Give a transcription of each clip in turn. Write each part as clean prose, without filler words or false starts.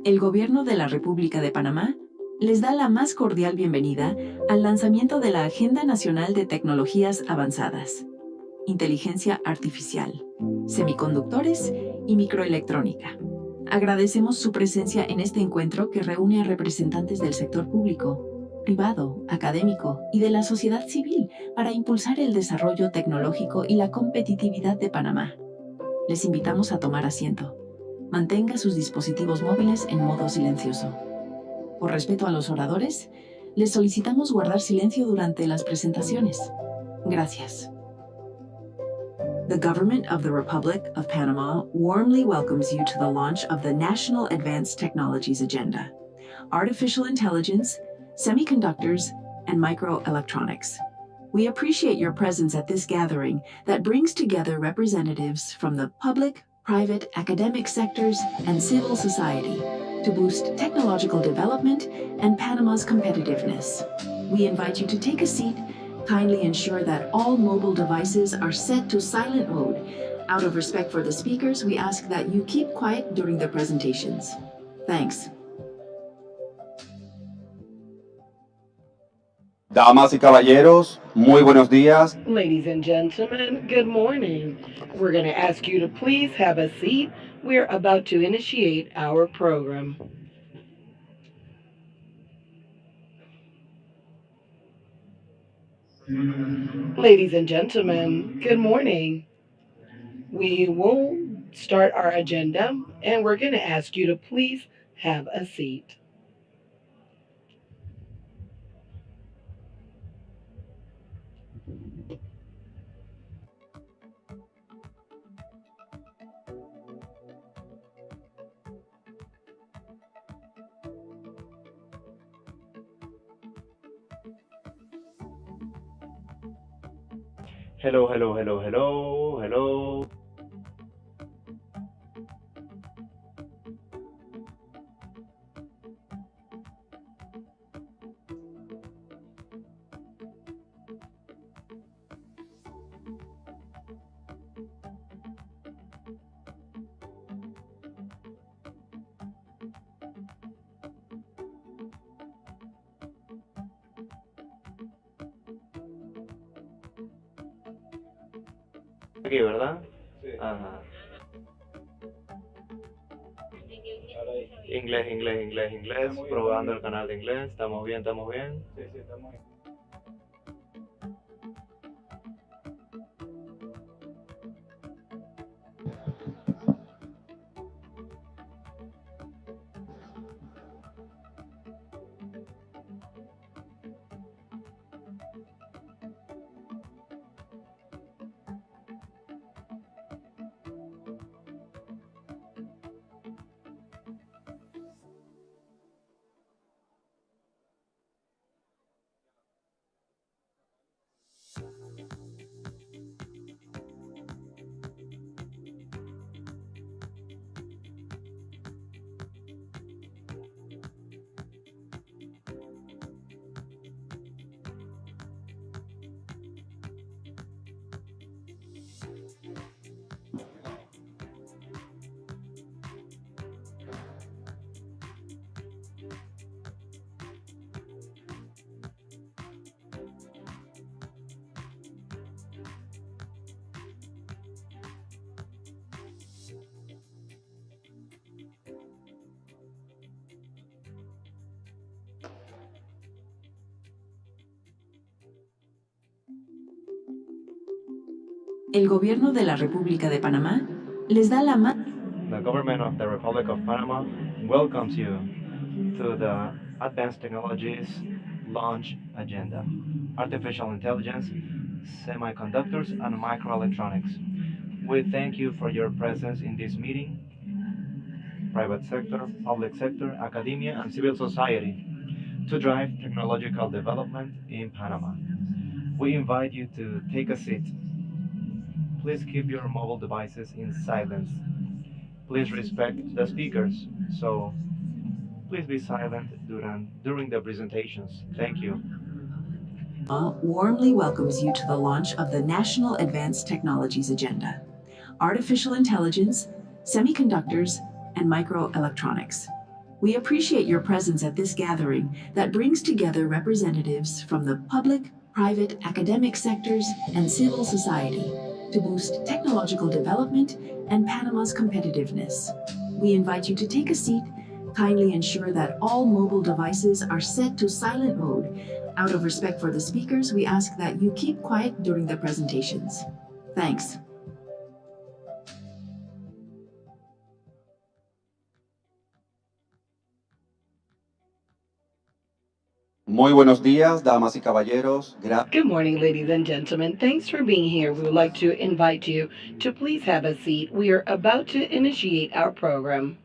El Gobierno de la República de Panamá les da la más cordial bienvenida al lanzamiento de la Agenda Nacional de Tecnologías Avanzadas, Inteligencia Artificial, Semiconductores y Microelectrónica. Agradecemos su presencia en este encuentro que reúne a representantes del sector público, privado, académico y de la sociedad civil para impulsar el desarrollo tecnológico y la competitividad de Panamá. Les invitamos a tomar asiento. Mantenga sus dispositivos móviles en modo silencioso. Por respeto a los oradores, les solicitamos guardar silencio durante las presentaciones. Gracias. The government of the Republic of Panama warmly welcomes you to the launch of the National Advanced Technologies Agenda, Artificial Intelligence, Semiconductors, and Microelectronics. We appreciate your presence at this gathering that brings together representatives from the public, private, academic sectors, and civil society to boost technological development and Panama's competitiveness. We invite you to take a seat. Kindly ensure that all mobile devices are set to silent mode. Out of respect for the speakers, we ask that you keep quiet during the presentations. Thanks. Damas y caballeros, muy buenos días. Ladies and gentlemen, good morning. We're going to ask you to please have a seat. We're about to initiate our program. Ladies and gentlemen, good morning. We will start our agenda and we're going to ask you to please have a seat. Hello, hello, hello, hello, hello. Aquí, ¿verdad? Sí. Ajá. Inglés, inglés, inglés, inglés. Estamos bien, Probando estamos el bien. canal de inglés. Estamos bien, estamos bien. Sí, sí, estamos bien. El Gobierno de la República de Panamá les da la más... The government of the Republic of Panama welcomes you to the Advanced Technologies Launch Agenda, Artificial Intelligence, Semiconductors, and Microelectronics. We thank you for your presence in this meeting, private sector, public sector, academia, and civil society, to drive technological development in Panama. We invite you to take a seat. Please keep your mobile devices in silence. Please respect the speakers, so please be silent during the presentations. Thank you. warmly welcomes you to the launch of the National Advanced Technologies Agenda, Artificial Intelligence, Semiconductors, and Microelectronics. We appreciate your presence at this gathering that brings together representatives from the public, private, academic sectors, and civil society to boost technological development and Panama's competitiveness. We invite you to take a seat. Kindly ensure that all mobile devices are set to silent mode. Out of respect for the speakers, we ask that you keep quiet during the presentations. Thanks. Muy buenos días, damas y caballeros. Good morning, ladies and gentlemen. Thanks for being here. We would like to invite you to please have a seat. We are about to initiate our program.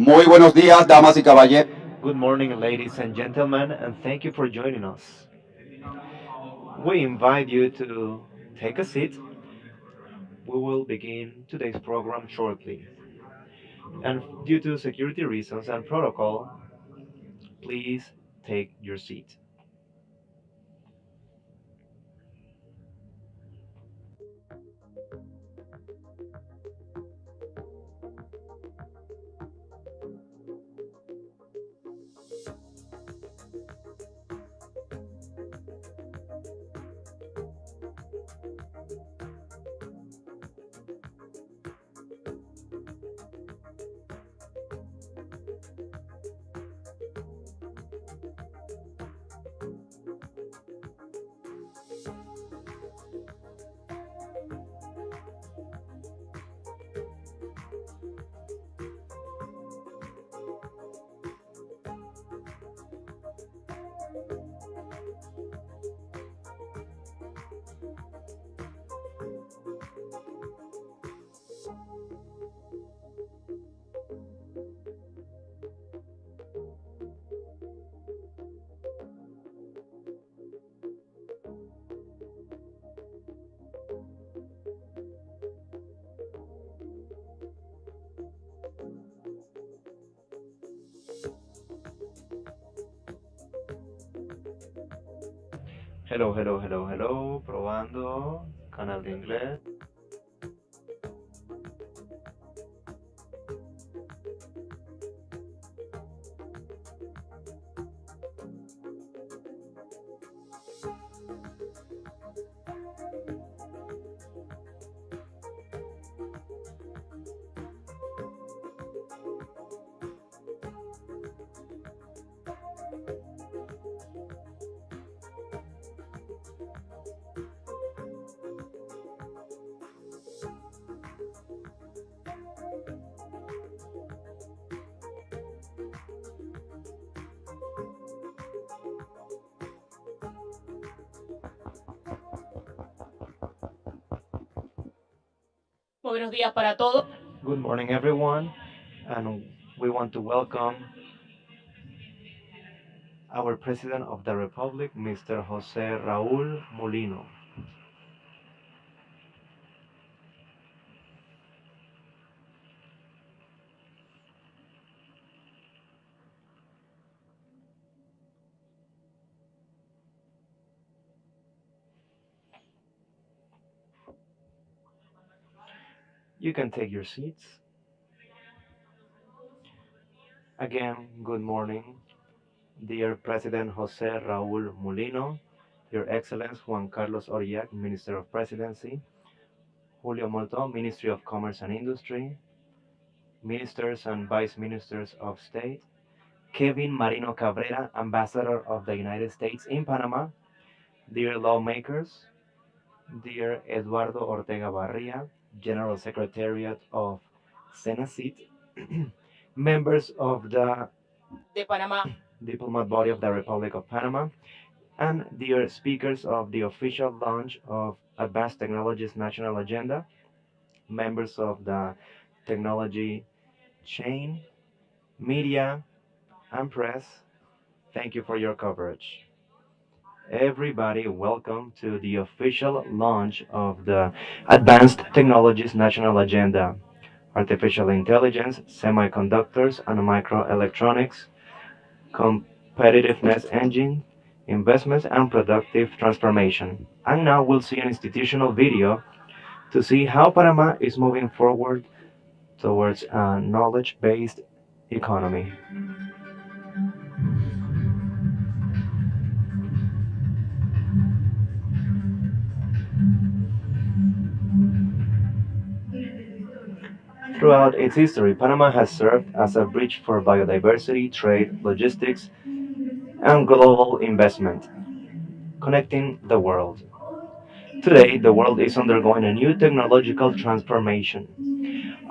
Muy buenos días, damas y caballeros. Good morning, ladies and gentlemen, and thank you for joining us. We invite you to take a seat. We will begin today's program shortly. And due to security reasons and protocol, please take your seat. Hello, hello, hello, hello. Probando. Canal de inglés. Buenos días para todos. Good morning, everyone, and we want to welcome our President of the Republic, Mr. Jose Raúl Molino. You can take your seats. Again, good morning, dear President Jose Raúl Molino, Your Excellence Juan Carlos Orillac, Minister of Presidency, Julio Molto, Ministry of Commerce and Industry, Ministers and Vice Ministers of State, Kevin Marino Cabrera, Ambassador of the United States in Panama, dear lawmakers, dear Eduardo Ortega Barria, General Secretariat of Senacit, members of the de Panamá. diplomat body of the Republic of Panama, and dear speakers of the official launch of Advanced Technologies National Agenda, members of the technology chain, media, and press, thank you for your coverage. Everybody, welcome to the official launch of the Advanced Technologies National Agenda, Artificial Intelligence, Semiconductors and Microelectronics, Competitiveness Engine, Investments and Productive Transformation. And now we'll see an institutional video to see how Panama is moving forward towards a knowledge-based economy. Throughout its history, Panama has served as a bridge for biodiversity, trade, logistics, and global investment, connecting the world. Today, the world is undergoing a new technological transformation.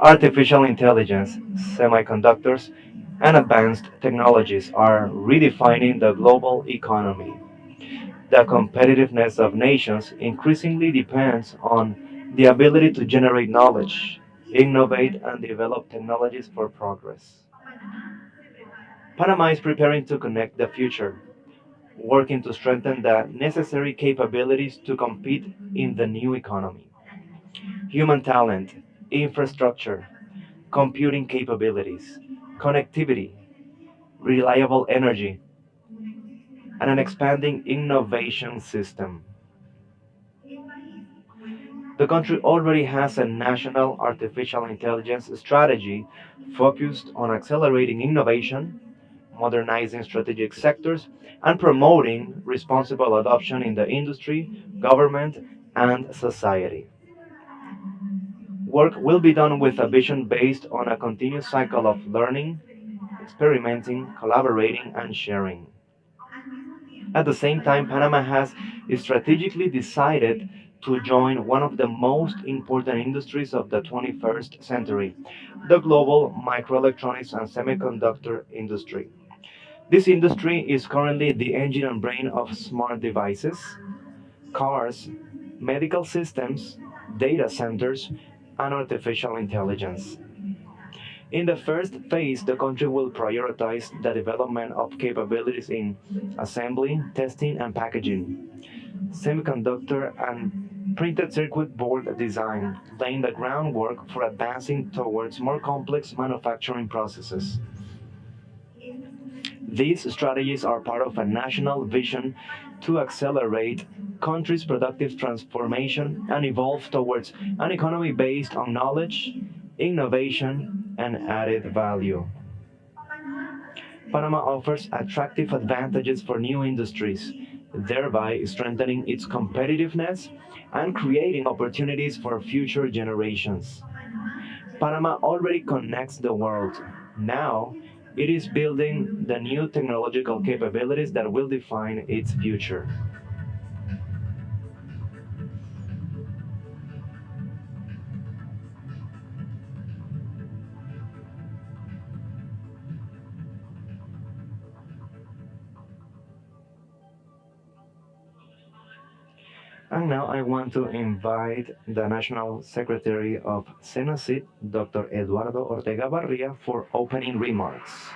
Artificial intelligence, semiconductors, and advanced technologies are redefining the global economy. The competitiveness of nations increasingly depends on the ability to generate knowledge, innovate, and develop technologies for progress. Panama is preparing to connect the future, working to strengthen the necessary capabilities to compete in the new economy. Human talent, infrastructure, computing capabilities, connectivity, reliable energy, and an expanding innovation system. The country already has a national artificial intelligence strategy focused on accelerating innovation, modernizing strategic sectors, and promoting responsible adoption in the industry, government, and society. Work will be done with a vision based on a continuous cycle of learning, experimenting, collaborating, and sharing. At the same time, Panama has strategically decided to join one of the most important industries of the 21st century, the global microelectronics and semiconductor industry. This industry is currently the engine and brain of smart devices, cars, medical systems, data centers, and artificial intelligence. In the first phase, the country will prioritize the development of capabilities in assembly, testing, and packaging, semiconductor and printed circuit board design, laying the groundwork for advancing towards more complex manufacturing processes. These strategies are part of a national vision to accelerate country's productive transformation and evolve towards an economy based on knowledge, innovation, and added value. Panama offers attractive advantages for new industries, thereby strengthening its competitiveness and creating opportunities for future generations. Panama already connects the world. Now, it is building the new technological capabilities that will define its future. And now I want to invite the National Secretary of SENACID, Dr. Eduardo Ortega Barria, for opening remarks.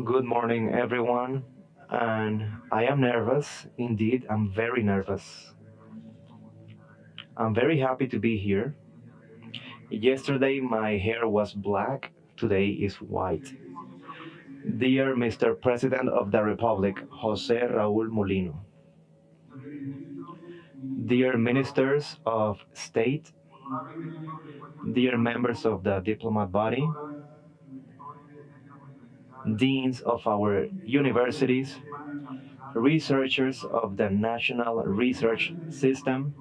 Good morning, everyone. And I am nervous. Indeed, I'm very nervous. I'm very happy to be here. Yesterday, my hair was black. Today is white. Dear Mr. President of the Republic, Jose Raul Molino. Dear Ministers of State, dear members of the diplomat body, deans of our universities, researchers of the National Research System,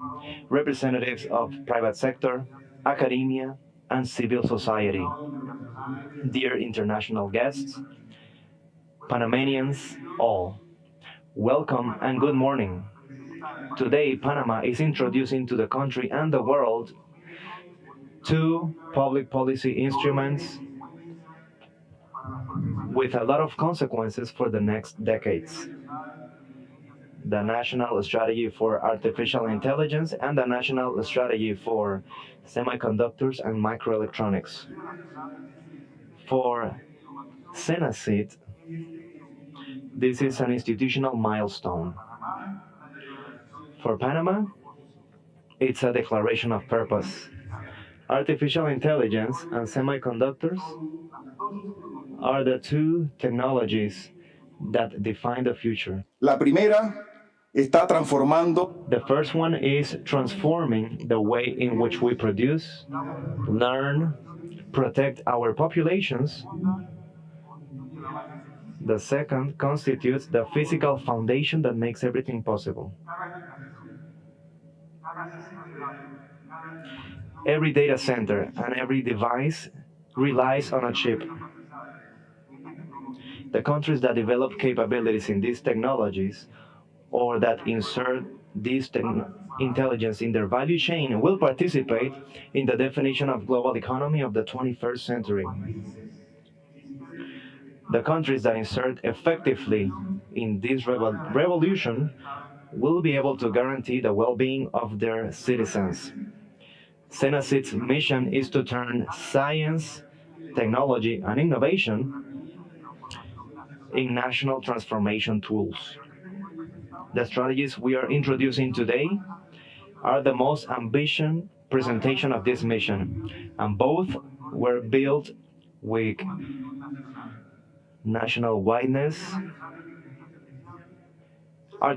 representatives of private sector, academia, and civil society, dear international guests, Panamanians all, welcome and good morning. Today, Panama is introducing to the country and the world two public policy instruments with a lot of consequences for the next decades: the National Strategy for Artificial Intelligence and the National Strategy for Semiconductors and Microelectronics. For SENACID, this is an institutional milestone. For Panama, it's a declaration of purpose. Artificial intelligence and semiconductors are the two technologies that define the future. La primera está transformando The first one is transforming the way in which we produce, learn, protect our populations. The second constitutes the physical foundation that makes everything possible. Every data center and every device relies on a chip. The countries that develop capabilities in these technologies or that insert this intelligence in their value chain will participate in the definition of global economy of the 21st century. The countries that insert effectively in this revolution will be able to guarantee the well-being of their citizens. CENACYT's mission is to turn science, technology, and innovation in national transformation tools. The strategies we are introducing today are the most ambitious presentation of this mission, and both were built with national wideness.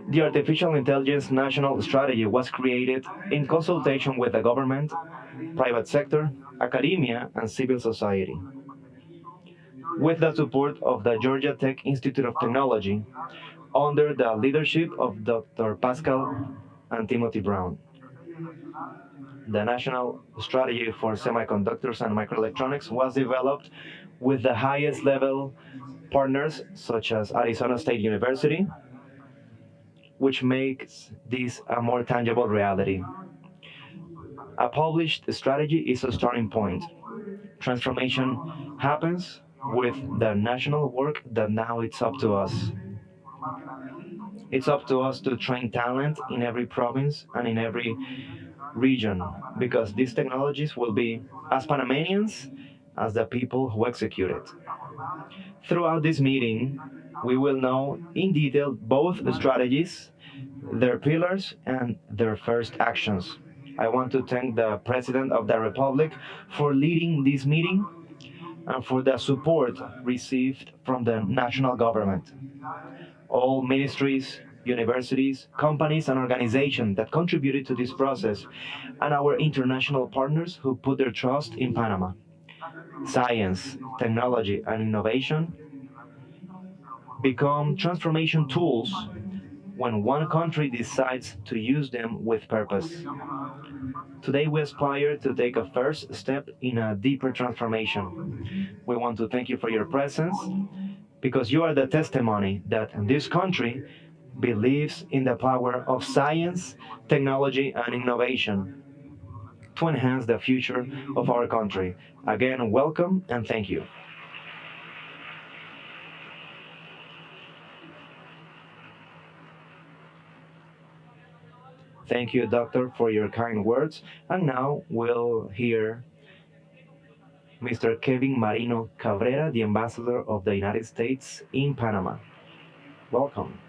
The Artificial Intelligence National Strategy was created in consultation with the government, private sector, academia, and civil society, with the support of the Georgia Tech Institute of Technology, under the leadership of Dr. Pascal and Timothy Brown. The National Strategy for Semiconductors and Microelectronics was developed with the highest level partners such as Arizona State University, which makes this a more tangible reality. A published strategy is a starting point. Transformation happens with the national work that now it's up to us. It's up to us to train talent in every province and in every region, because these technologies will be as Panamanians as the people who execute it. Throughout this meeting, we will know in detail both strategies, their pillars, and their first actions. I want to thank the President of the Republic for leading this meeting and for the support received from the national government. All ministries, universities, companies, and organizations that contributed to this process, and our international partners who put their trust in Panama. Science, technology, and innovation become transformation tools when one country decides to use them with purpose. Today we aspire to take a first step in a deeper transformation. We want to thank you for your presence, because you are the testimony that this country believes in the power of science, technology, and innovation to enhance the future of our country. Again, welcome and thank you. Thank you, Doctor, for your kind words. And now we'll hear Mr. Kevin Marino Cabrera, the Ambassador of the United States in Panama. Welcome.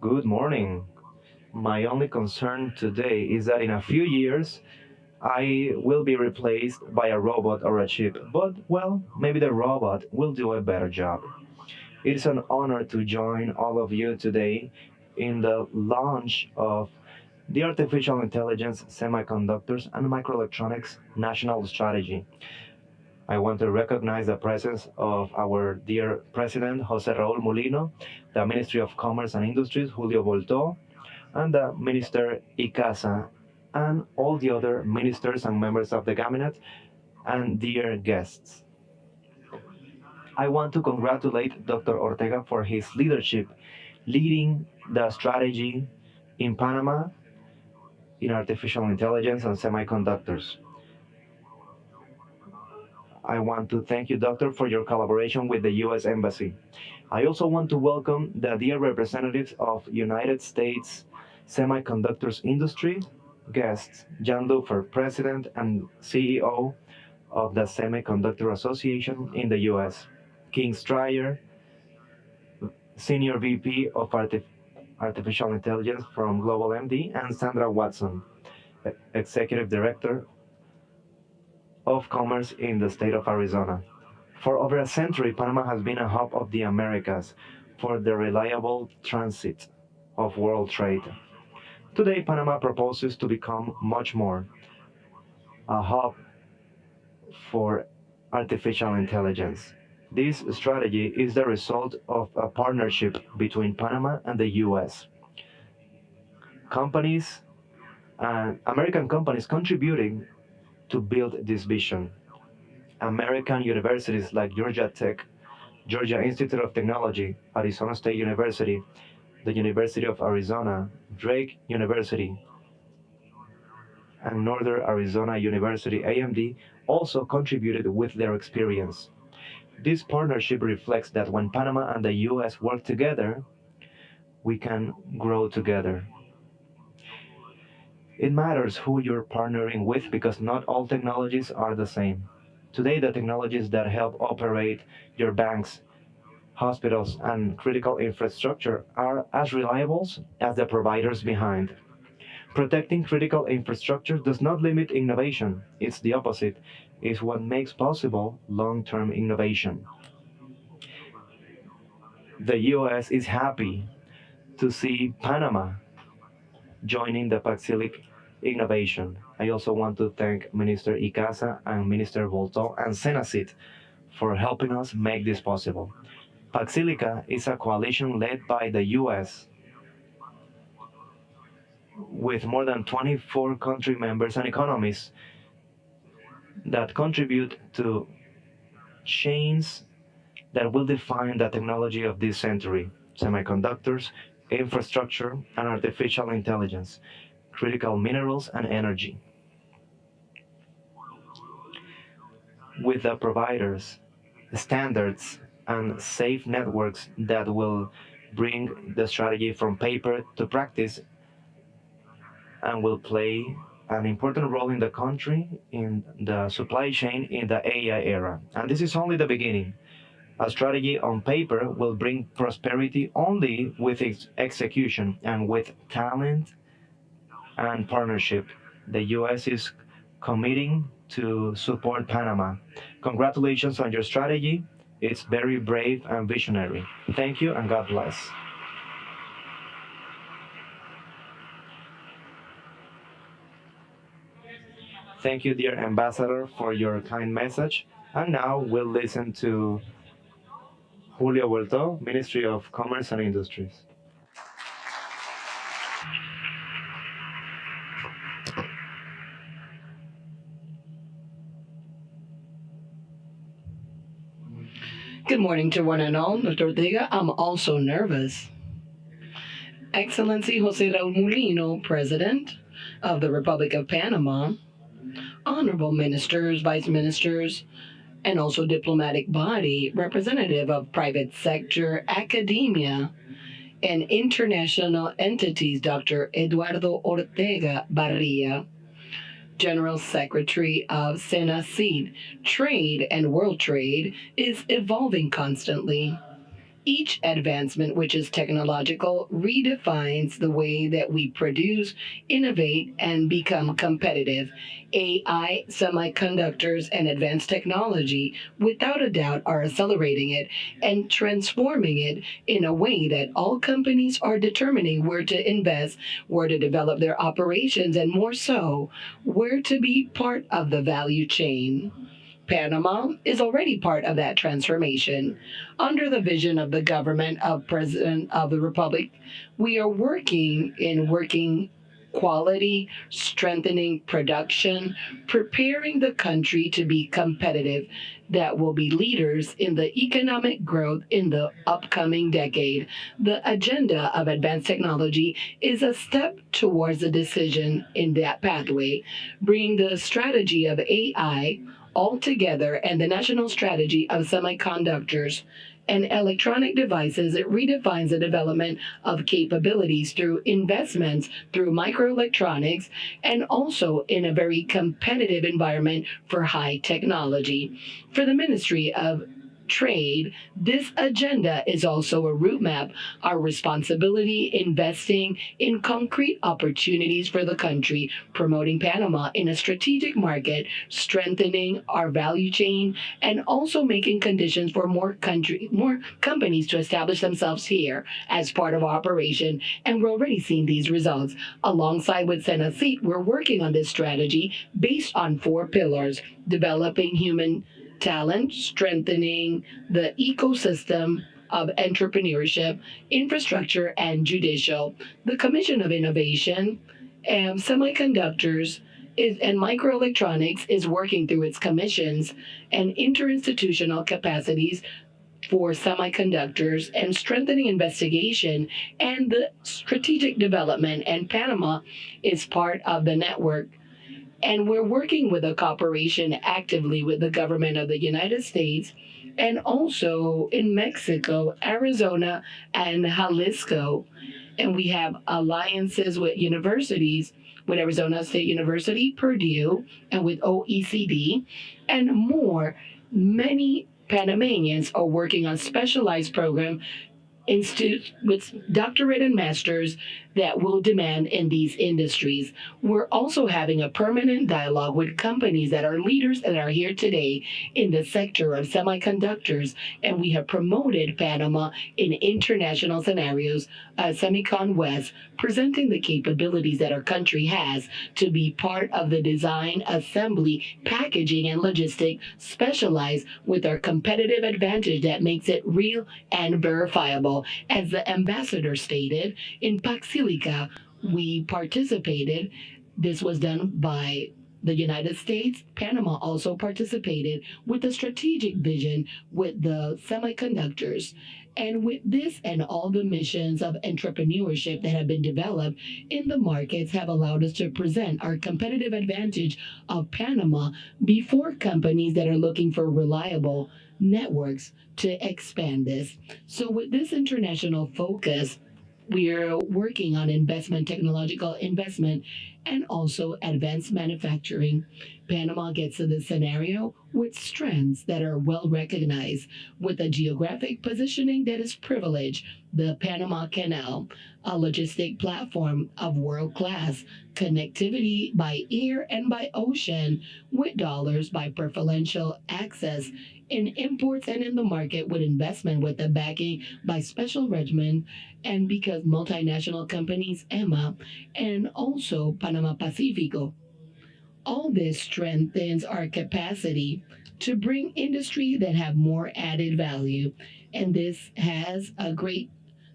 Good morning. My only concern today is that in a few years, I will be replaced by a robot or a chip, but well, maybe the robot will do a better job. It is an honor to join all of you today in the launch of the Artificial Intelligence, Semiconductors, and Microelectronics National Strategy. I want to recognize the presence of our dear President, Jose Raul Mulino, the Ministry of Commerce and Industries, Julio Volto, and the Minister Icaza, and all the other ministers and members of the cabinet, and dear guests. I want to congratulate Dr. Ortega for his leadership, leading the strategy in Panama in artificial intelligence and semiconductors. I want to thank you, Doctor, for your collaboration with the U.S. Embassy. I also want to welcome the dear representatives of United States Semiconductors Industry, guests, Jan Luffer, President and CEO of the Semiconductor Association in the U.S., King Stryer, Senior VP of Artificial Intelligence from Global MD, and Sandra Watson, Executive Director of Commerce in the state of Arizona. For over a century, Panama has been a hub of the Americas for the reliable transit of world trade. Today, Panama proposes to become much more a hub for artificial intelligence. This strategy is the result of a partnership between Panama and the US. Companies and American companies contributing to build this vision. American universities like Georgia Tech Georgia Institute of Technology, Arizona State University, the University of Arizona, Drake University, and Northern Arizona University AMD also contributed with their experience. This partnership reflects that when Panama and the US work together, we can grow together. It matters who you're partnering with because not all technologies are the same. Today, the technologies that help operate your banks, hospitals, and critical infrastructure are as reliable as the providers behind. Protecting critical infrastructure does not limit innovation, it's the opposite. It's what makes possible long term innovation. The US is happy to see Panama joining the Paxilic innovation. I also want to thank Minister Icaza and Minister Volto and Senacit for helping us make this possible. Paxilica is a coalition led by the US with more than 24 country members and economies that contribute to chains that will define the technology of this century: semiconductors, infrastructure, and artificial intelligence, critical minerals, and energy. With the providers, standards, and safe networks that will bring the strategy from paper to practice and will play an important role in the country in the supply chain in the AI era. And this is only the beginning. A strategy on paper will bring prosperity only with its execution and with talent and partnership. The US is committing to support Panama. Congratulations on your strategy. It's very brave and visionary. Thank you and God bless. Thank you, dear Ambassador, for your kind message. And now we'll listen to Julio Huerto, Ministry of Commerce and Industries. Good morning to one and all. Dr. Ortega, I'm also nervous. Excellency Jose Raul Mulino, President of the Republic of Panama, honorable ministers, vice ministers, and also diplomatic body, representative of private sector, academia, and international entities, Dr. Eduardo Ortega Barria, General Secretary of Senacid. Trade and world trade is evolving constantly. Each advancement, which is technological, redefines the way that we produce, innovate, and become competitive. AI, semiconductors, and advanced technology, without a doubt, are accelerating it and transforming it in a way that all companies are determining where to invest, where to develop their operations, and more so, where to be part of the value chain. Panama is already part of that transformation. Under the vision of the government of President of the Republic, we are working quality, strengthening production, preparing the country to be competitive, that will be leaders in the economic growth in the upcoming decade. The agenda of advanced technology is a step towards a decision in that pathway, bringing the strategy of AI all together and the national strategy of semiconductors and electronic devices. It redefines the development of capabilities through investments through microelectronics and also in a very competitive environment for high technology. For the Ministry of Trade, this agenda is also a route map, our responsibility investing in concrete opportunities for the country, promoting Panama in a strategic market, strengthening our value chain, and also making conditions for more companies to establish themselves here as part of our operation. And we're already seeing these results. Alongside with Senacit, we're working on this strategy based on 4 pillars: developing human talent, strengthening the ecosystem of entrepreneurship, infrastructure, and judicial. The Commission of Innovation and Semiconductors and Microelectronics is working through its commissions and interinstitutional capacities for semiconductors and strengthening investigation and the strategic development. And Panama is part of the network. And we're working with a cooperation actively with the government of the United States and also in Mexico, Arizona, and Jalisco. And we have alliances with universities, with Arizona State University, Purdue, and with OECD, and more. Many Panamanians are working on specialized programs institute with doctorate and masters that will demand in these industries. We're also having a permanent dialogue with companies that are leaders and are here today in the sector of semiconductors, and we have promoted Panama in international scenarios, Semicon West, presenting the capabilities that our country has to be part of the design, assembly, packaging, and logistic specialized with our competitive advantage that makes it real and verifiable. As the ambassador stated, in Paxilica, we participated. This was done by the United States. Panama also participated with a strategic vision with the semiconductors. And with this and all the missions of entrepreneurship that have been developed in the markets have allowed us to present our competitive advantage of Panama before companies that are looking for reliable networks to expand this. So with this international focus, we're working on investment, technological investment, and also advanced manufacturing. Panama gets to the scenario with strengths that are well recognized, with a geographic positioning that is privileged. The Panama Canal, a logistic platform of world class connectivity by air and by ocean, with dollars by preferential access in imports and in the market with investment with the backing by special regimen and because multinational companies, EMA, and also Panama Pacifico. All this strengthens our capacity to bring industry that have more added value. And this has a great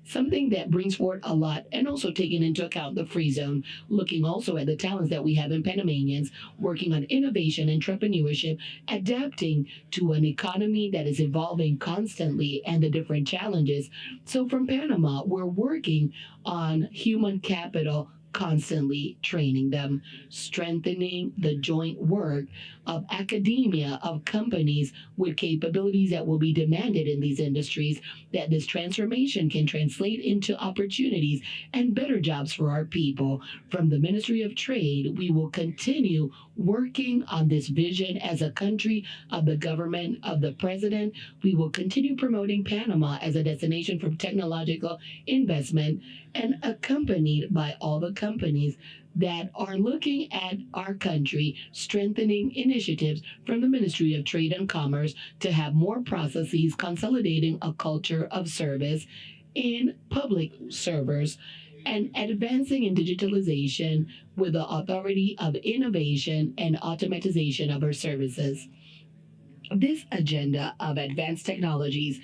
something that brings forth a lot, and also taking into account the free zone, looking also at the talents that we have in Panamanians, working on innovation, entrepreneurship, adapting to an economy that is evolving constantly and the different challenges. So from Panama, we're working on human capital, constantly training them, strengthening the joint work of academia, of companies with capabilities that will be demanded in these industries, that this transformation can translate into opportunities and better jobs for our people. From the Ministry of Trade, we will continue working on this vision as a country of the government of the president. We will continue promoting Panama as a destination for technological investment and accompanied by all the companies that are looking at our country, strengthening initiatives from the Ministry of Trade and Commerce to have more processes, consolidating a culture of service in public servers, and advancing in digitalization with the authority of innovation and automatization of our services. This agenda of advanced technologies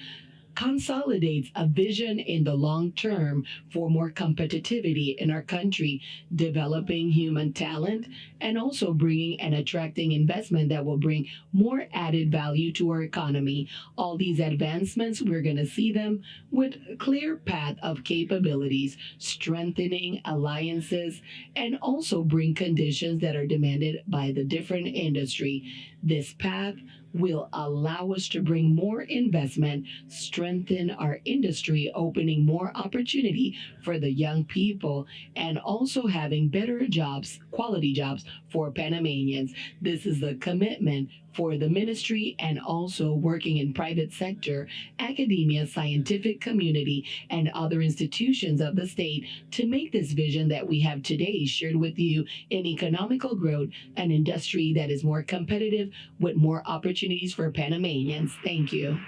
consolidates a vision in the long term for more competitivity in our country, developing human talent, and also bringing and attracting investment that will bring more added value to our economy. All these advancements, we're going to see them with a clear path of capabilities, strengthening alliances, and also bring conditions that are demanded by the different industry. This path will allow us to bring more investment, strengthen our industry, opening more opportunity for the young people, and also having better jobs, quality jobs for Panamanians. This is the commitment for the ministry and also working in private sector, academia, scientific community, and other institutions of the state to make this vision that we have today shared with you in economical growth, an industry that is more competitive with more opportunities for Panamanians. Thank you.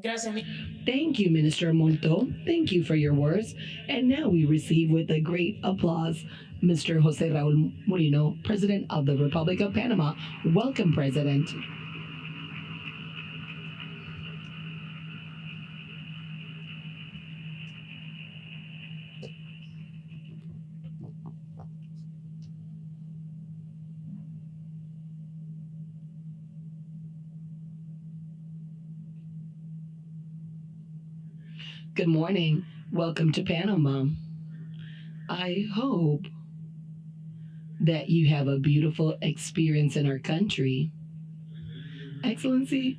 Gracias. Thank you, Minister Molto. Thank you for your words. And now we receive with a great applause Mr. Jose Raul Moreno, President of the Republic of Panama. Welcome, President. Good morning. Welcome to Panama. I hope that you have a beautiful experience in our country. Excellency,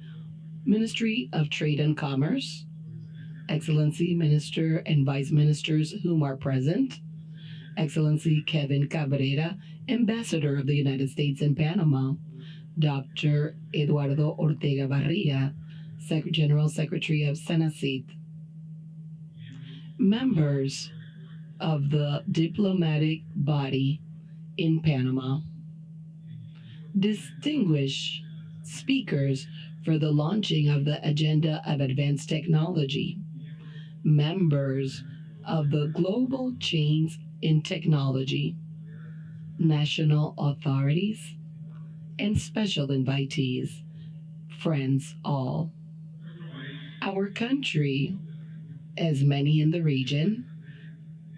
Ministry of Trade and Commerce, Excellency, Minister and Vice Ministers whom are present, Excellency Kevin Cabrera, Ambassador of the United States in Panama, Dr. Eduardo Ortega Barria, General Secretary of Senacit, members of the diplomatic body in Panama, distinguished speakers for the launching of the Agenda of Advanced Technology, members of the global chains in technology, national authorities, and special invitees, friends all. Our country, as many in the region,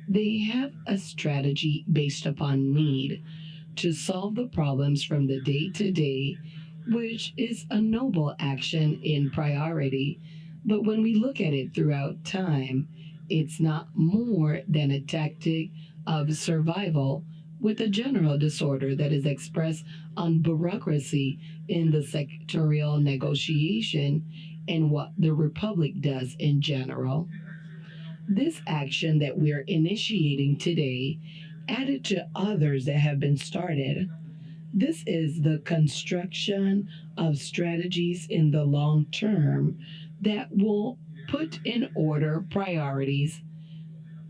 they have a strategy based upon need to solve the problems from the day to day, which is a noble action in priority. But when we look at it throughout time, it's not more than a tactic of survival with a general disorder that is expressed on bureaucracy in the sectorial negotiation and what the Republic does in general. This action that we're initiating today, added to others that have been started, this is the construction of strategies in the long term that will put in order priorities,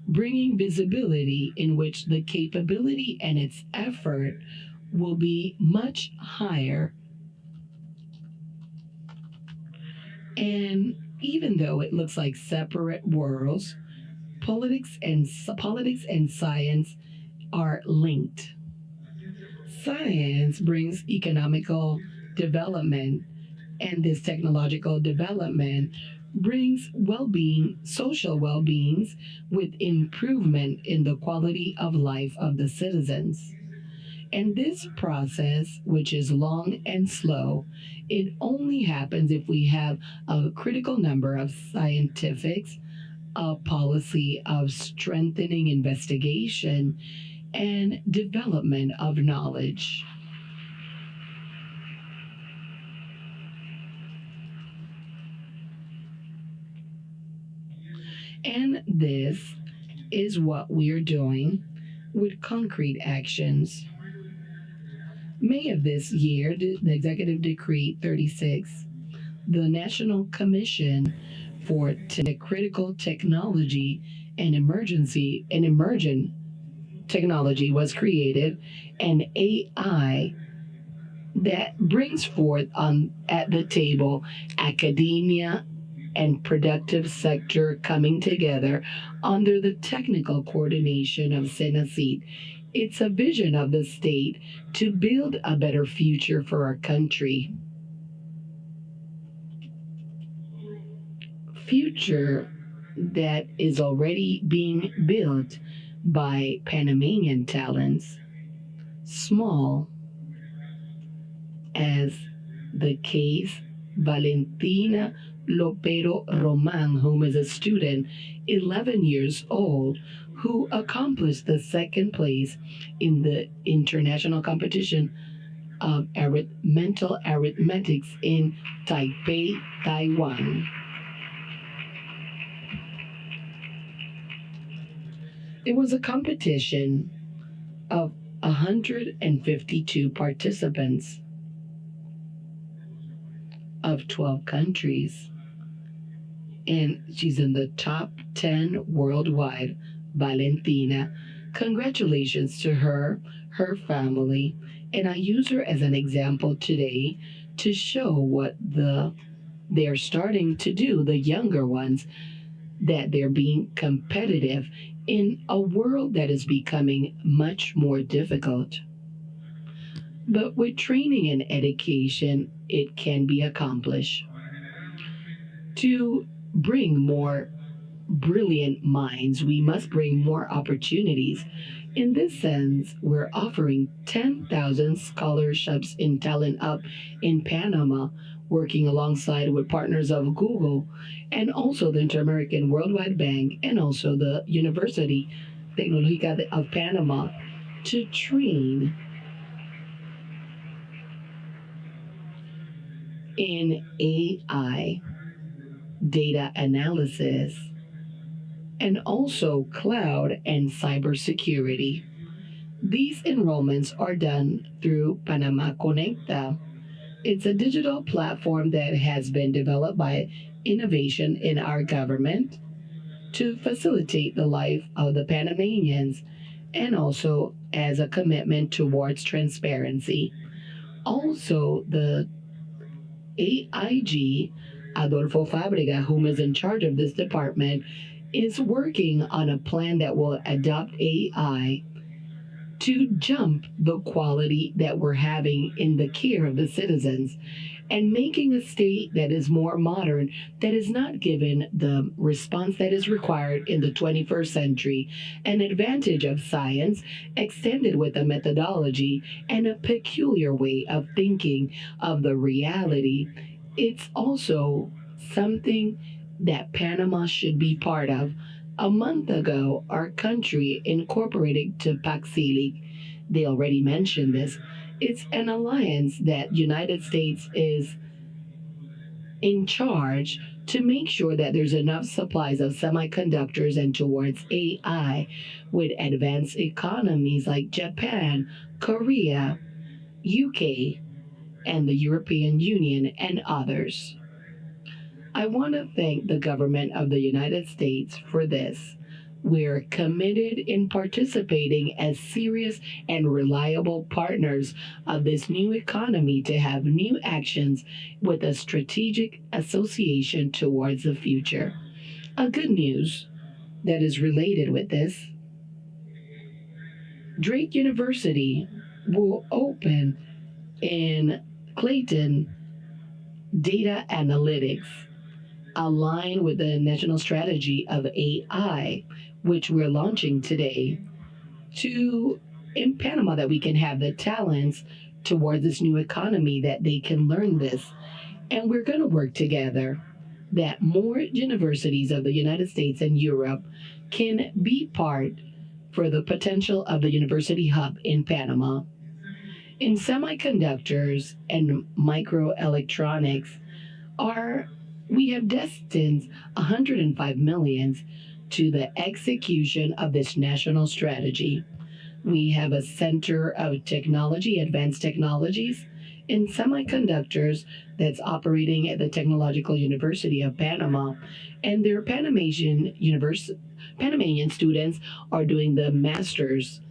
bringing visibility in which the capability and its effort will be much higher. And even though it looks like separate worlds, politics and science are linked. Science brings economical development, and this technological development brings well-being, social well-beings with improvement in the quality of life of the citizens. And this process, which is long and slow, it only happens if we have a critical number of scientifics, a policy of strengthening investigation, and development of knowledge. And this is what we're doing with concrete actions. May of this year, the Executive Decree 36, the National Commission for Critical Technology and Emergent Technology was created, and AI that brings forth at the table academia and productive sector coming together under the technical coordination of Senacit. It's a vision of the state to build a better future for our country. Future that is already being built by Panamanian talents, small as the case Valentina Lopero Roman, whom is a student, 11 years old, who accomplished the second place in the international competition of mental arithmetics in Taipei, Taiwan. It was a competition of 152 participants of 12 countries, and she's in the top 10 worldwide. Valentina, congratulations to her family, and I use her as an example today to show what they're starting to do, the younger ones, that they're being competitive in a world that is becoming much more difficult. But with training and education, it can be accomplished. To bring more brilliant minds, we must bring more opportunities. In this sense, we're offering 10,000 scholarships in Talent Up in Panama, working alongside with partners of Google and also the Inter-American Worldwide Bank and also the University Tecnológica of Panama to train in AI, data analysis, and also cloud and cybersecurity. These enrollments are done through Panama Conecta. It's a digital platform that has been developed by innovation in our government to facilitate the life of the Panamanians and also as a commitment towards transparency. Also, the AIG, Adolfo Fabrega, whom is in charge of this department, is working on a plan that will adopt AI to jump the quality that we're having in the care of the citizens and making a state that is more modern, that is not given the response that is required in the 21st century, an advantage of science extended with a methodology and a peculiar way of thinking of the reality. It's also something that Panama should be part of. A month ago, our country incorporated to PACSILIC. They already mentioned this. It's an alliance that United States is in charge to make sure that there's enough supplies of semiconductors and towards AI with advanced economies like Japan, Korea, UK, and the European Union and others. I want to thank the government of the United States for this. We're committed in participating as serious and reliable partners of this new economy to have new actions with a strategic association towards the future. A good news that is related with this, Drake University will open in Clayton data analytics align with the national strategy of AI, which we're launching today, to in Panama that we can have the talents towards this new economy that they can learn this. And we're going to work together that more universities of the United States and Europe can be part for the potential of the University Hub in Panama. In semiconductors and microelectronics, we have destined 105 million to the execution of this national strategy. We have a Center of Technology, Advanced Technologies in Semiconductors that's operating at the Technological University of Panama, and their Panamanian students are doing the master's.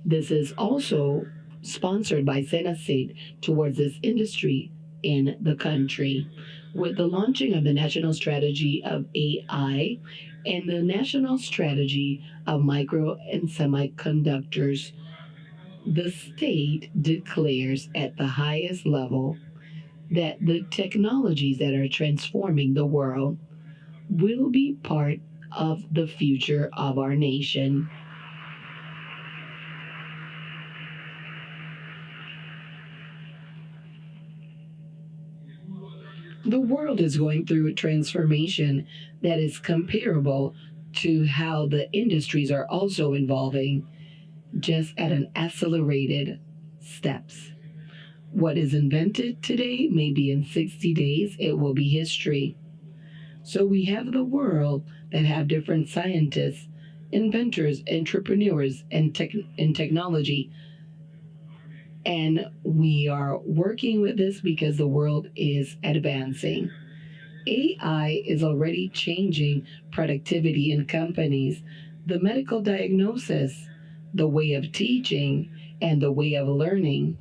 This is also sponsored by Senacid towards this industry in the country. With the launching of the National Strategy of AI and the National Strategy of Micro and Semiconductors, the state declares at the highest level that the technologies that are transforming the world will be part of the future of our nation. The world is going through a transformation that is comparable to how the industries are also evolving, just at an accelerated steps. What is invented today, maybe in 60 days, it will be history. So we have the world that have different scientists, inventors, entrepreneurs, and technology. And we are working with this because the world is advancing. AI is already changing productivity in companies, the medical diagnosis, the way of teaching, and the way of learning,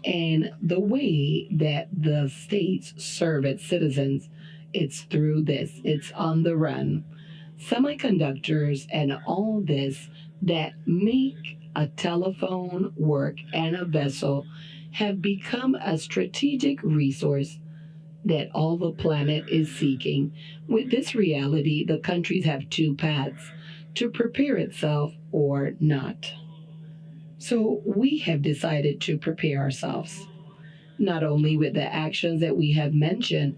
and the way that the states serve its citizens. It's through this. It's on the run. Semiconductors and all this that make a telephone work and a vessel have become a strategic resource that all the planet is seeking. With this reality, the countries have two paths: to prepare itself or not. So we have decided to prepare ourselves. not only with the actions that we have mentioned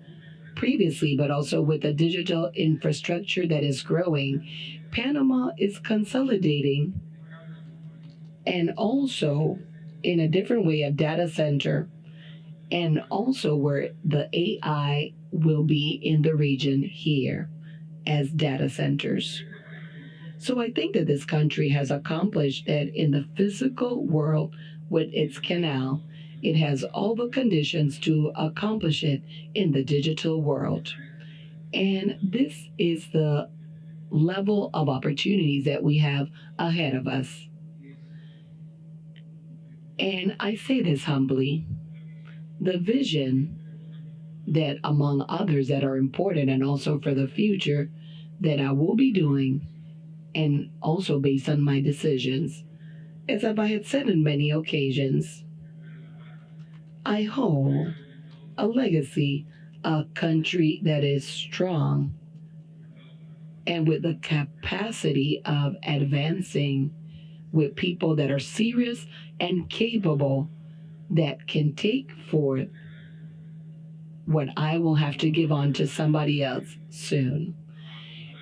previously, but also with the digital infrastructure that is growing. Panama is consolidating, and also in a different way of data center, and also where the AI will be in the region here as data centers. So I think that this country has accomplished that in the physical world with its canal. It has all the conditions to accomplish it in the digital world. And this is the level of opportunities that we have ahead of us. And I say this humbly, the vision that among others that are important and also for the future that I will be doing, and also based on my decisions, as I had said in many occasions, I hold a legacy, a country that is strong and with the capacity of advancing with people that are serious and capable that can take forth what I will have to give on to somebody else soon.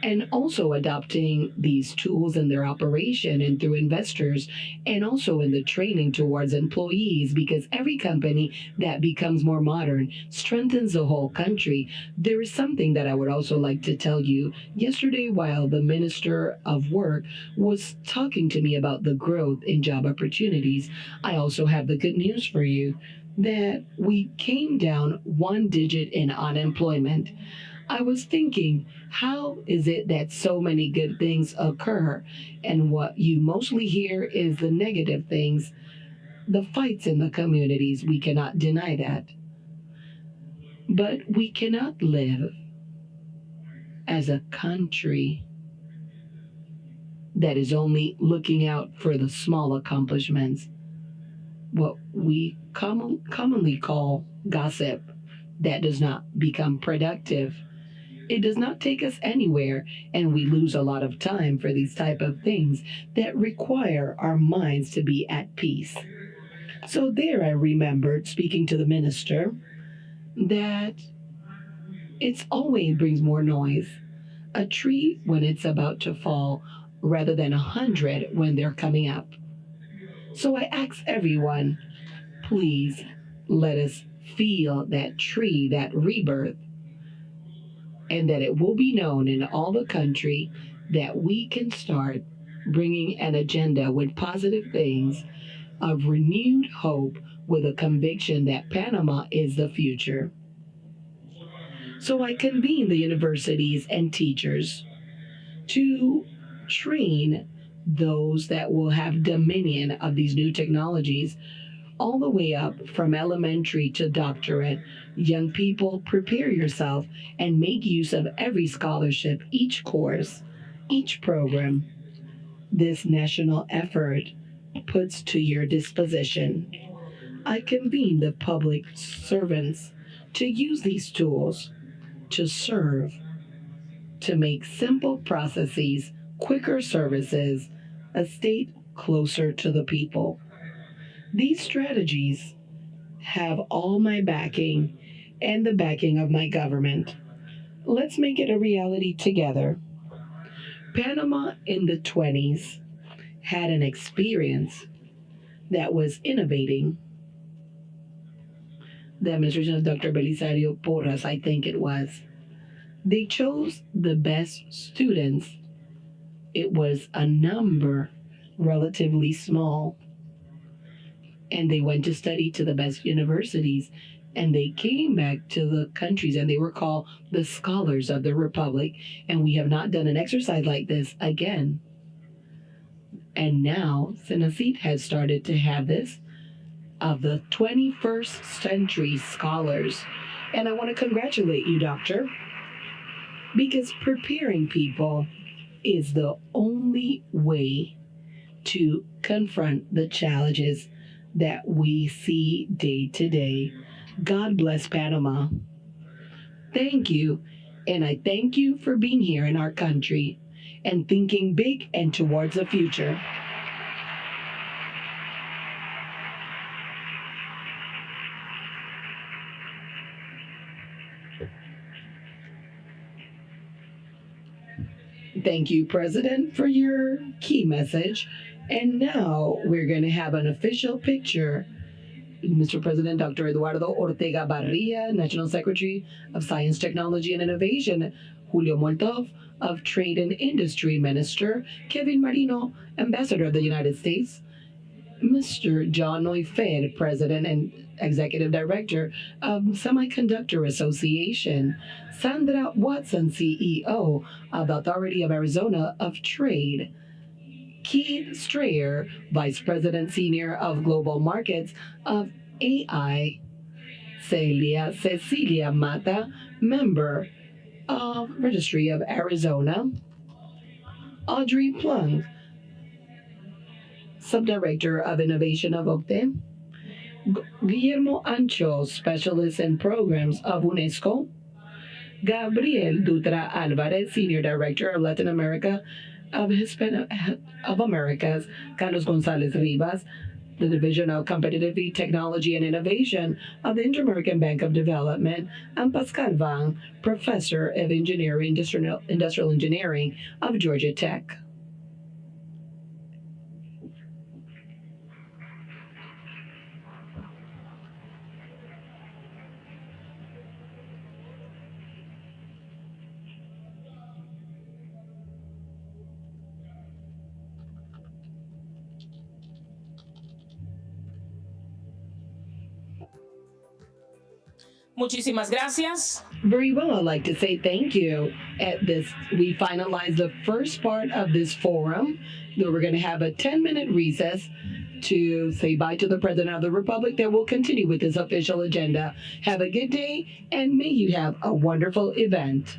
And also adopting these tools in their operation and through investors, and also in the training towards employees, because every company that becomes more modern strengthens the whole country. There is something that I would also like to tell you. Yesterday, while the Minister of Work was talking to me about the growth in job opportunities, I also have the good news for you that we came down one digit in unemployment. I was thinking, how is it that so many good things occur? And what you mostly hear is the negative things, the fights in the communities. We cannot deny that. But we cannot live as a country that is only looking out for the small accomplishments, what we commonly call gossip, that does not become productive. It does not take us anywhere, and we lose a lot of time for these type of things that require our minds to be at peace. So there I remembered, speaking to the minister, that it's always brings more noise. A tree when it's about to fall, rather than 100 when they're coming up. So I ask everyone, please let us feel that tree, that rebirth, and that it will be known in all the country that we can start bringing an agenda with positive things of renewed hope with a conviction that Panama is the future. So I convene the universities and teachers to train those that will have dominion of these new technologies all the way up from elementary to doctorate. Young people, prepare yourself and make use of every scholarship, each course, each program this national effort puts to your disposition. I convene the public servants to use these tools to serve, to make simple processes, quicker services, a state closer to the people. These strategies have all my backing and the backing of my government. Let's make it a reality together. Panama in the 20s had an experience that was innovating. The administration of Dr. Belisario Porras, I think it was. They chose the best students. It was a number relatively small. And they went to study to the best universities, and they came back to the countries, and they were called the scholars of the Republic. And we have not done an exercise like this again. And now Senacit has started to have this of the 21st century scholars. And I want to congratulate you, Doctor, because preparing people is the only way to confront the challenges that we see day to day. God bless Panama. Thank you. And I thank you for being here in our country and thinking big and towards the future. Thank you, President, for your key message. And now we're going to have an official picture. Mr. President, Dr. Eduardo Ortega Barria, National Secretary of Science, Technology, and Innovation, Julio Moltov of Trade and Industry Minister, Kevin Marino, Ambassador of the United States, Mr. John Neufeld, President and Executive Director of Semiconductor Association, Sandra Watson, CEO of the Authority of Arizona of Trade, Keith Strayer, Vice President Senior of Global Markets of AI, Cecilia Mata, Member of Registry of Arizona, Audrey Plunk, Subdirector of Innovation of OCTE, Guillermo Ancho, Specialist in Programs of UNESCO, Gabriel Dutra Alvarez, Senior Director of Latin America of Americas, Carlos Gonzalez Rivas, the Division of Competitive Technology and Innovation of the Inter-American Bank of Development, and Pascal Vang, Professor of Industrial Engineering of Georgia Tech. Muchísimas gracias. Very well, I'd like to say thank you. At this, we finalized the first part of this forum. We're going to have a 10-minute recess to say bye to the President of the Republic. Then we'll continue with this official agenda. Have a good day, and may you have a wonderful event.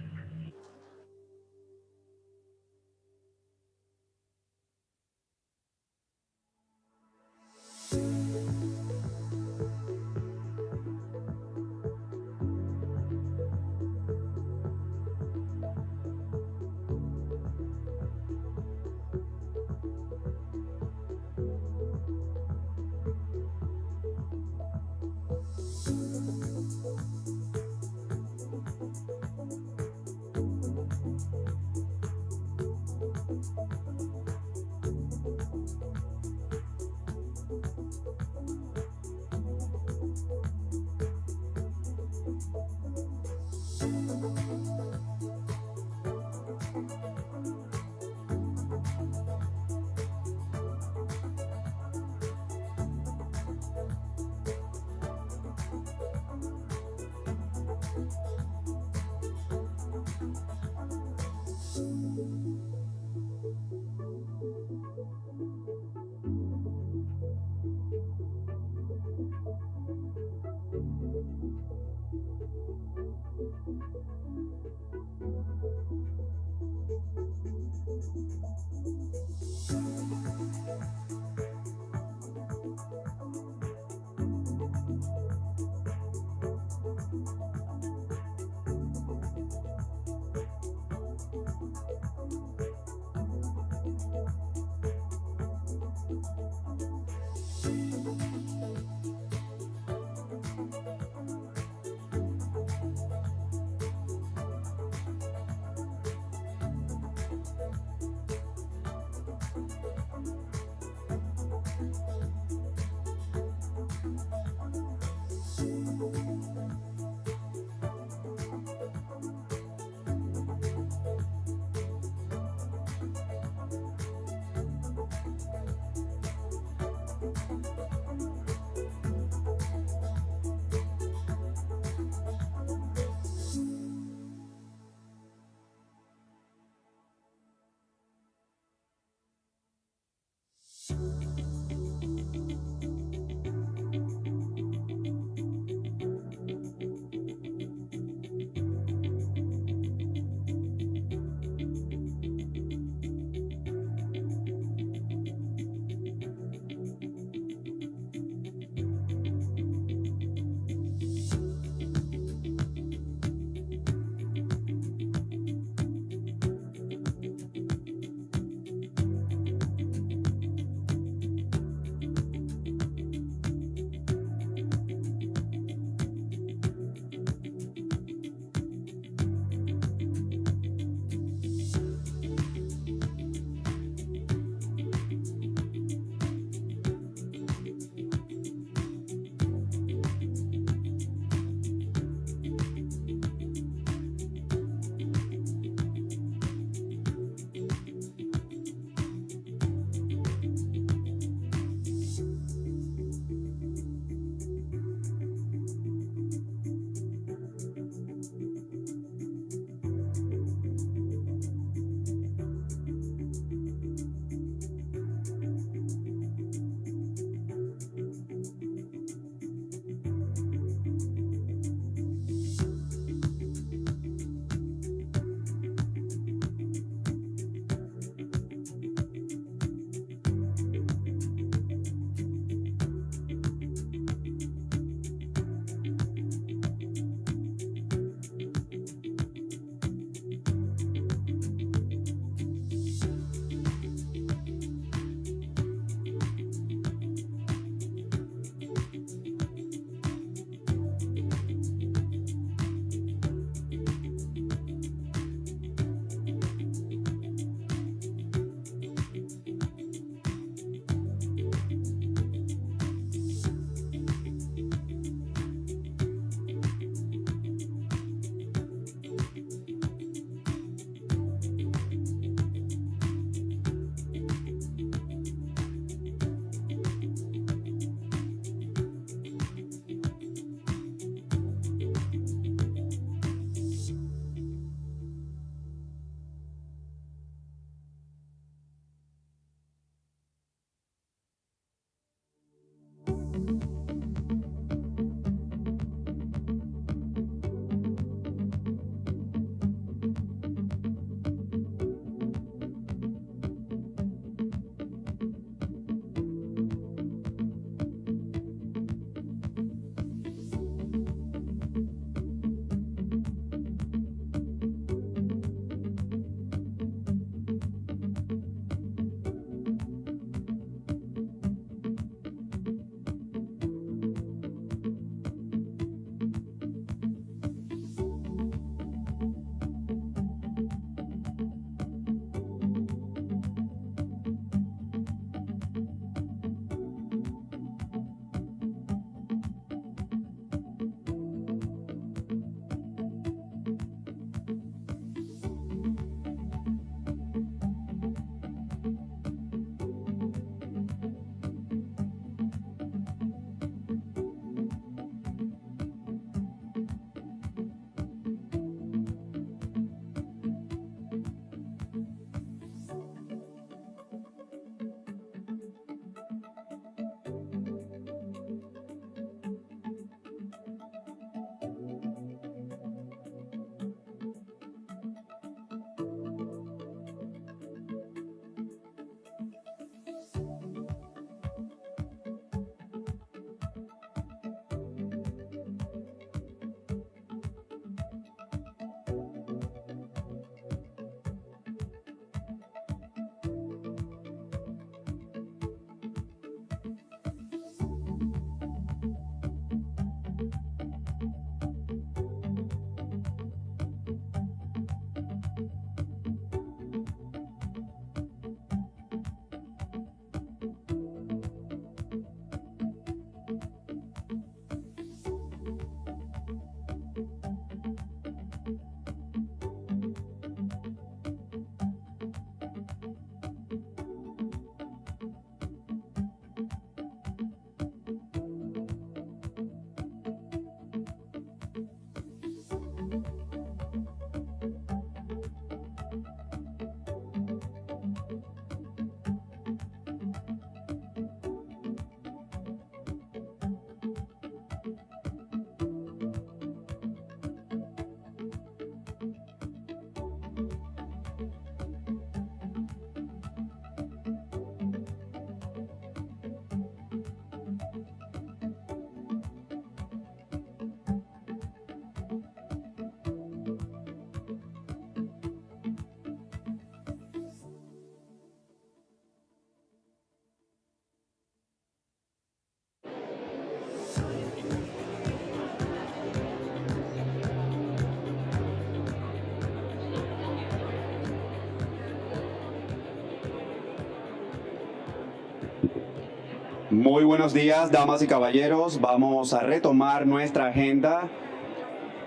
Muy buenos días, damas y caballeros. Vamos a retomar nuestra agenda.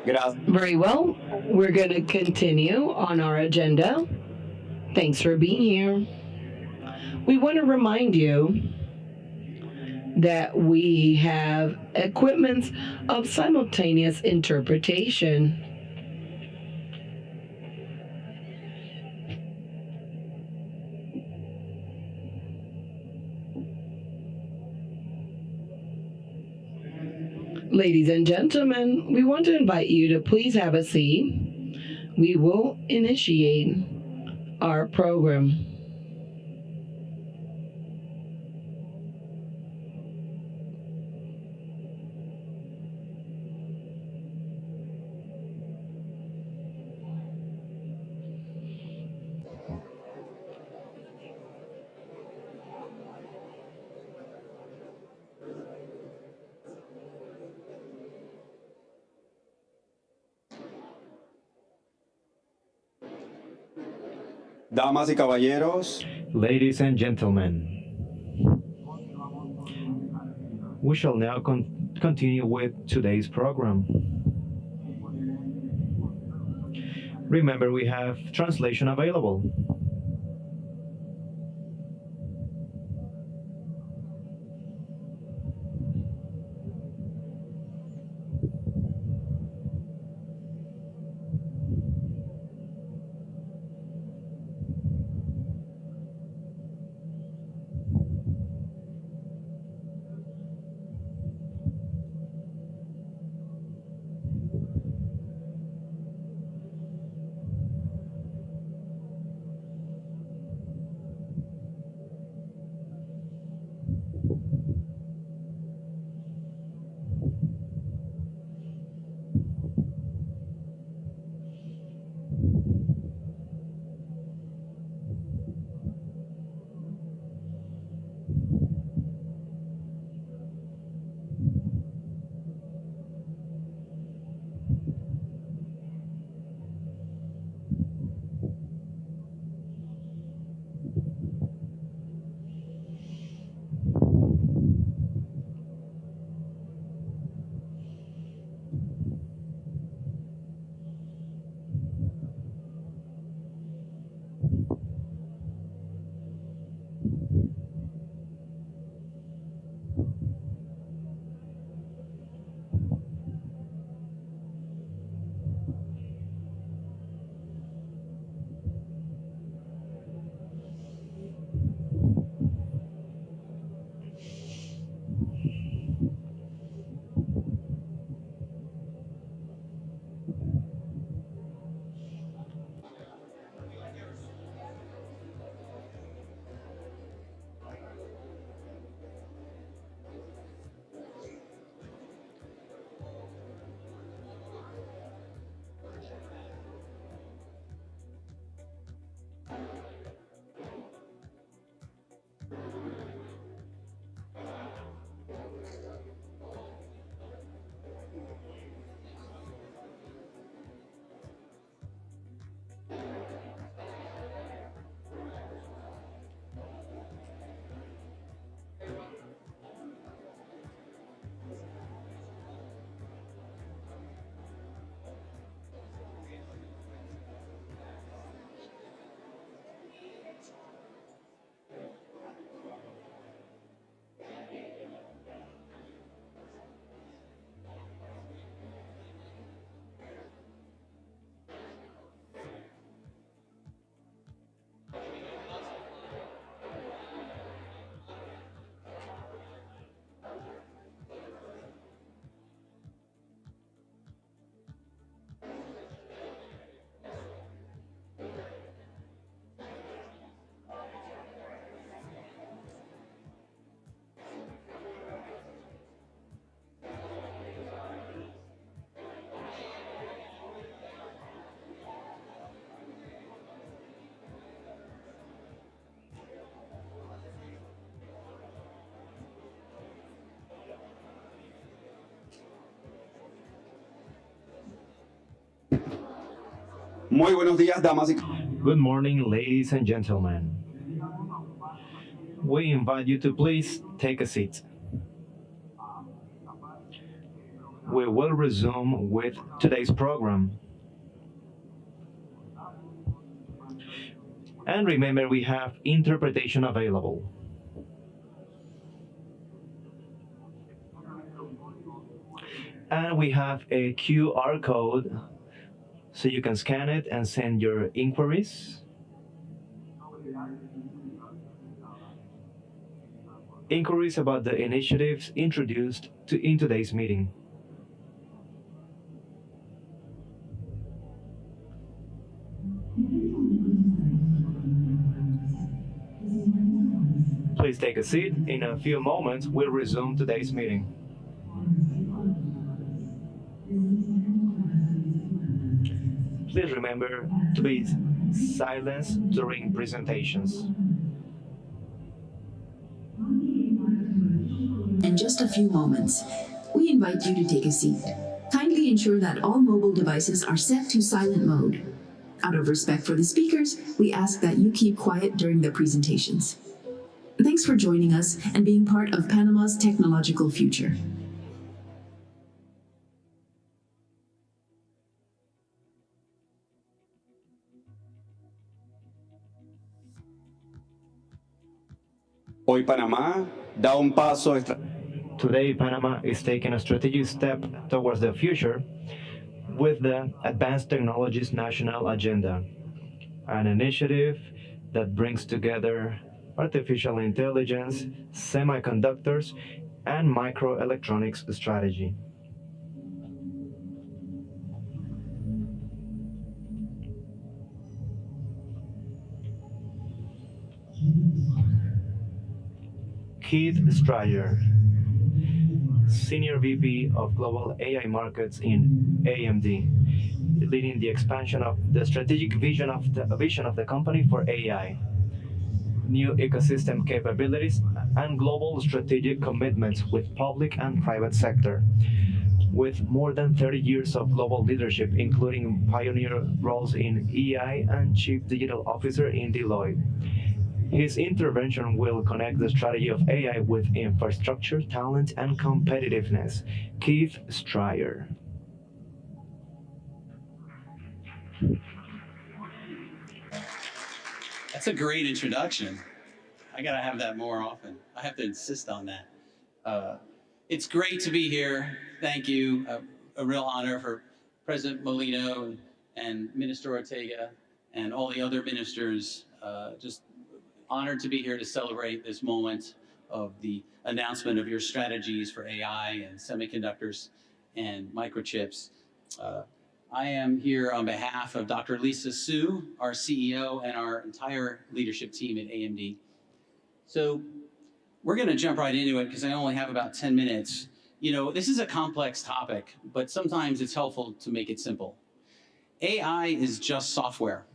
Gracias. Very well. We're going to continue on our agenda. Thanks for being here. We want to remind you that we have equipments of simultaneous interpretation. Ladies and gentlemen, we want to invite you to please have a seat. We will initiate our program. Damas y caballeros, Ladies and gentlemen, we shall now continue with today's program. Remember, we have translation available. muy buenos días, damas y Good morning, ladies and gentlemen. we invite you to please take a seat. We will resume with today's program. And remember, we have interpretation available. And we have a QR code, so you can scan it and send your inquiries. Inquiries about the initiatives introduced in today's meeting. Please take a seat. In a few moments, we'll resume today's meeting. Please remember to be silent during presentations. In just a few moments, we invite you to take a seat. Kindly ensure that all mobile devices are set to silent mode. Out of respect for the speakers, we ask that you keep quiet during the presentations. Thanks for joining us and being part of Panama's technological future. Hoy Panamá da un paso Today, Panama is taking a strategic step towards the future with the Advanced Technologies National Agenda, an initiative that brings together artificial intelligence, semiconductors, and microelectronics strategy. Keith Stryer, Senior VP of Global AI Markets in AMD, leading the expansion of the strategic vision of the company for AI, new ecosystem capabilities, and global strategic commitments with public and private sector. With more than 30 years of global leadership, including pioneer roles in EI and Chief Digital Officer in Deloitte. His intervention will connect the strategy of AI with infrastructure, talent, and competitiveness. Keith Stryer. That's a great introduction. I gotta have that more often. I have to insist on that. It's great to be here. Thank you. A real honor for President Molino and Minister Ortega and all the other ministers. Just honored to be here to celebrate this moment of the announcement of your strategies for AI and semiconductors and microchips. I am here on behalf of Dr. Lisa Su, our CEO, and our entire leadership team at AMD. So we're going to jump right into it because I only have about 10 minutes. You know, this is a complex topic, but sometimes it's helpful to make it simple. AI is just software.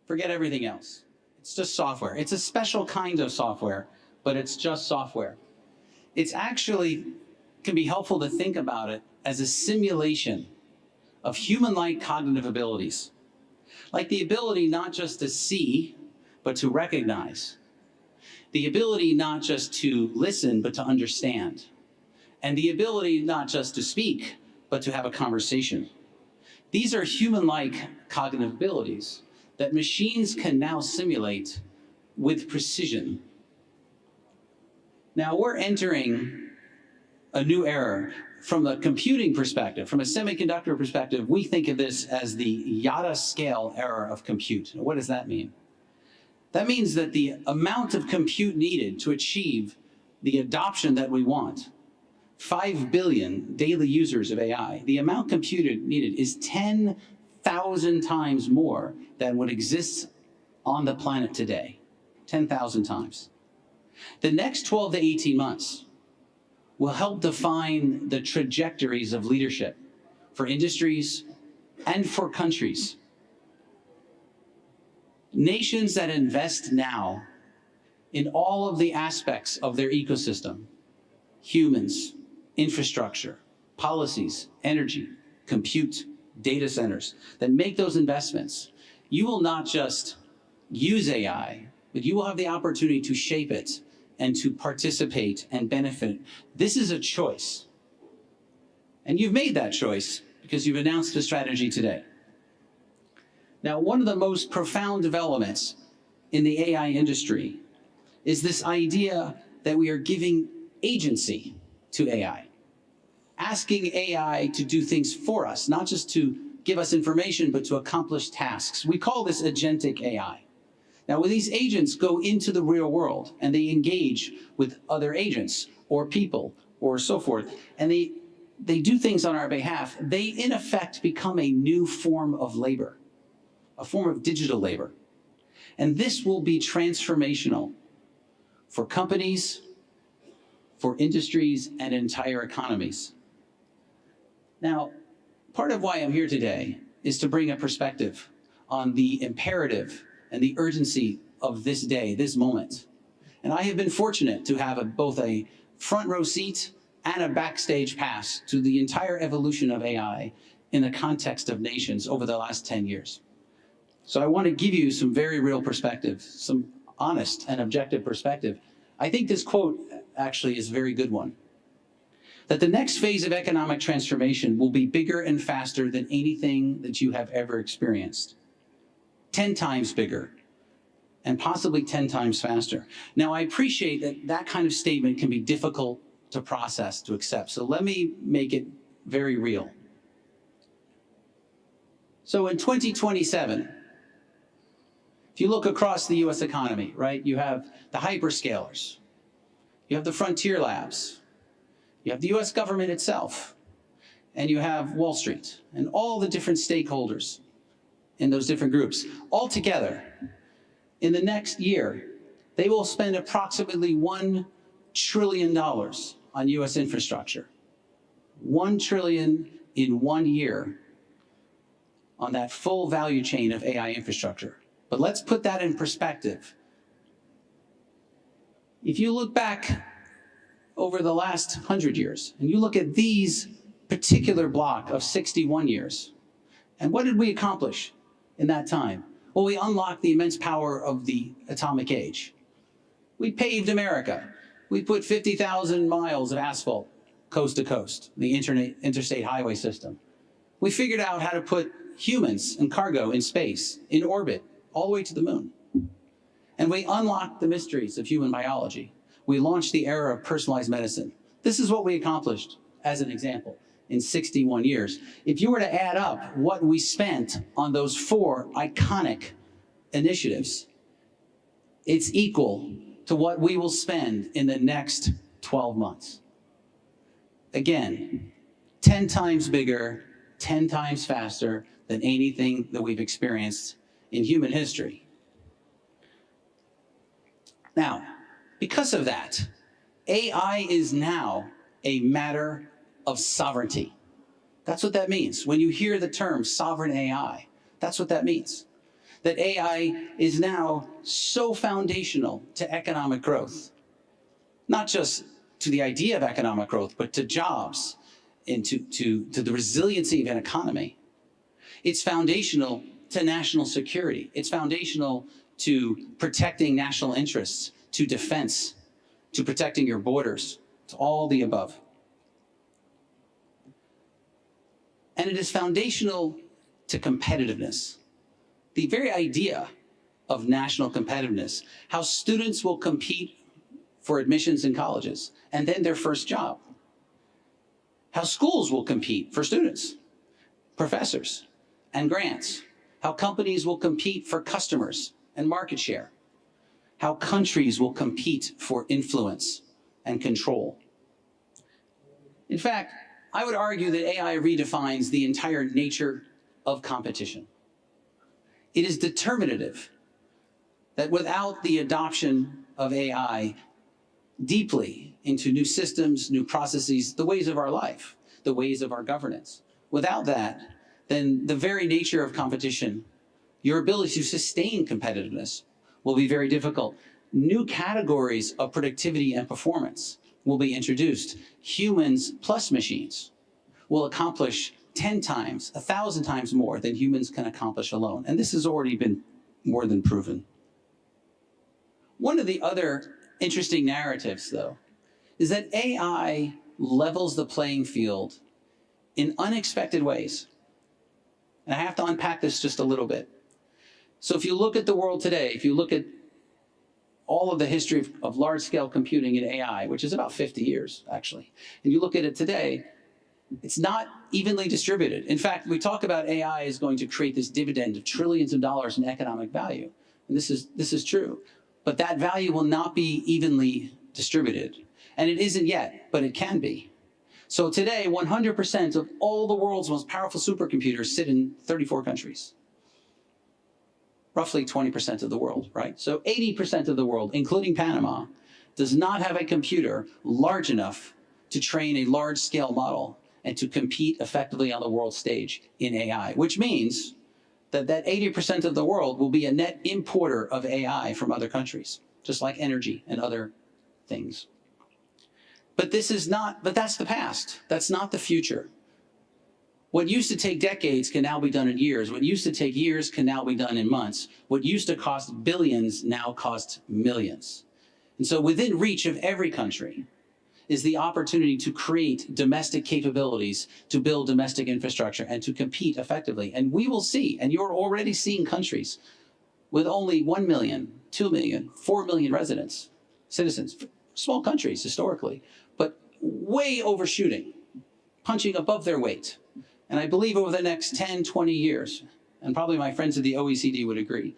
Forget everything else. It's just software. It's a special kind of software, but it's just software. It's actually can be helpful to think about it as a simulation of human-like cognitive abilities, like the ability not just to see, but to recognize, the ability not just to listen, but to understand, and the ability not just to speak, but to have a conversation. These are human-like cognitive abilities that machines can now simulate with precision. Now we're entering a new era. From a computing perspective, from a semiconductor perspective, we think of this as the Yada scale era of compute. What does that mean? That means that the amount of compute needed to achieve the adoption that we want, 5 billion daily users of AI, the amount computed needed is 10,000 times more than what exists on the planet today. 10,000 times. The next 12 to 18 months will help define the trajectories of leadership for industries and for countries. Nations that invest now in all of the aspects of their ecosystem, humans, infrastructure, policies, energy, compute, data centers, that make those investments, you will not just use AI, but you will have the opportunity to shape it and to participate and benefit. This is a choice. And you've made that choice because you've announced a strategy today. Now, one of the most profound developments in the AI industry is this idea that we are giving agency to AI, asking AI to do things for us, not just to give us information, but to accomplish tasks. We call this agentic AI. Now, when these agents go into the real world and they engage with other agents or people or so forth, and they do things on our behalf, they in effect become a new form of labor, a form of digital labor. And this will be transformational for companies, for industries, and entire economies. Now, part of why I'm here today is to bring a perspective on the imperative and the urgency of this day, this moment. And I have been fortunate to have both a front row seat and a backstage pass to the entire evolution of AI in the context of nations over the last 10 years. So I want to give you some very real perspective, some honest and objective perspective. I think this quote actually is a very good one. That the next phase of economic transformation will be bigger and faster than anything that you have ever experienced. 10 times bigger, and possibly 10 times faster. Now, I appreciate that that kind of statement can be difficult to process, to accept. So let me make it very real. So in 2027, if you look across the US economy, right, you have the hyperscalers, you have the frontier labs, you have the US government itself, and you have Wall Street, and all the different stakeholders in those different groups. All together, in the next year, they will spend approximately $1 trillion on US infrastructure. $1 trillion in 1 year on that full value chain of AI infrastructure. But let's put that in perspective. If you look back over the last 100 years, and you look at these particular block of 61 years, and what did we accomplish in that time? Well, we unlocked the immense power of the atomic age. We paved America. We put 50,000 miles of asphalt coast to coast, the interstate highway system. We figured out how to put humans and cargo in space, in orbit, all the way to the moon. And we unlocked the mysteries of human biology. We launched the era of personalized medicine. This is what we accomplished, as an example, in 61 years. If you were to add up what we spent on those 4 iconic initiatives, it's equal to what we will spend in the next 12 months. Again, 10 times bigger, 10 times faster than anything that we've experienced in human history. Now, because of that, AI is now a matter of sovereignty. That's what that means. When you hear the term sovereign AI, that's what that means. That AI is now so foundational to economic growth, not just to the idea of economic growth, but to jobs and to the resiliency of an economy. It's foundational to national security. It's foundational to protecting national interests, to defense, to protecting your borders, to all the above. And it is foundational to competitiveness. The very idea of national competitiveness, how students will compete for admissions in colleges and then their first job. How schools will compete for students, professors, and grants. How companies will compete for customers and market share. How countries will compete for influence and control. In fact, I would argue that AI redefines the entire nature of competition. It is determinative that without the adoption of AI deeply into new systems, new processes, the ways of our life, the ways of our governance, without that, then the very nature of competition, your ability to sustain competitiveness, will be very difficult. New categories of productivity and performance will be introduced. Humans plus machines will accomplish 10 times, 1,000 times more than humans can accomplish alone. And this has already been more than proven. One of the other interesting narratives, though, is that AI levels the playing field in unexpected ways. And I have to unpack this just a little bit. So if you look at the world today, if you look at all of the history of large-scale computing and AI, which is about 50 years, actually, and you look at it today, it's not evenly distributed. In fact, we talk about AI is going to create this dividend of trillions of dollars in economic value. And this is true. But that value will not be evenly distributed. And it isn't yet, but it can be. So today, 100% of all the world's most powerful supercomputers sit in 34 countries. Roughly 20% of the world, right? So 80% of the world, including Panama, does not have a computer large enough to train a large-scale model and to compete effectively on the world stage in AI, which means that 80% of the world will be a net importer of AI from other countries, just like energy and other things. But that's the past. That's not the future. What used to take decades can now be done in years. What used to take years can now be done in months. What used to cost billions now costs millions. And so within reach of every country is the opportunity to create domestic capabilities, to build domestic infrastructure, and to compete effectively. And we will see, and you're already seeing countries with only 1 million, 2 million, 4 million residents, citizens, small countries historically, but way overshooting, punching above their weight. And I believe over the next 10, 20 years, and probably my friends at the OECD would agree,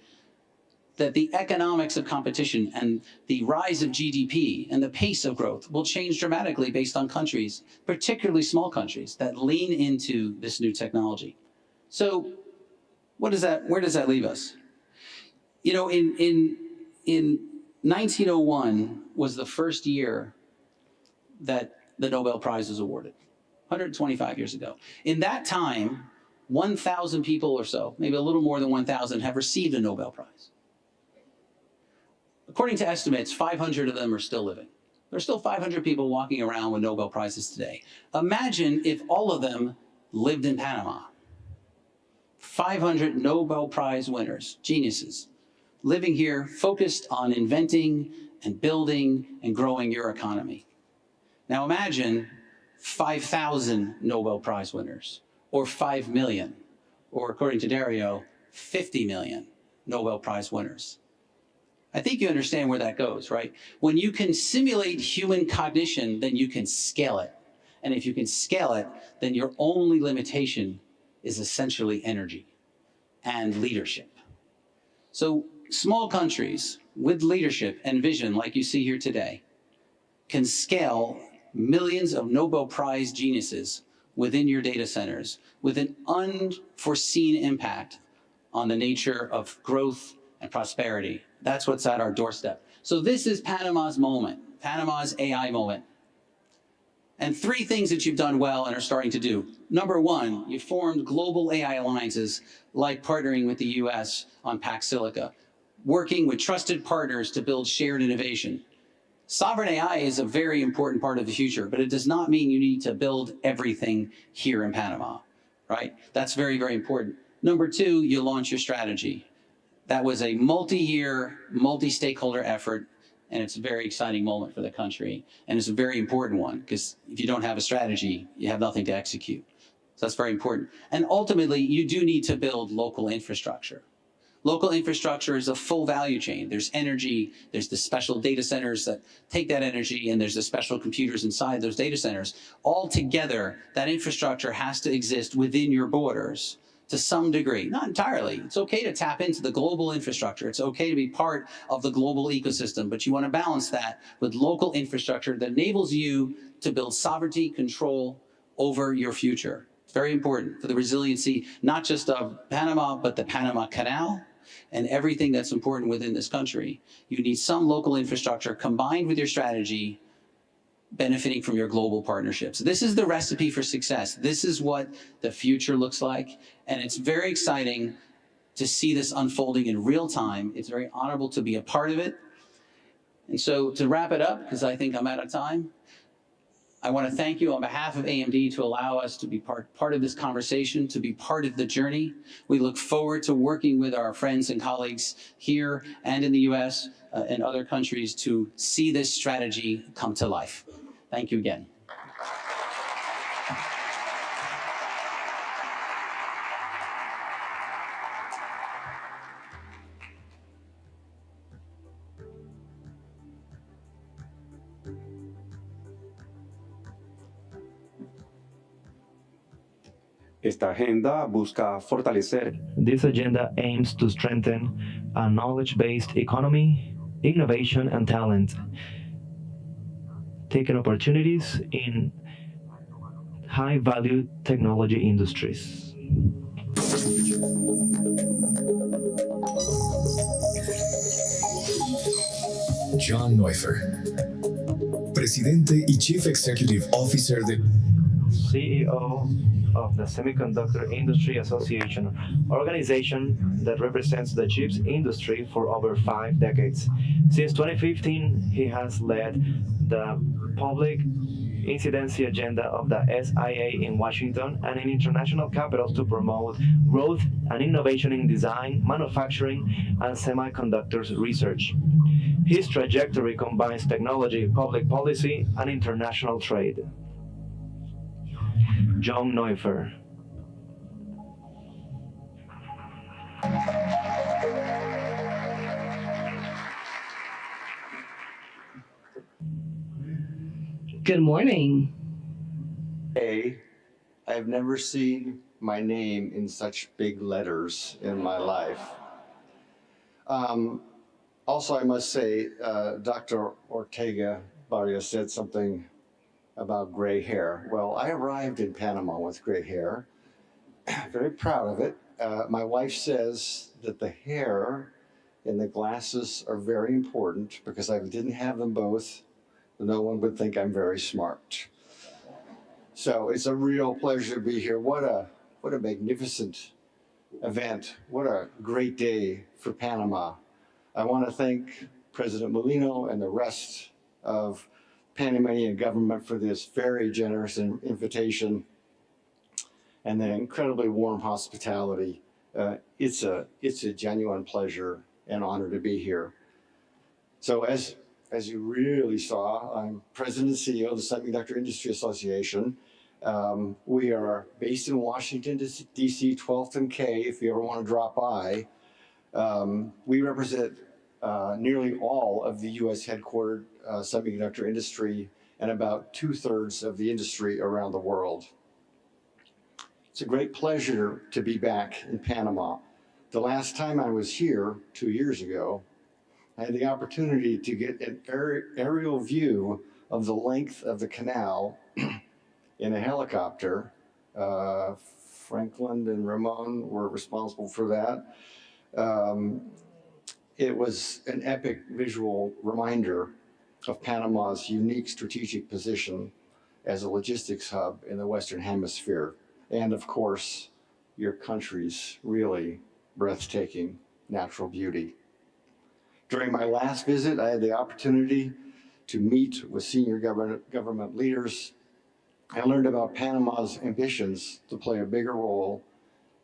that the economics of competition and the rise of GDP and the pace of growth will change dramatically based on countries, particularly small countries, that lean into this new technology. So where does that leave us? You know, in 1901 was the first year that the Nobel Prize was awarded, 125 years ago. In that time, 1,000 people or so, maybe a little more than 1,000, have received a Nobel Prize. According to estimates, 500 of them are still living. There's still 500 people walking around with Nobel Prizes today. Imagine if all of them lived in Panama. 500 Nobel Prize winners, geniuses, living here, focused on inventing and building and growing your economy. Now imagine 5,000 Nobel Prize winners, or 5 million, or according to Dario, 50 million Nobel Prize winners. I think you understand where that goes, right? When you can simulate human cognition, then you can scale it. And if you can scale it, then your only limitation is essentially energy and leadership. So small countries with leadership and vision, like you see here today, can scale millions of Nobel Prize geniuses within your data centers with an unforeseen impact on the nature of growth and prosperity. That's what's at our doorstep. So this is Panama's moment, Panama's AI moment. And 3 things that you've done well and are starting to do. Number 1, you formed global AI alliances, like partnering with the US on Pax Silica, working with trusted partners to build shared innovation. Sovereign AI is a very important part of the future, but it does not mean you need to build everything here in Panama, right? That's very, very important. Number 2, you launch your strategy. That was a multi-year, multi-stakeholder effort, and it's a very exciting moment for the country. And it's a very important one, because if you don't have a strategy, you have nothing to execute. So that's very important. And ultimately, you do need to build local infrastructure. Local infrastructure is a full value chain. There's energy, there's the special data centers that take that energy, and there's the special computers inside those data centers. All together, that infrastructure has to exist within your borders to some degree, not entirely. It's okay to tap into the global infrastructure. It's okay to be part of the global ecosystem, but you want to balance that with local infrastructure that enables you to build sovereignty, control over your future. It's very important for the resiliency, not just of Panama, but the Panama Canal and everything that's important within this country. You need some local infrastructure combined with your strategy, benefiting from your global partnerships. This is the recipe for success. This is what the future looks like. And it's very exciting to see this unfolding in real time. It's very honorable to be a part of it. And so to wrap it up, because I think I'm out of time, I want to thank you on behalf of AMD to allow us to be part of this conversation, to be part of the journey. We look forward to working with our friends and colleagues here and in the US and other countries to see this strategy come to life. Thank you again. Esta agenda busca fortalecer This agenda aims to strengthen a knowledge-based economy, innovation, and talent, taking opportunities in high-value technology industries. John Neuffer, Presidente y Chief Executive Officer de CEO of the Semiconductor Industry Association, organization that represents the chips industry for over 5 decades. Since 2015, he has led the public incidency agenda of the SIA in Washington and in international capitals to promote growth and innovation in design, manufacturing, and semiconductors research. His trajectory combines technology, public policy, and international trade. John Neuffer. Good morning. I've never seen my name in such big letters in my life. Also, I must say, Dr. Ortega Barrios said something about gray hair. Well, I arrived in Panama with gray hair, very proud of it. My wife says that the hair and the glasses are very important because if I didn't have them both, no one would think I'm very smart. So it's a real pleasure to be here. What a magnificent event. What a great day for Panama. I want to thank President Molino and the rest of Panamanian government for this very generous invitation and the incredibly warm hospitality. It's a genuine pleasure and honor to be here. So as you really saw, I'm President and CEO of the Semiconductor Industry Association. We are based in Washington, D.C., 12th and K, if you ever want to drop by. We represent nearly all of the U.S. headquartered semiconductor industry and about 2/3 of the industry around the world. It's a great pleasure to be back in Panama. The last time I was here 2 years ago, I had the opportunity to get an aerial view of the length of the canal in a helicopter. Franklin and Ramon were responsible for that. It was an epic visual reminder of Panama's unique strategic position as a logistics hub in the Western Hemisphere. And of course, your country's really breathtaking natural beauty. During my last visit, I had the opportunity to meet with senior government leaders. I learned about Panama's ambitions to play a bigger role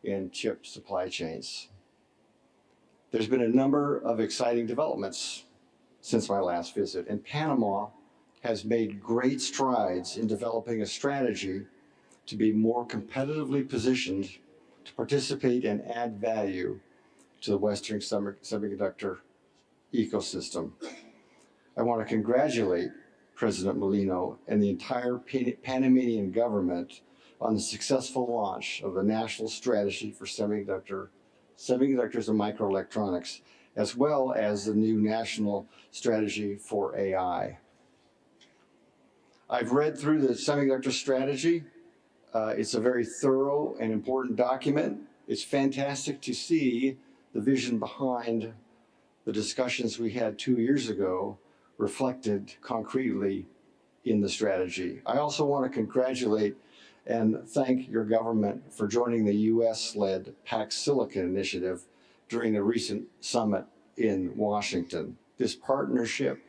in chip supply chains. There's been a number of exciting developments since my last visit, and Panama has made great strides in developing a strategy to be more competitively positioned to participate and add value to the Western semiconductor ecosystem. I want to congratulate President Molino and the entire Panamanian government on the successful launch of the National Strategy for Semiconductors and Microelectronics, as well as the new National Strategy for AI. I've read through the Semiconductor Strategy. It's a very thorough and important document. It's fantastic to see the vision behind the discussions we had 2 years ago reflected concretely in the strategy. I also want to congratulate and thank your government for joining the US-led Pax Silicon initiative during the recent summit in Washington. This partnership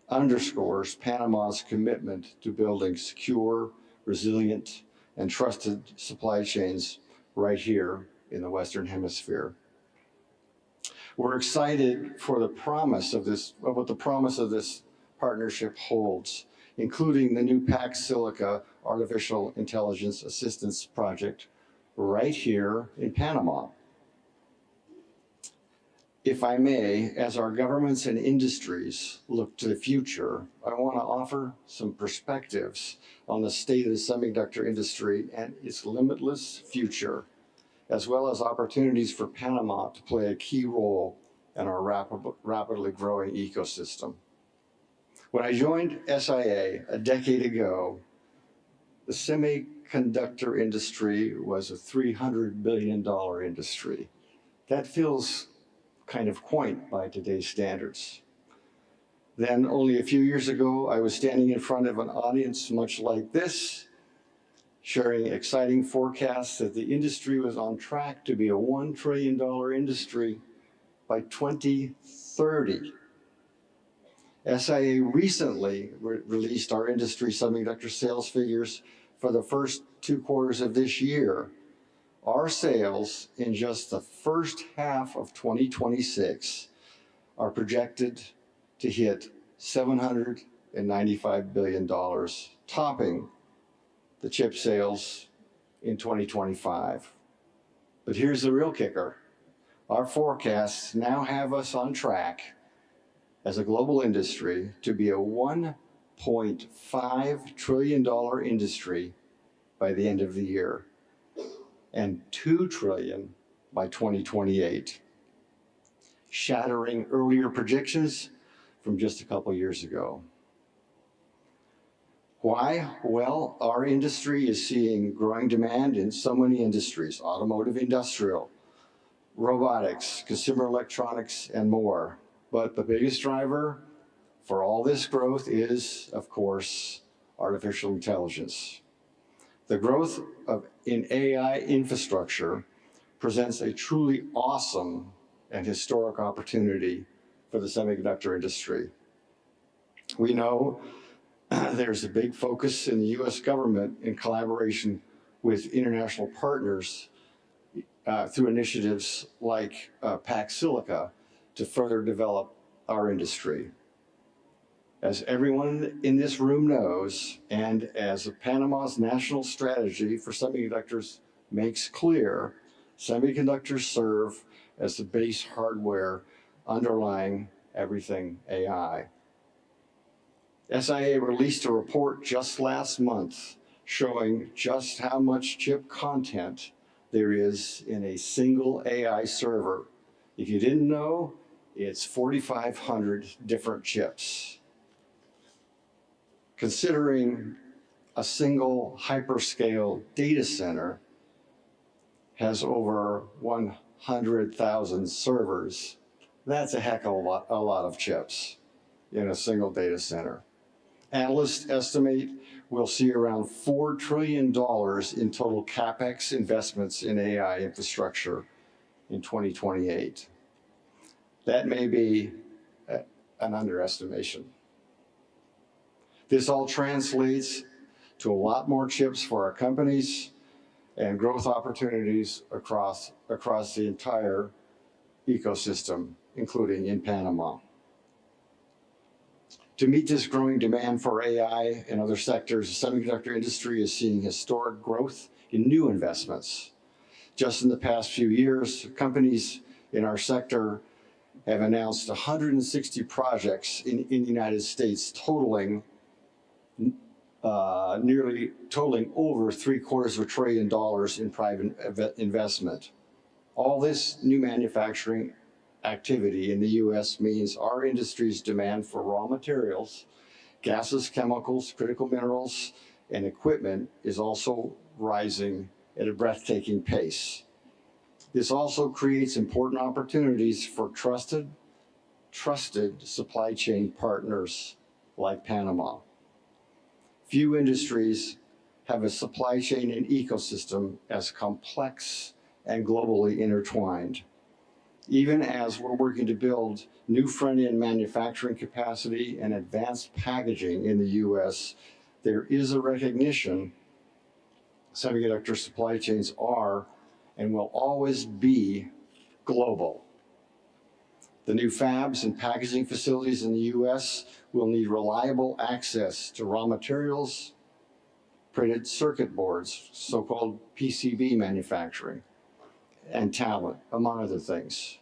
underscores Panama's commitment to building secure, resilient, and trusted supply chains right here in the Western Hemisphere. We're excited for the promise of what the promise of this partnership holds, including the new Pax Silica Artificial Intelligence Assistance Project right here in Panama. If I may, as our governments and industries look to the future, I want to offer some perspectives on the state of the semiconductor industry and its limitless future, as well as opportunities for Panama to play a key role in our rapidly growing ecosystem. When I joined SIA a decade ago, the semiconductor industry was a $300 billion industry. That feels kind of quaint by today's standards. Then, only a few years ago, I was standing in front of an audience much like this, sharing exciting forecasts that the industry was on track to be a $1 trillion industry by 2030. SIA recently released our industry semiconductor sales figures for the first 2 quarters of this year. Our sales in just the first half of 2026 are projected to hit $795 billion, topping the chip sales in 2025. But here's the real kicker. Our forecasts now have us on track as a global industry to be a $1.5 trillion industry by the end of the year, and $2 trillion by 2028, shattering earlier predictions from just a couple years ago. Why? Well, our industry is seeing growing demand in so many industries: automotive, industrial, robotics, consumer electronics, and more. But the biggest driver for all this growth is, of course, artificial intelligence. The growth in AI infrastructure presents a truly awesome and historic opportunity for the semiconductor industry. We know there's a big focus in the US government in collaboration with international partners through initiatives like Pax Silica to further develop our industry. As everyone in this room knows, and as Panama's national strategy for semiconductors makes clear, semiconductors serve as the base hardware underlying everything AI. SIA released a report just last month showing just how much chip content there is in a single AI server. If you didn't know, it's 4,500 different chips. Considering a single hyperscale data center has over 100,000 servers, that's a heck of a lot of chips in a single data center. Analysts estimate we'll see around $4 trillion in total CapEx investments in AI infrastructure in 2028. That may be an underestimation. This all translates to a lot more chips for our companies and growth opportunities across the entire ecosystem, including in Panama. To meet this growing demand for AI and other sectors, the semiconductor industry is seeing historic growth in new investments. Just in the past few years, companies in our sector have announced 160 projects in the United States, totaling over $750 billion in private investment. All this new manufacturing activity in the U.S. means our industry's demand for raw materials, gases, chemicals, critical minerals, and equipment is also rising at a breathtaking pace. This also creates important opportunities for trusted supply chain partners like Panama. Few industries have a supply chain and ecosystem as complex and globally intertwined. Even as we're working to build new front-end manufacturing capacity and advanced packaging in the US, there is a recognition semiconductor supply chains are and will always be global. The new fabs and packaging facilities in the US will need reliable access to raw materials, printed circuit boards, so-called PCB manufacturing, and talent, among other things.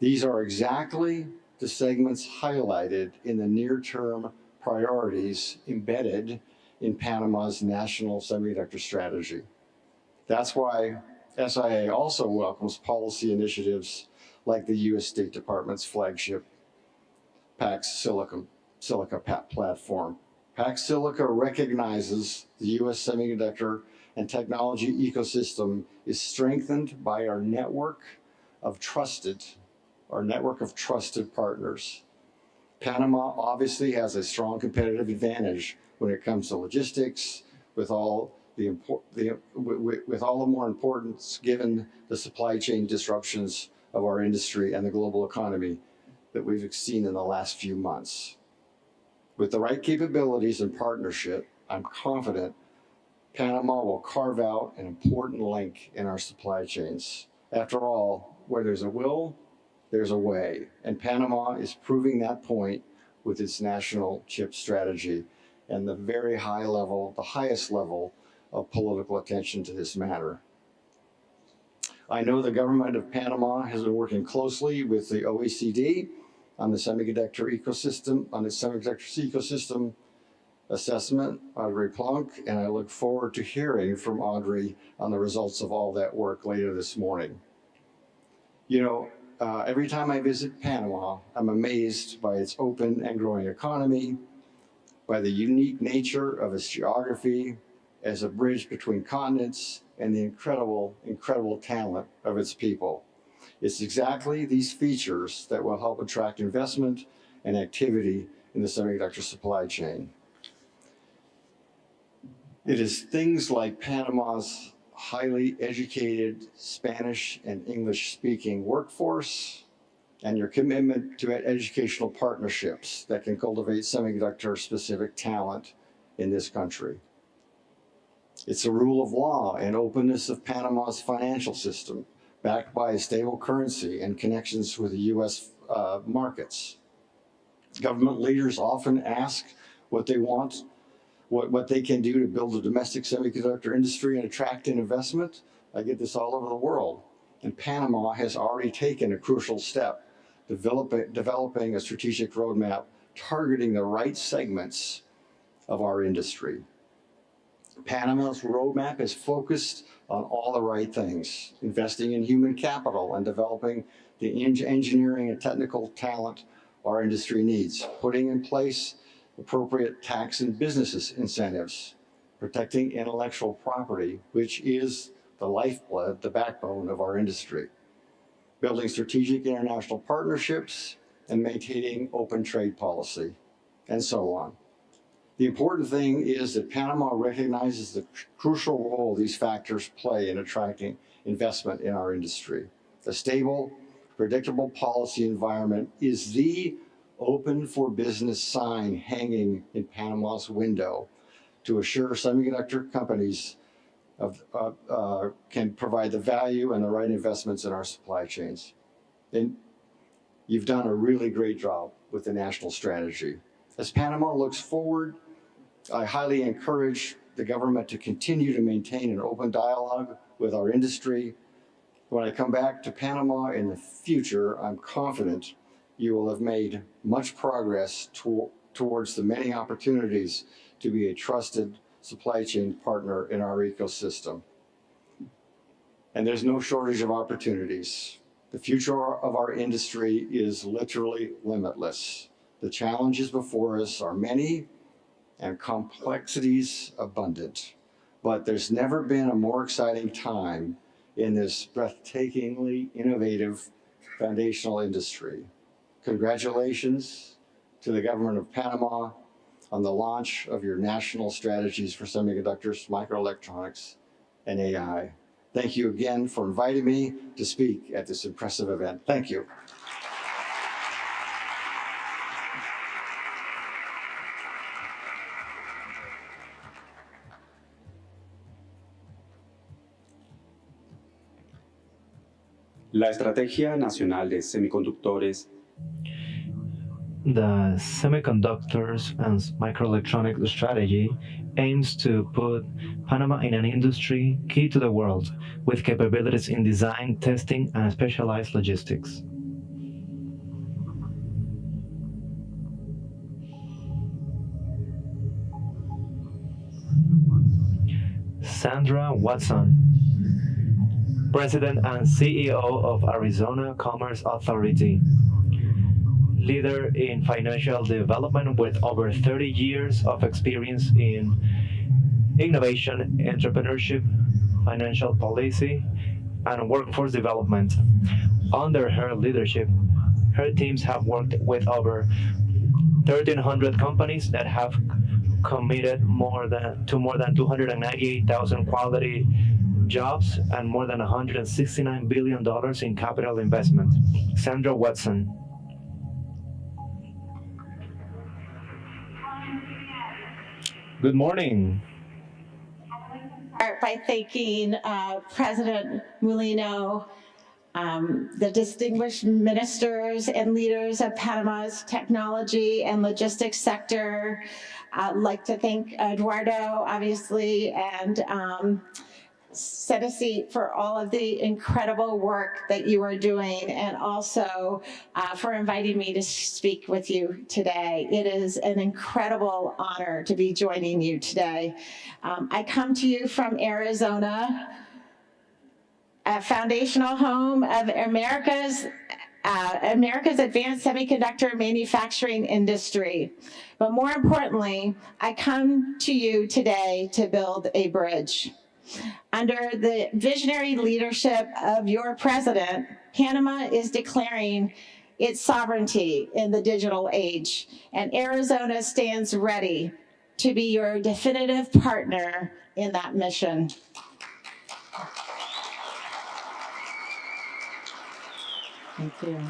These are exactly the segments highlighted in the near-term priorities embedded in Panama's national semiconductor strategy. That's why SIA also welcomes policy initiatives like the US State Department's flagship Pax Silica platform. Pax Silica recognizes the US semiconductor and technology ecosystem is strengthened by our network of trusted partners. Panama obviously has a strong competitive advantage when it comes to logistics, with all the more importance given the supply chain disruptions of our industry and the global economy that we've seen in the last few months. With the right capabilities and partnership, I'm confident Panama will carve out an important link in our supply chains. After all, where there's a will, there's a way, and Panama is proving that point with its national chip strategy and the very high level, the highest level of political attention to this matter. I know the government of Panama has been working closely with the OECD on the semiconductor ecosystem assessment, Audrey Plunk, and I look forward to hearing from Audrey on the results of all that work later this morning. You know, every time I visit Panama, I'm amazed by its open and growing economy, by the unique nature of its geography as a bridge between continents, and the incredible talent of its people. It's exactly these features that will help attract investment and activity in the semiconductor supply chain. It is things like Panama's highly educated Spanish and English-speaking workforce and your commitment to educational partnerships that can cultivate semiconductor-specific talent in this country. It's the rule of law and openness of Panama's financial system, backed by a stable currency and connections with the US markets. Government leaders often ask what they want, what they can do to build a domestic semiconductor industry and attract investment. I get this all over the world. And Panama has already taken a crucial step, developing a strategic roadmap targeting the right segments of our industry. Panama's roadmap is focused on all the right things, investing in human capital and developing the engineering and technical talent our industry needs, putting in place appropriate tax and business incentives, protecting intellectual property, which is the lifeblood, the backbone of our industry, building strategic international partnerships, and maintaining open trade policy, and so on. The important thing is that Panama recognizes the crucial role these factors play in attracting investment in our industry. A stable, predictable policy environment is the open for business sign hanging in Panama's window to assure semiconductor companies can provide the value and the right investments in our supply chains. And you've done a really great job with the national strategy. As Panama looks forward, I highly encourage the government to continue to maintain an open dialogue with our industry. When I come back to Panama in the future, I'm confident you will have made much progress towards the many opportunities to be a trusted supply chain partner in our ecosystem. And there's no shortage of opportunities. The future of our industry is literally limitless. The challenges before us are many and complexities abundant, but there's never been a more exciting time in this breathtakingly innovative foundational industry. Congratulations to the government of Panama on the launch of your national strategies for semiconductors, microelectronics, and AI. Thank you again for inviting me to speak at this impressive event. Thank you. La Estrategia Nacional de Semiconductores. The Semiconductors and Microelectronics Strategy aims to put Panama in an industry key to the world, with capabilities in design, testing, and specialized logistics. Sandra Watson, President and CEO of Arizona Commerce Authority, leader in financial development with over 30 years of experience in innovation, entrepreneurship, financial policy, and workforce development. Under her leadership, her teams have worked with over 1,300 companies that have committed more than 298,000 quality jobs and more than $169 billion in capital investment. Sandra Watson. Good morning. Start by thanking President Mulino, the distinguished ministers and leaders of Panama's technology and logistics sector. I'd like to thank Eduardo, obviously, and Senesi for all of the incredible work that you are doing, and also for inviting me to speak with you today. It is an incredible honor to be joining you today. I come to you from Arizona, a foundational home of America's advanced semiconductor manufacturing industry. But more importantly, I come to you today to build a bridge. Under the visionary leadership of your president, Panama is declaring its sovereignty in the digital age, and Arizona stands ready to be your definitive partner in that mission. Thank you.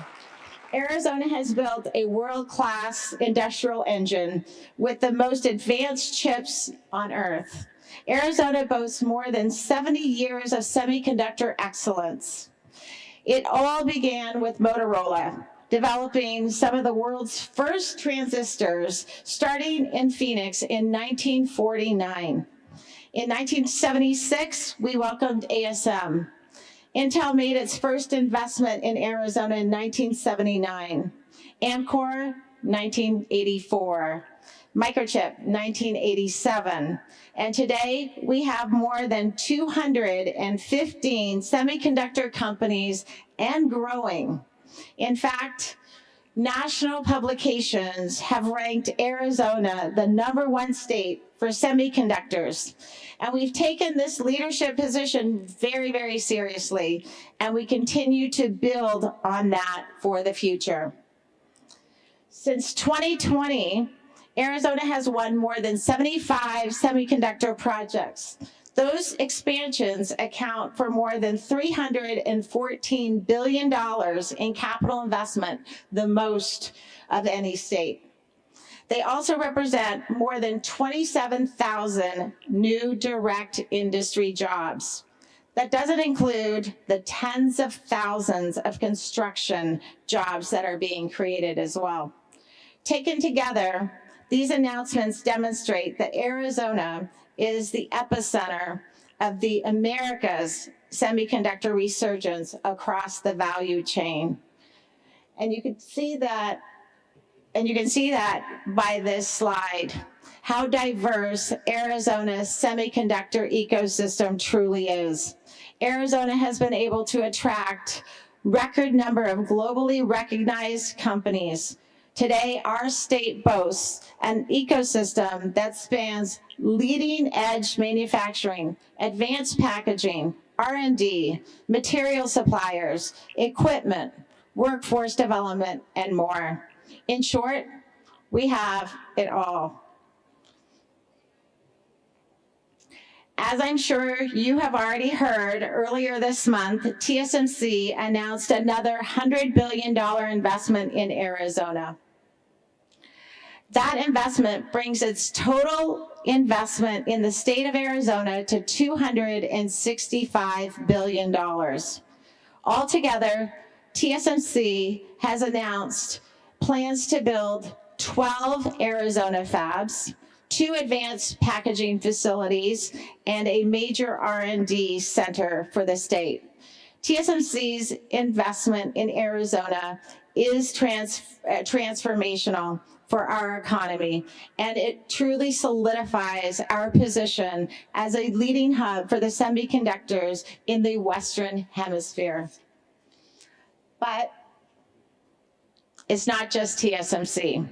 Arizona has built a world-class industrial engine with the most advanced chips on Earth. Arizona boasts more than 70 years of semiconductor excellence. It all began with Motorola, developing some of the world's first transistors, starting in Phoenix in 1949. In 1976, we welcomed ASM. Intel made its first investment in Arizona in 1979. Amkor, 1984. Microchip, 1987. And today, we have more than 215 semiconductor companies and growing. In fact, national publications have ranked Arizona the #1 state for semiconductors. And we've taken this leadership position very, very seriously, and we continue to build on that for the future. Since 2020, Arizona has won more than 75 semiconductor projects. Those expansions account for more than $314 billion in capital investment, the most of any state. They also represent more than 27,000 new direct industry jobs. That doesn't include the tens of thousands of construction jobs that are being created as well. Taken together, these announcements demonstrate that Arizona is the epicenter of the America's semiconductor resurgence across the value chain. And you can see that by this slide, how diverse Arizona's semiconductor ecosystem truly is. Arizona has been able to attract record number of globally recognized companies. Today, our state boasts an ecosystem that spans leading edge manufacturing, advanced packaging, R&D, material suppliers, equipment, workforce development, and more. In short, we have it all. As I'm sure you have already heard, earlier this month, TSMC announced another $100 billion investment in Arizona. That investment brings its total investment in the state of Arizona to $265 billion. Altogether, TSMC has announced plans to build 12 Arizona fabs, 2 advanced packaging facilities, and a major R&D center for the state. TSMC's investment in Arizona is transformational for our economy, and it truly solidifies our position as a leading hub for the semiconductors in the Western Hemisphere. But it's not just TSMC.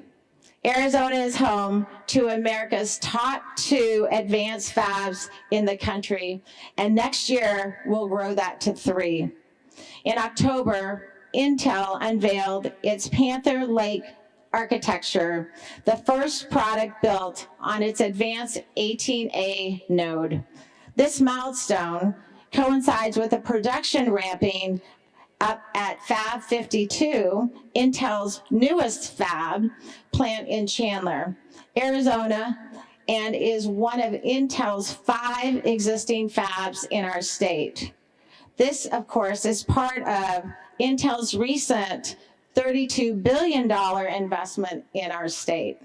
Arizona is home to America's top 2 advanced fabs in the country, and next year we'll grow that to 3. In October, Intel unveiled its Panther Lake architecture, the first product built on its advanced 18A node. This milestone coincides with the production ramping up at Fab 52, Intel's newest fab plant in Chandler, Arizona, and is one of Intel's 5 existing fabs in our state. This, of course, is part of Intel's recent $32 billion investment in our state.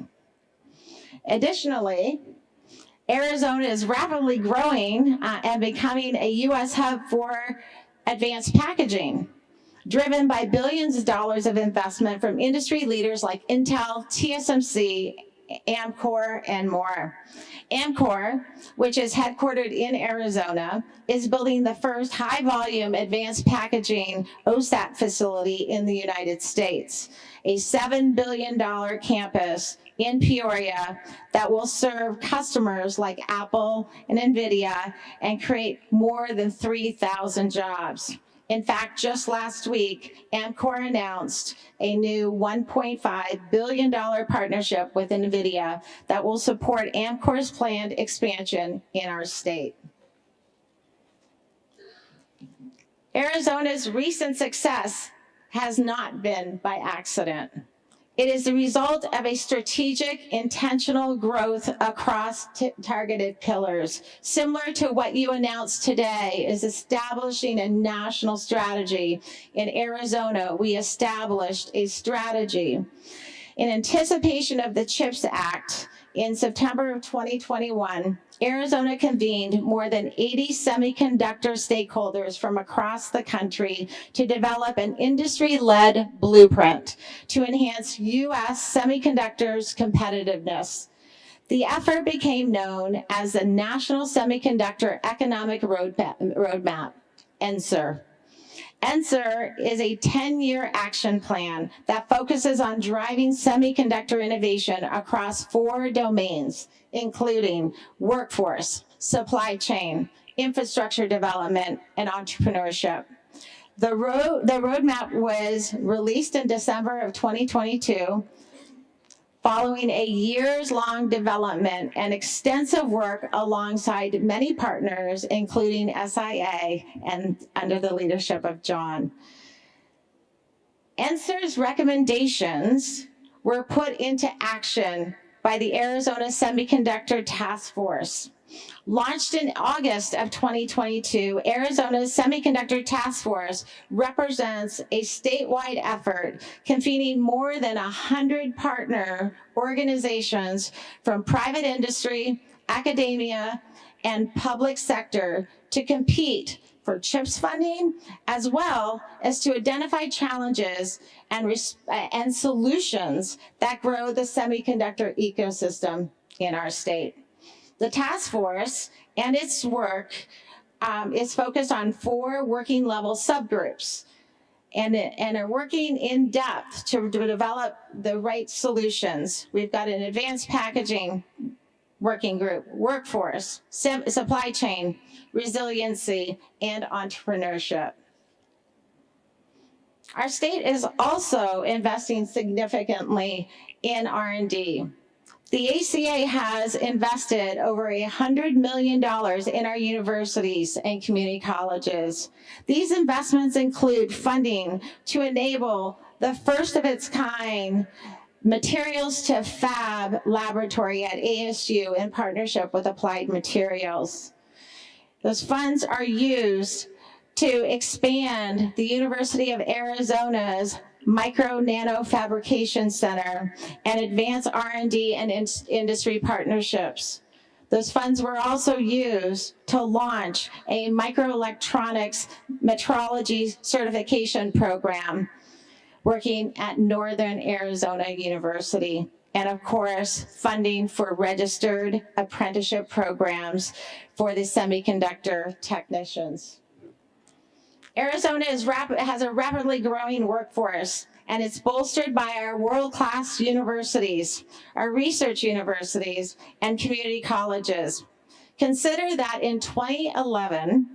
Additionally, Arizona is rapidly growing and becoming a U.S. hub for advanced packaging, driven by billions of dollars of investment from industry leaders like Intel, TSMC, Amkor, and more. Amkor, which is headquartered in Arizona, is building the first high-volume advanced packaging OSAT facility in the United States, a $7 billion campus in Peoria that will serve customers like Apple and NVIDIA and create more than 3,000 jobs. In fact, just last week, Amkor announced a new $1.5 billion partnership with NVIDIA that will support Amkor's planned expansion in our state. Arizona's recent success has not been by accident. It is the result of a strategic, intentional growth across targeted pillars. Similar to what you announced today is establishing a national strategy. In Arizona, we established a strategy. In anticipation of the CHIPS Act, in September of 2021, Arizona convened more than 80 semiconductor stakeholders from across the country to develop an industry-led blueprint to enhance U.S. semiconductors' competitiveness. The effort became known as the National Semiconductor Economic Roadmap, NSER. NSER is a 10-year action plan that focuses on driving semiconductor innovation across 4 domains, including workforce, supply chain, infrastructure development, and entrepreneurship. The roadmap was released in December of 2022, following a years-long development and extensive work alongside many partners, including SIA and under the leadership of John. NSER's recommendations were put into action by the Arizona Semiconductor Task Force. Launched in August of 2022, Arizona's Semiconductor Task Force represents a statewide effort convening more than 100 partner organizations from private industry, academia, and public sector to compete for CHIPS funding, as well as to identify challenges and solutions that grow the semiconductor ecosystem in our state. The task force and its work is focused on 4 working level subgroups and are working in depth to develop the right solutions. We've got an advanced packaging working group, workforce, supply chain, resiliency, and entrepreneurship. Our state is also investing significantly in R&D. The ACA has invested over $100 million in our universities and community colleges. These investments include funding to enable the first of its kind Materials to Fab laboratory at ASU in partnership with Applied Materials. Those funds are used to expand the University of Arizona's Micro Nano Fabrication Center and advance R&D and industry partnerships. Those funds were also used to launch a microelectronics metrology certification program working at Northern Arizona University. And of course, funding for registered apprenticeship programs for the semiconductor technicians. Arizona has a rapidly growing workforce, and it's bolstered by our world-class universities, our research universities, and community colleges. Consider that in 2011,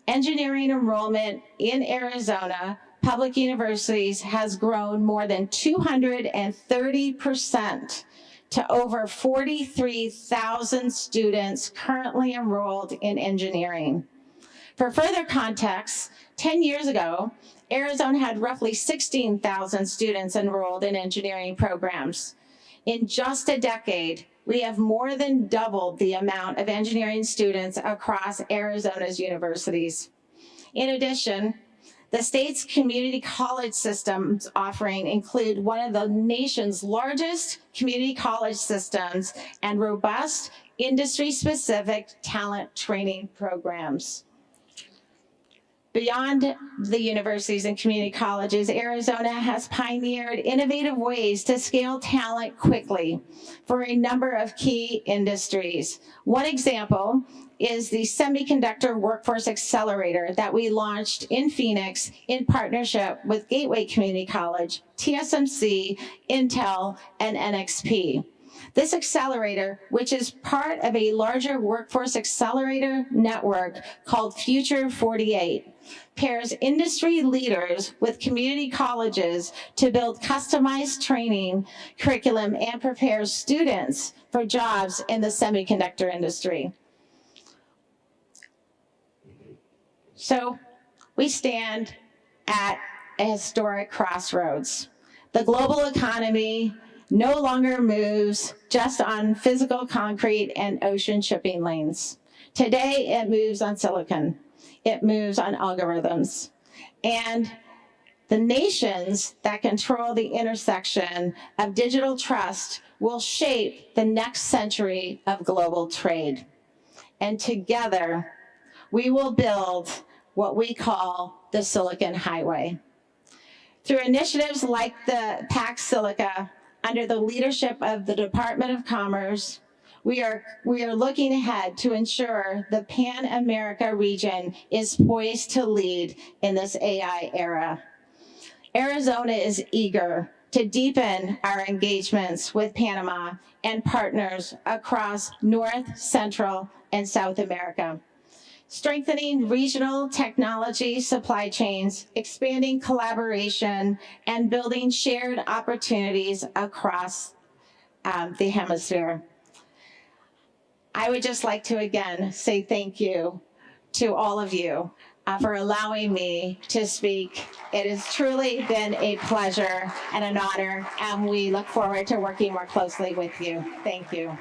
engineering enrollment in Arizona public universities has grown more than 230% to over 43,000 students currently enrolled in engineering. For further context, 10 years ago, Arizona had roughly 16,000 students enrolled in engineering programs. In just a decade, we have more than doubled the amount of engineering students across Arizona's universities. In addition, the state's community college systems offering include one of the nation's largest community college systems and robust industry-specific talent training programs. Beyond the universities and community colleges, Arizona has pioneered innovative ways to scale talent quickly for a number of key industries. One example is the Semiconductor Workforce Accelerator that we launched in Phoenix in partnership with Gateway Community College, TSMC, Intel, and NXP. This accelerator, which is part of a larger workforce accelerator network called Future 48, pairs industry leaders with community colleges to build customized training curriculum and prepares students for jobs in the semiconductor industry. So we stand at a historic crossroads. The global economy no longer moves just on physical concrete and ocean shipping lanes. Today, it moves on silicon. It moves on algorithms. And the nations that control the intersection of digital trust will shape the next century of global trade. And together, we will build what we call the Silicon Highway. Through initiatives like the Pax Silica, under the leadership of the Department of Commerce, we are looking ahead to ensure the Pan America region is poised to lead in this AI era. Arizona is eager to deepen our engagements with Panama and partners across North, Central, and South America. Strengthening regional technology supply chains, expanding collaboration, and building shared opportunities across the hemisphere. I would just like to again say thank you to all of you for allowing me to speak. It has truly been a pleasure and an honor, and we look forward to working more closely with you. Thank you.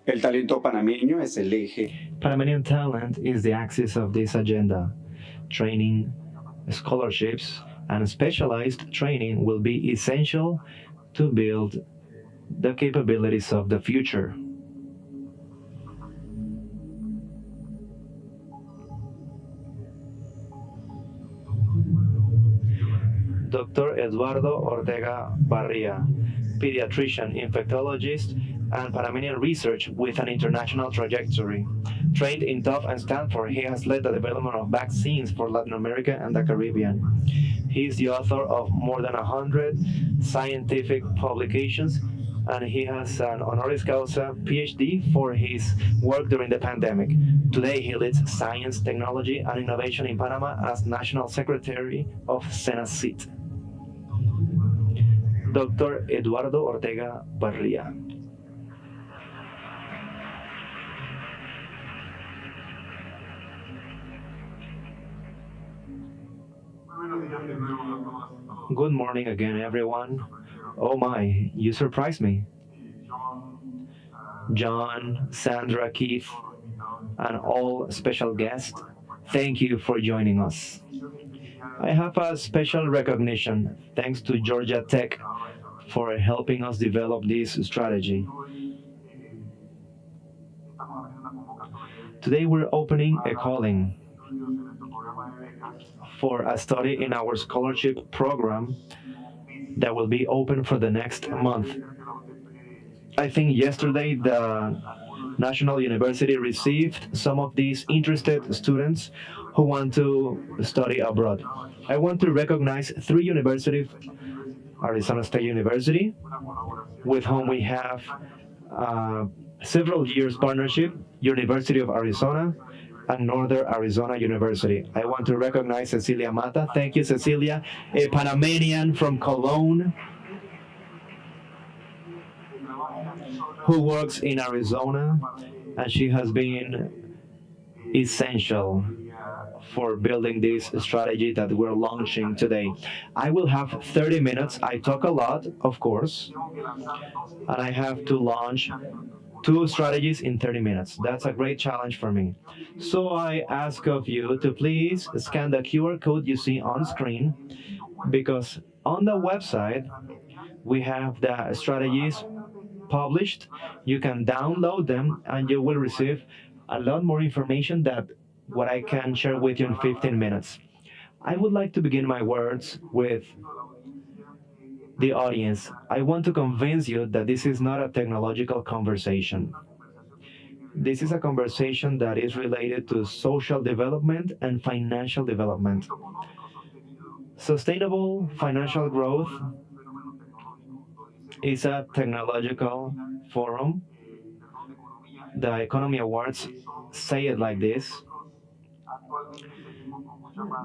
El talento panameño es el eje. Panamanian talent is the axis of this agenda. Training, scholarships, and specialized training will be essential to build the capabilities of the future. Dr. Eduardo Ortega Barria, pediatrician infectologist and Panamanian research with an international trajectory. Trained in Tufts and Stanford, he has led the development of vaccines for Latin America and the Caribbean. He is the author of more than 100 scientific publications, and he has an honoris causa PhD for his work during the pandemic. Today, he leads science, technology, and innovation in Panama as National Secretary of Senacit. Dr. Eduardo Ortega Barria. Good morning again, everyone. Oh my, you surprised me. John, Sandra, Keith, and all special guests, thank you for joining us. I have a special recognition thanks to Georgia Tech for helping us develop this strategy. Today we're opening a calling for a study in our scholarship program that will be open for the next month. I think yesterday the National University received some of these interested students who want to study abroad. I want to recognize 3 universities: Arizona State University, with whom we have several years partnership, University of Arizona, and Northern Arizona University. I want to recognize Cecilia Mata. Thank you, Cecilia, a Panamanian from Cologne who works in Arizona, and she has been essential for building this strategy that we're launching today. I will have 30 minutes. I talk a lot, of course, and I have to launch 2 strategies in 30 minutes. That's a great challenge for me. So I ask of you to please scan the QR code you see on screen, because on the website we have the strategies published. You can download them and you will receive a lot more information than what I can share with you in 15 minutes. I would like to begin my words with the audience. I want to convince you that this is not a technological conversation. This is a conversation that is related to social development and financial development. Sustainable financial growth is a technological forum. The Economy Awards say it like this.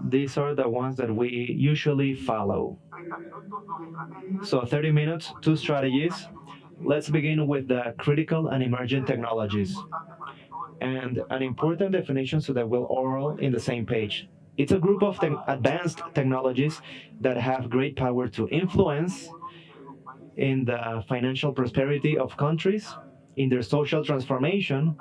These are the ones that we usually follow. So 30 minutes, 2 strategies. Let's begin with the critical and emerging technologies. And an important definition so that we're all in the same page. It's a group of advanced technologies that have great power to influence in the financial prosperity of countries, in their social transformation,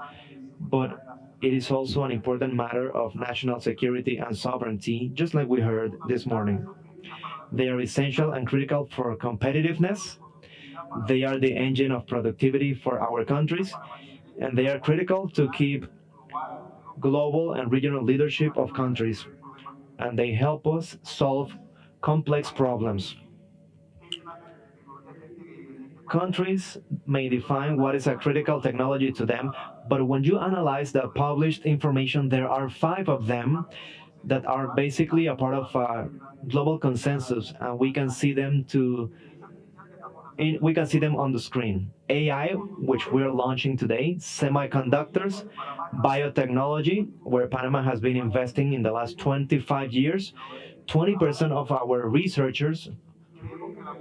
but it is also an important matter of national security and sovereignty, just like we heard this morning. They are essential and critical for competitiveness. They are the engine of productivity for our countries, and they are critical to keep global and regional leadership of countries, and they help us solve complex problems. Countries may define what is a critical technology to them, but when you analyze the published information, there are 5 of them that are basically a part of a global consensus, and we can see them on the screen. AI, which we're launching today, semiconductors, biotechnology, where Panama has been investing in the last 25 years. 20% of our researchers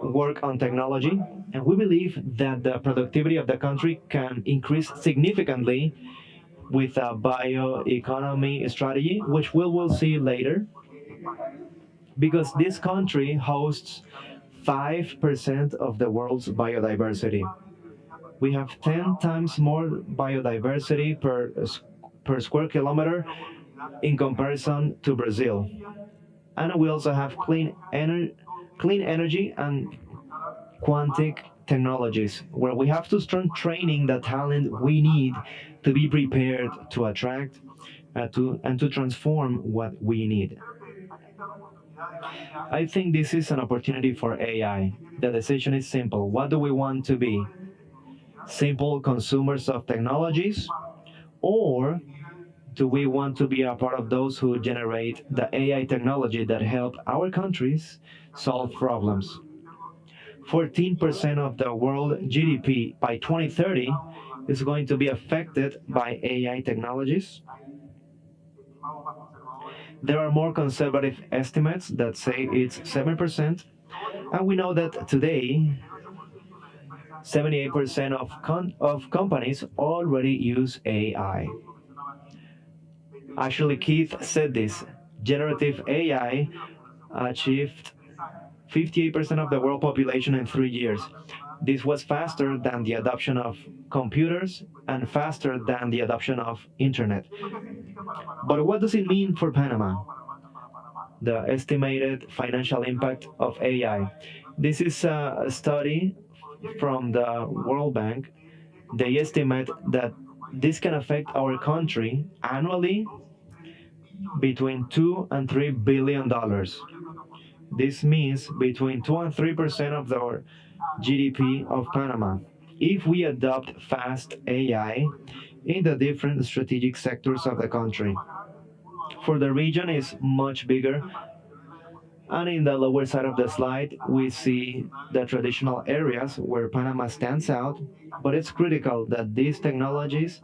work on technology, and we believe that the productivity of the country can increase significantly with a bioeconomy strategy, which we will see later, because this country hosts 5% of the world's biodiversity. We have 10 times more biodiversity per square kilometer in comparison to Brazil. And we also have clean energy and quantum technologies, where we have to start training the talent we need to be prepared to attract and to transform what we need. I think this is an opportunity for AI. The decision is simple. What do we want to be? simple consumers of technologies, or do we want to be a part of those who generate the AI technology that help our countries solve problems? 14% of the world GDP by 2030 is going to be affected by AI technologies. There are more conservative estimates that say it's 7%, and we know that today 78% of companies already use AI. Actually, Keith said this: generative AI achieved 58% of the world population in 3 years. This was faster than the adoption of computers and faster than the adoption of internet. But what does it mean for Panama? The estimated financial impact of AI. This is a study from the World Bank. They estimate that this can affect our country annually between $2 and $3 billion. This means between 2 and 3% of the GDP of Panama if we adopt fast AI in the different strategic sectors of the country. For the region is much bigger, and in the lower side of the slide we see the traditional areas where Panama stands out, but it's critical that these technologies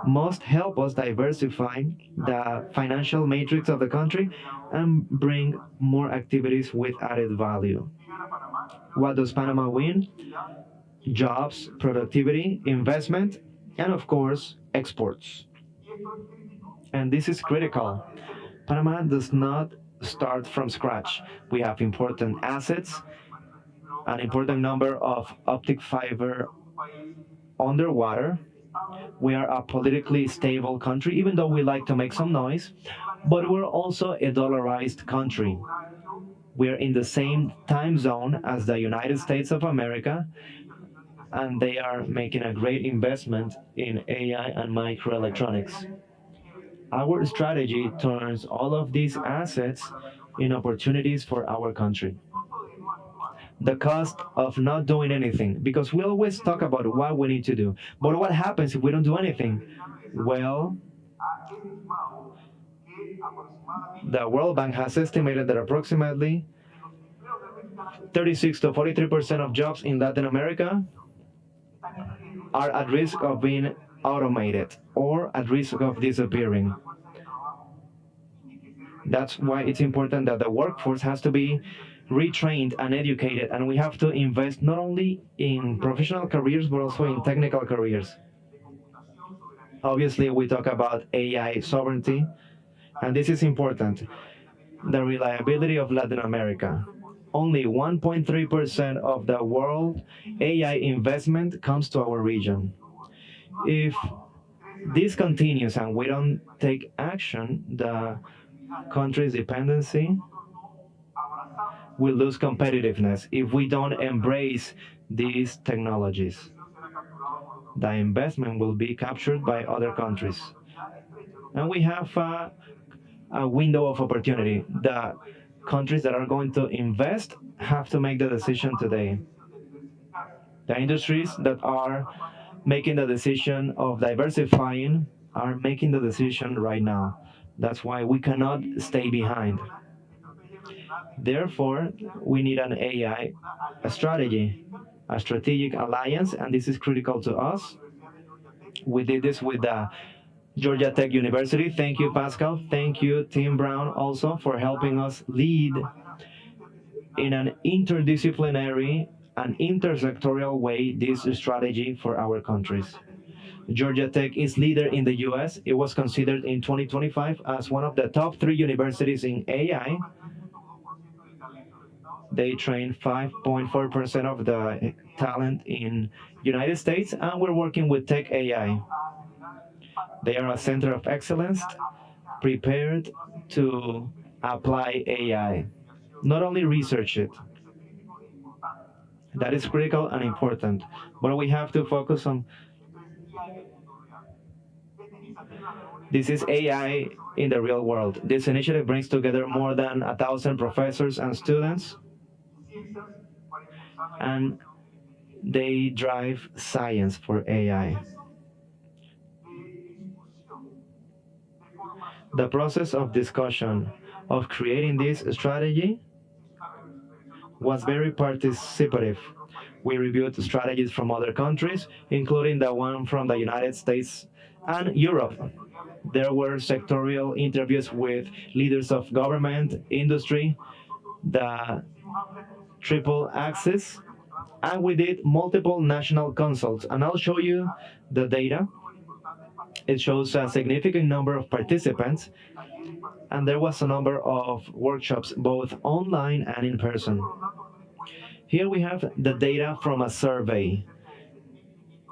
must help us diversify the financial matrix of the country and bring more activities with added value. What does Panama win? Jobs, productivity, investment, and of course, exports. And this is critical. Panama does not start from scratch. We have important assets, an important number of optic fiber underwater. We are a politically stable country, even though we like to make some noise, but we're also a dollarized country. We're in the same time zone as the United States of America, and they are making a great investment in AI and microelectronics. Our strategy turns all of these assets in opportunities for our country. The cost of not doing anything, because we always talk about what we need to do, but what happens if we don't do anything? Well, the World Bank has estimated that approximately 36 to 43% of jobs in Latin America are at risk of being automated or at risk of disappearing. That's why it's important that the workforce has to be retrained and educated, and we have to invest not only in professional careers but also in technical careers. Obviously, we talk about AI sovereignty, and this is important. The reliability of Latin America. Only 1.3% of the world AI investment comes to our region. If this continues and we don't take action, the country's dependency will lose competitiveness if we don't embrace these technologies. The investment will be captured by other countries. And we have a window of opportunity. The countries that are going to invest have to make the decision today. The industries that are making the decision of diversifying are making the decision right now. That's why we cannot stay behind. Therefore, we need an AI strategy, a strategic alliance, and this is critical to us. We did this with the Georgia Tech University. Thank you, Pascal. Thank you, Tim Brown, also for helping us lead in an interdisciplinary and intersectorial way this strategy for our countries. Georgia Tech is leader in the US. It was considered in 2025 as one of the top 3 universities in AI. They train 5.4% of the talent in United States, and we're working with Tech AI. They are a center of excellence prepared to apply AI, not only research it. That is critical and important, but we have to focus on this is AI in the real world. This initiative brings together more than 1,000 professors and students, and they drive science for AI. The process of discussion of creating this strategy was very participative. We reviewed strategies from other countries, including the one from the United States and Europe. There were sectorial interviews with leaders of government, industry, the triple axis, and we did multiple national consults. And I'll show you the data. It shows a significant number of participants, and there was a number of workshops, both online and in person. Here we have the data from a survey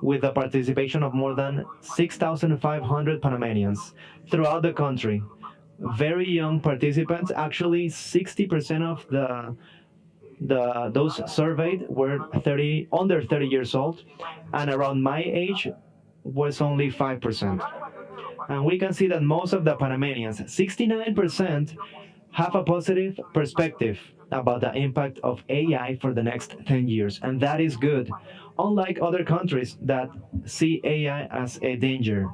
with the participation of more than 6,500 Panamanians throughout the country. Very young participants, actually 60% of those surveyed were under 30 years old, and around my age was only 5%. And we can see that most of the Panamanians, 69%, have a positive perspective about the impact of AI for the next 10 years, and that is good, unlike other countries that see AI as a danger.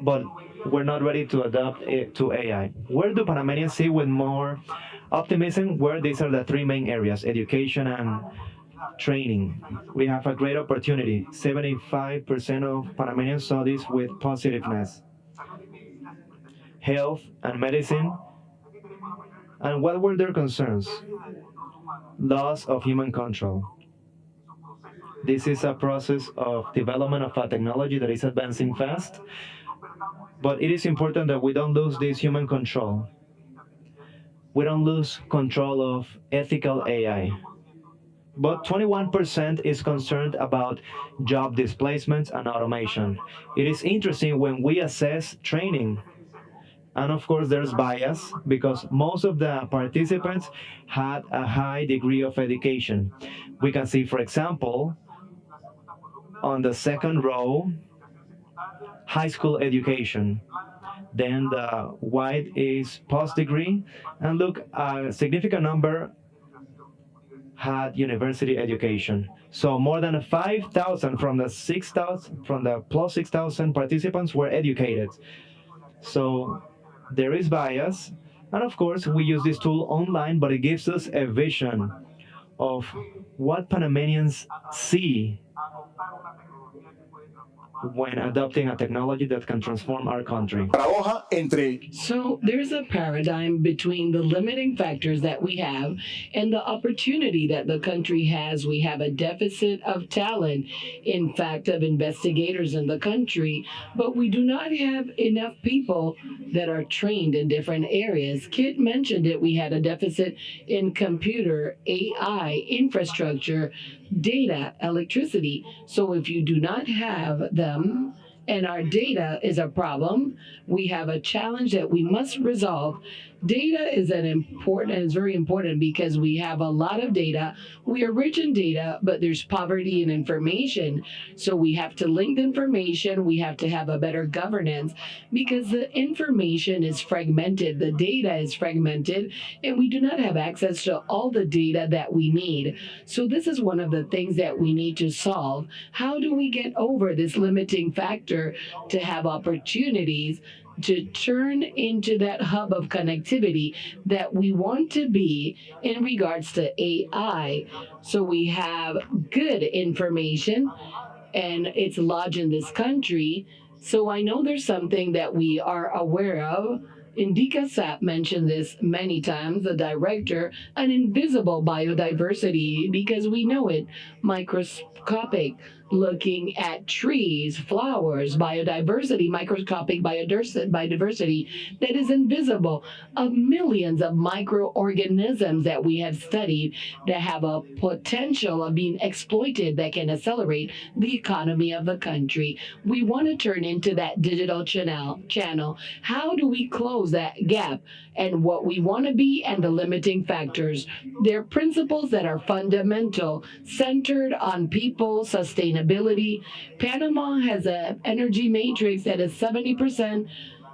But we're not ready to adapt it to AI. Where do Panamanians see with more optimism? Where these are the three main areas: education and training. We have a great opportunity. 75% of Panamanians saw this with positiveness. Health and medicine. And what were their concerns? Loss of human control. This is a process of development of a technology that is advancing fast, but it is important that we don't lose this human control. We don't lose control of ethical AI. But 21% is concerned about job displacements and automation. It is interesting when we assess training. And of course, there's bias because most of the participants had a high degree of education. We can see, for example, on the second row, high school education. Then the white is post-degree. And look, a significant number had university education. So more than 5,000 from the plus 6,000 participants were educated. So there is bias. And of course, we use this tool online, but it gives us a vision of what Panamanians see when adopting a technology that can transform our country. So there's a paradigm between the limiting factors that we have and the opportunity that the country has. We have a deficit of talent, in fact, of investigators in the country, but we do not have enough people that are trained in different areas. Kit mentioned it. We had a deficit in computer, AI, infrastructure, data, electricity. So if you do not have them, and our data is a problem, we have a challenge that we must resolve. Data is very important because we have a lot of data. We are rich in data, but there's poverty in information. So we have to link the information. We have to have a better governance because the information is fragmented. The data is fragmented, and we do not have access to all the data that we need. So this is one of the things that we need to solve. How do we get over this limiting factor to have opportunities to turn into that hub of connectivity that we want to be in regards to AI? So we have good information and it's lodged in this country. So I know there's something that we are aware of. Indika Sapp mentioned this many times, the director, an invisible biodiversity, because we know it, microscopic, looking at trees, flowers, biodiversity, microscopic biodiversity that is invisible, of millions of microorganisms that we have studied that have a potential of being exploited that can accelerate the economy of the country. We want to turn into that digital channel. How do we close that gap and what we want to be and the limiting factors? They're principles that are fundamental, centered on people, sustainability. Panama has an energy matrix that is 70%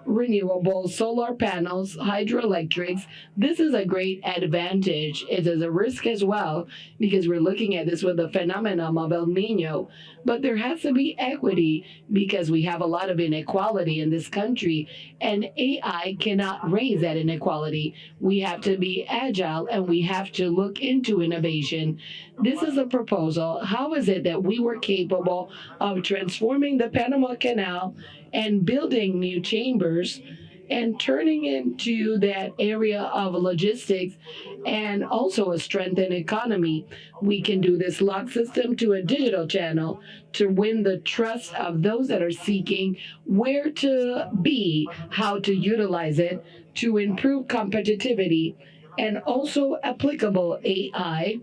renewables, solar panels, hydroelectrics. This is a great advantage. It is a risk as well because we're looking at this with the phenomenon of El Nino. But there has to be equity because we have a lot of inequality in this country, and AI cannot raise that inequality. We have to be agile and we have to look into innovation. This is a proposal. How is it that we were capable of transforming the Panama Canal and building new chambers and turning into that area of logistics and also a strengthened economy? We can do this lock system to a digital channel to win the trust of those that are seeking where to be, how to utilize it to improve competitivity, and also applicable AI,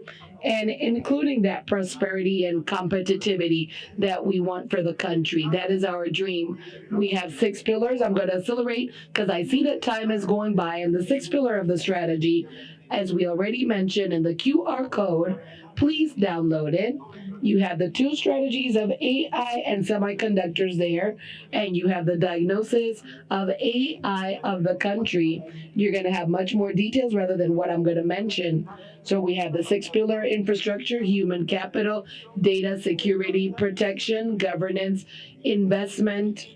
and including that prosperity and competitivity that we want for the country. That is our dream. We have 6 pillars. I'm going to accelerate because I see that time is going by. And the 6th pillar of the strategy, as we already mentioned in the QR code, please download it. You have the 2 strategies of AI and semiconductors there, and you have the diagnosis of AI of the country. You're going to have much more details rather than what I'm going to mention. So we have the 6th pillar: infrastructure, human capital, data security, protection, governance, investment,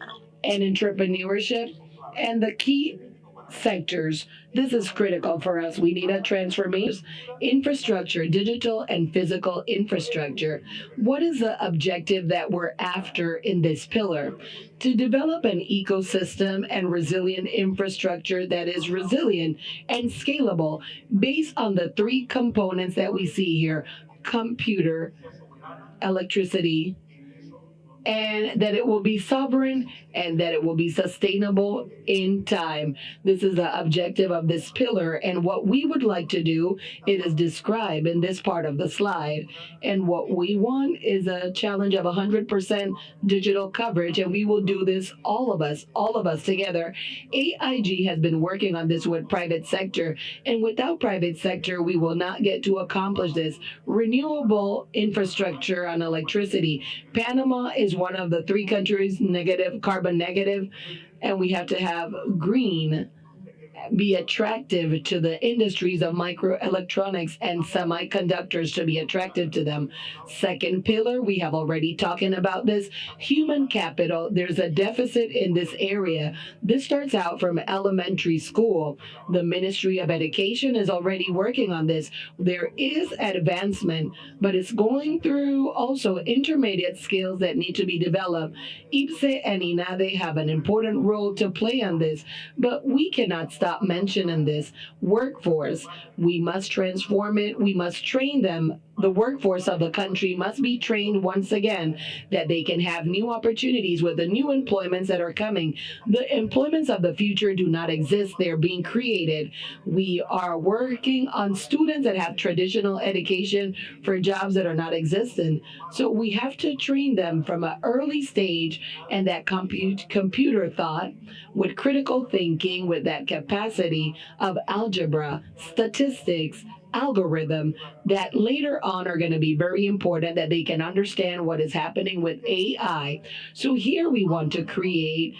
and entrepreneurship. And the key sectors, this is critical for us. We need a transformation. Infrastructure, digital and physical infrastructure. What is the objective that we're after in this pillar? To develop an ecosystem and resilient infrastructure that is resilient and scalable based on the 3 components that we see here: computer, electricity, and that it will be sovereign and that it will be sustainable in time. This is the objective of this pillar, and what we would like to do, it is described in this part of the slide. And what we want is a challenge of 100% digital coverage, and we will do this, all of us together. AIG has been working on this with private sector, and without private sector, we will not get to accomplish this. Renewable infrastructure on electricity. Panama is one of the 3 countries carbon negative, and we have to have green be attractive to the industries of microelectronics and semiconductors to be attractive to them. 2nd pillar, we have already talking about this, human capital. There's a deficit in this area. This starts out from elementary school. The Ministry of Education is already working on this. There is advancement, but it's going through also intermediate skills that need to be developed. IPSE and INADE have an important role to play on this, but we cannot stop mentioning this. Workforce, we must transform it. We must train them. The workforce of the country must be trained once again, that they can have new opportunities with the new employments that are coming. The employments of the future do not exist. They're being created. We are working on students that have traditional education for jobs that are not existent. So we have to train them from an early stage, and that computer thought with critical thinking, with that capacity of algebra, statistics, algorithm, that later on are going to be very important, that they can understand what is happening with AI. So here we want to create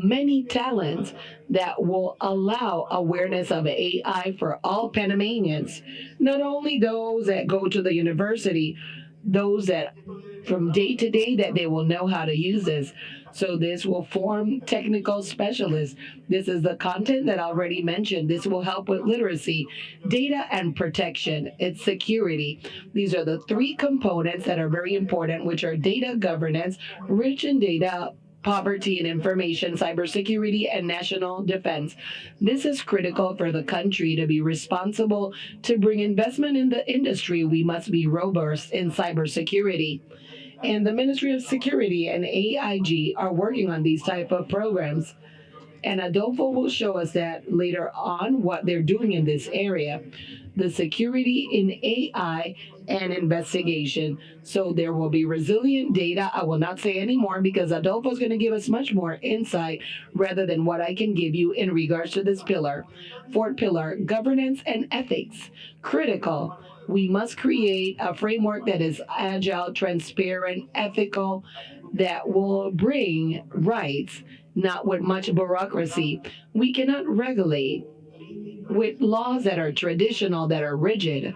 many talents that will allow awareness of AI for all Panamanians, not only those that go to the university, those that from day to day that they will know how to use this. So this will form technical specialists. This is the content that I already mentioned. This will help with literacy, data and protection, it's security. These are the 3 components that are very important, which are data governance, rich in data, poverty and information, cybersecurity, and national defense. This is critical for the country to be responsible to bring investment in the industry. We must be robust in cybersecurity. And the Ministry of Security and AIG are working on these type of programs. And Adolfo will show us that later on, what they're doing in this area. The security in AI and investigation. So there will be resilient data. I will not say any more because Adolfo is going to give us much more insight rather than what I can give you in regards to this pillar. 4th pillar, governance and ethics. Critical. We must create a framework that is agile, transparent, ethical, that will bring rights, not with much bureaucracy. We cannot regulate with laws that are traditional, that are rigid,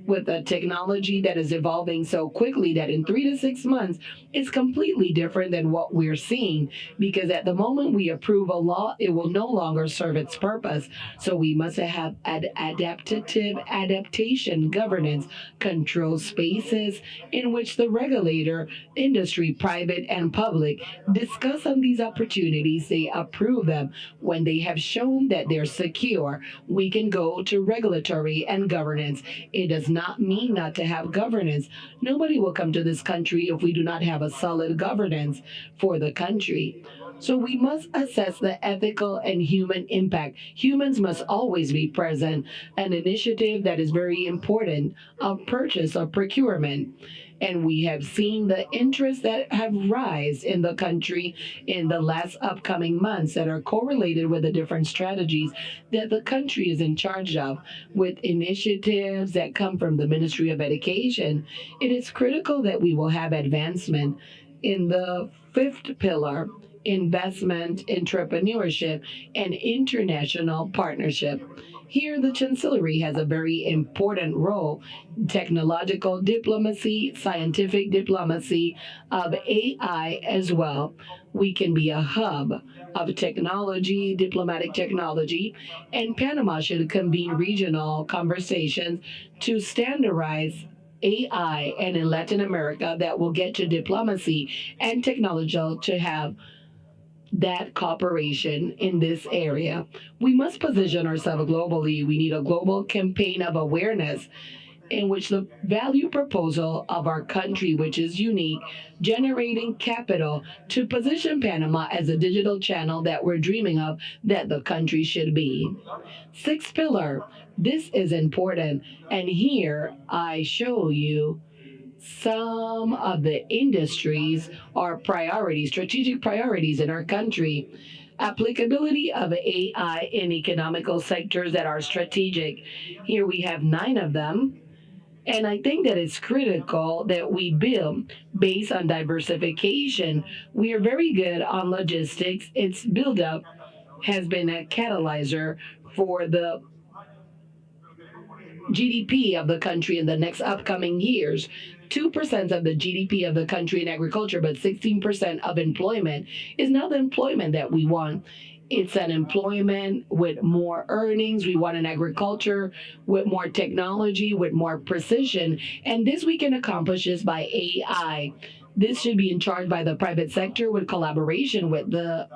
with a technology that is evolving so quickly that in 3 to 6 months, it's completely different than what we're seeing. Because at the moment we approve a law, it will no longer serve its purpose. So we must have adaptation, governance, control spaces in which the regulator, industry, private and public, discuss on these opportunities. They approve them. When they have shown that they're secure, we can go to regulatory and governance. It does not mean not to have governance. Nobody will come to this country if we do not have a solid governance for the country. So we must assess the ethical and human impact. Humans must always be present. An initiative that is very important, of purchase, of procurement. And we have seen the interests that have rise in the country in the last upcoming months that are correlated with the different strategies that the country is in charge of, with initiatives that come from the Ministry of Education. It is critical that we will have advancement in the fifth pillar, investment, entrepreneurship, and international partnership. Here, the Chancellery has a very important role: technological diplomacy, scientific diplomacy, of AI as well. We can be a hub of technology, diplomatic technology, and Panama should convene regional conversations to standardize AI and in Latin America that will get to diplomacy and technology to have that cooperation in this area. We must position ourselves globally. We need a global campaign of awareness in which the value proposal of our country, which is unique, generating capital to position Panama as a digital channel that we're dreaming of, that the country should be. Sixth pillar, this is important. And here I show you some of the industries or priorities, strategic priorities in our country. Applicability of AI in economical sectors that are strategic. Here we have 9 of them. And I think that it's critical that we build based on diversification. We are very good on logistics. Its buildup has been a catalyzer for the GDP of the country in the next upcoming years. 2% of the GDP of the country in agriculture, but 16% of employment is not the employment that we want. It's an employment with more earnings. We want an agriculture with more technology, with more precision. And this we can accomplish this by AI. This should be in charge by the private sector with collaboration with the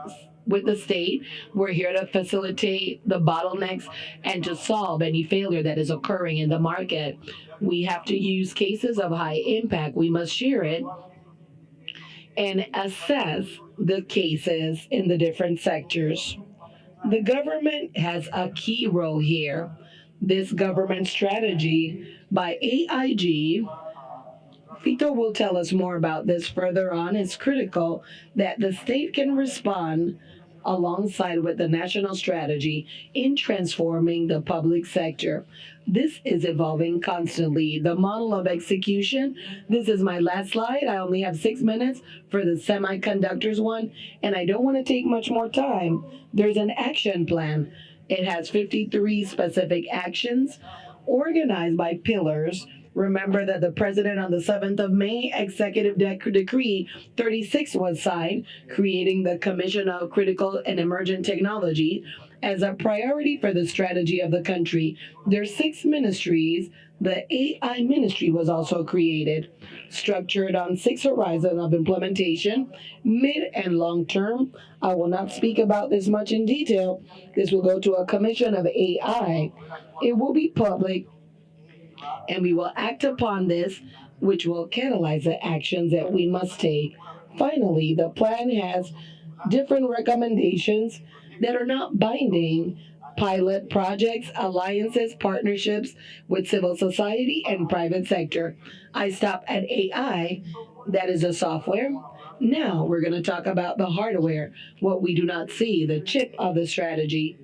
state. We're here to facilitate the bottlenecks and to solve any failure that is occurring in the market. We have to use cases of high impact. We must share it and assess the cases in the different sectors. The government has a key role here. This government strategy by AIG, Fito will tell us more about this further on. It's critical that the state can respond alongside with the national strategy in transforming the public sector. This is evolving constantly. The model of execution, this is my last slide. I only have 6 minutes for the semiconductors one, and I don't want to take much more time. There's an action plan. It has 53 specific actions organized by pillars. Remember that the president on the 7th of May, Executive Decree 36 was signed, creating the Commission of Critical and Emergent Technology as a priority for the strategy of the country. There are 6 ministries. The AI ministry was also created, structured on 6 horizons of implementation, mid and long term. I will not speak about this much in detail. This will go to a commission of AI. It will be public, and we will act upon this, which will catalyze the actions that we must take. Finally, the plan has different recommendations that are not binding: pilot projects, alliances, partnerships with civil society and private sector. I stop at AI, that is the software. Now we're going to talk about the hardware, what we do not see, the chip of the strategy.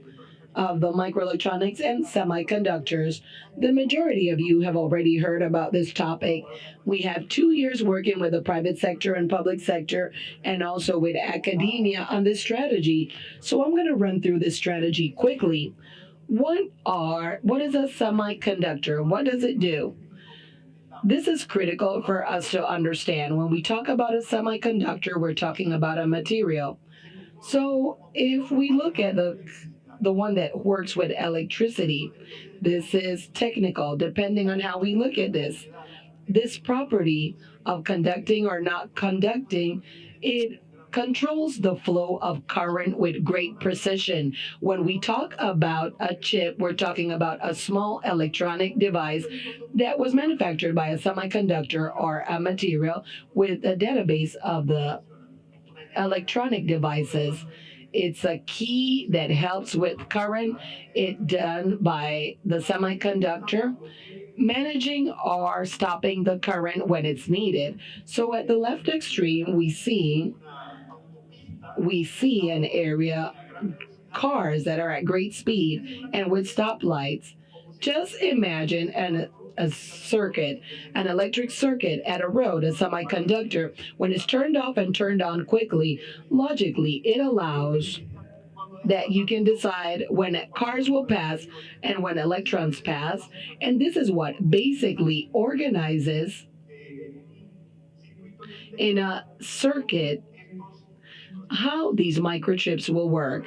of the microelectronics and semiconductors. The majority of you have already heard about this topic. We have 2 years working with the private sector and public sector and also with academia on this strategy. So I'm going to run through this strategy quickly. What is a semiconductor? What does it do? This is critical for us to understand. When we talk about a semiconductor, we're talking about a material. So if we look at the one that works with electricity, this is technical, depending on how we look at this. This property of conducting or not conducting, it controls the flow of current with great precision. When we talk about a chip, we're talking about a small electronic device that was manufactured by a semiconductor or a material with a database of the electronic devices. It's a key that helps with current. It's done by the semiconductor, managing or stopping the current when it's needed. So at the left extreme, we see an area, cars that are at great speed and with stoplights. Just imagine a circuit, an electric circuit at a road, a semiconductor. When it's turned off and turned on quickly, logically, it allows that you can decide when cars will pass and when electrons pass. And this is what basically organizes in a circuit how these microchips will work.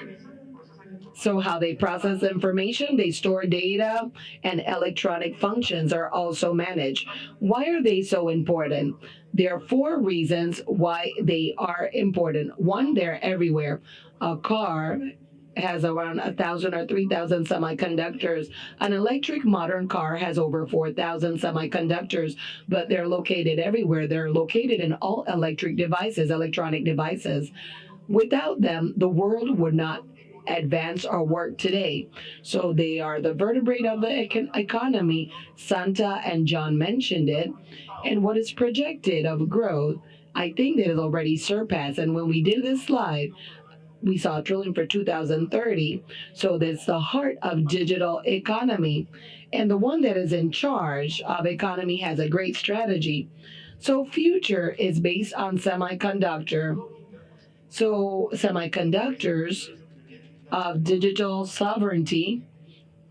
So how they process information, they store data, and electronic functions are also managed. Why are they so important? There are 4 reasons why they are important. 1, they're everywhere. A car has around 1,000 or 3,000 semiconductors. An electric modern car has over 4,000 semiconductors, but they're located everywhere. They're located in all electric devices, electronic devices. Without them, the world would not advance or work today. So they are the vertebrae of the economy. Santa and John mentioned it. And what is projected of growth, I think that is already surpassed. And when we did this slide, we saw $1 trillion for 2030. So that's the heart of digital economy. And the one that is in charge of economy has a great strategy. So future is based on semiconductor. So semiconductors of digital sovereignty,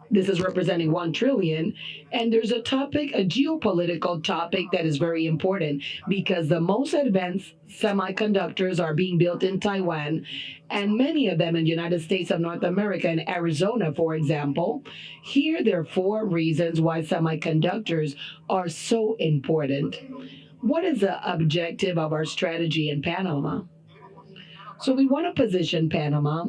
this is representing 1 trillion. And there's a topic, a geopolitical topic that is very important because the most advanced semiconductors are being built in Taiwan and many of them in the United States of North America and Arizona, for example. Here, there are 4 reasons why semiconductors are so important. What is the objective of our strategy in Panama? So we want to position Panama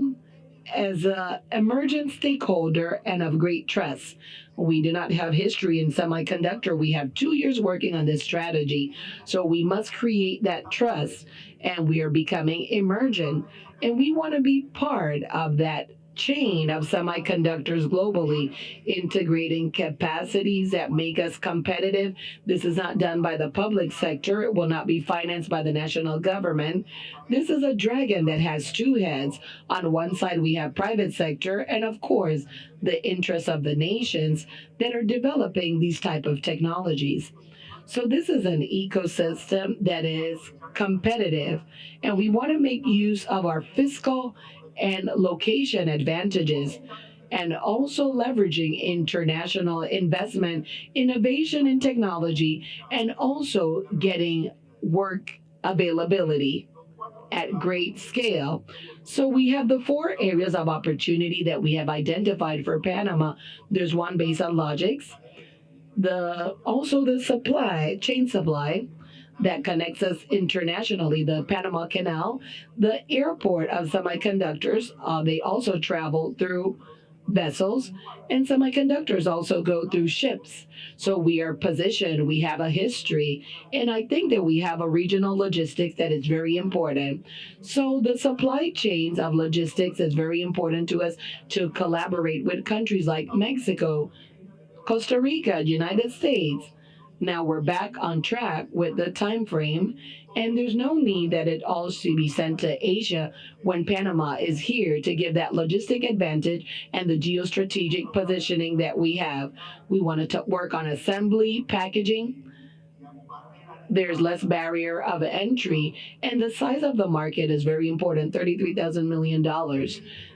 as an emergent stakeholder and of great trust. We do not have history in semiconductor. We have 2 years working on this strategy. So we must create that trust, and we are becoming emergent. And we want to be part of that chain of semiconductors globally, integrating capacities that make us competitive. This is not done by the public sector. It will not be financed by the national government. This is a dragon that has 2 heads. On one side, we have private sector, and of course, the interests of the nations that are developing these type of technologies. So this is an ecosystem that is competitive, and we want to make use of our fiscal and location advantages, and also leveraging international investment, innovation in technology, and also getting work availability at great scale. So we have the 4 areas of opportunity that we have identified for Panama. There's one based on logics, also the chain supply, that connects us internationally, the Panama Canal, the airport of semiconductors. They also travel through vessels, and semiconductors also go through ships. So we are positioned, we have a history, and I think that we have a regional logistics that is very important. So the supply chains of logistics is very important to us to collaborate with countries like Mexico, Costa Rica, United States, Now we're back on track with the time frame, and there's no need that it all should be sent to Asia when Panama is here to give that logistic advantage and the geostrategic positioning that we have. We want to work on assembly, packaging. There's less barrier of entry, and the size of the market is very important, $33,000 million.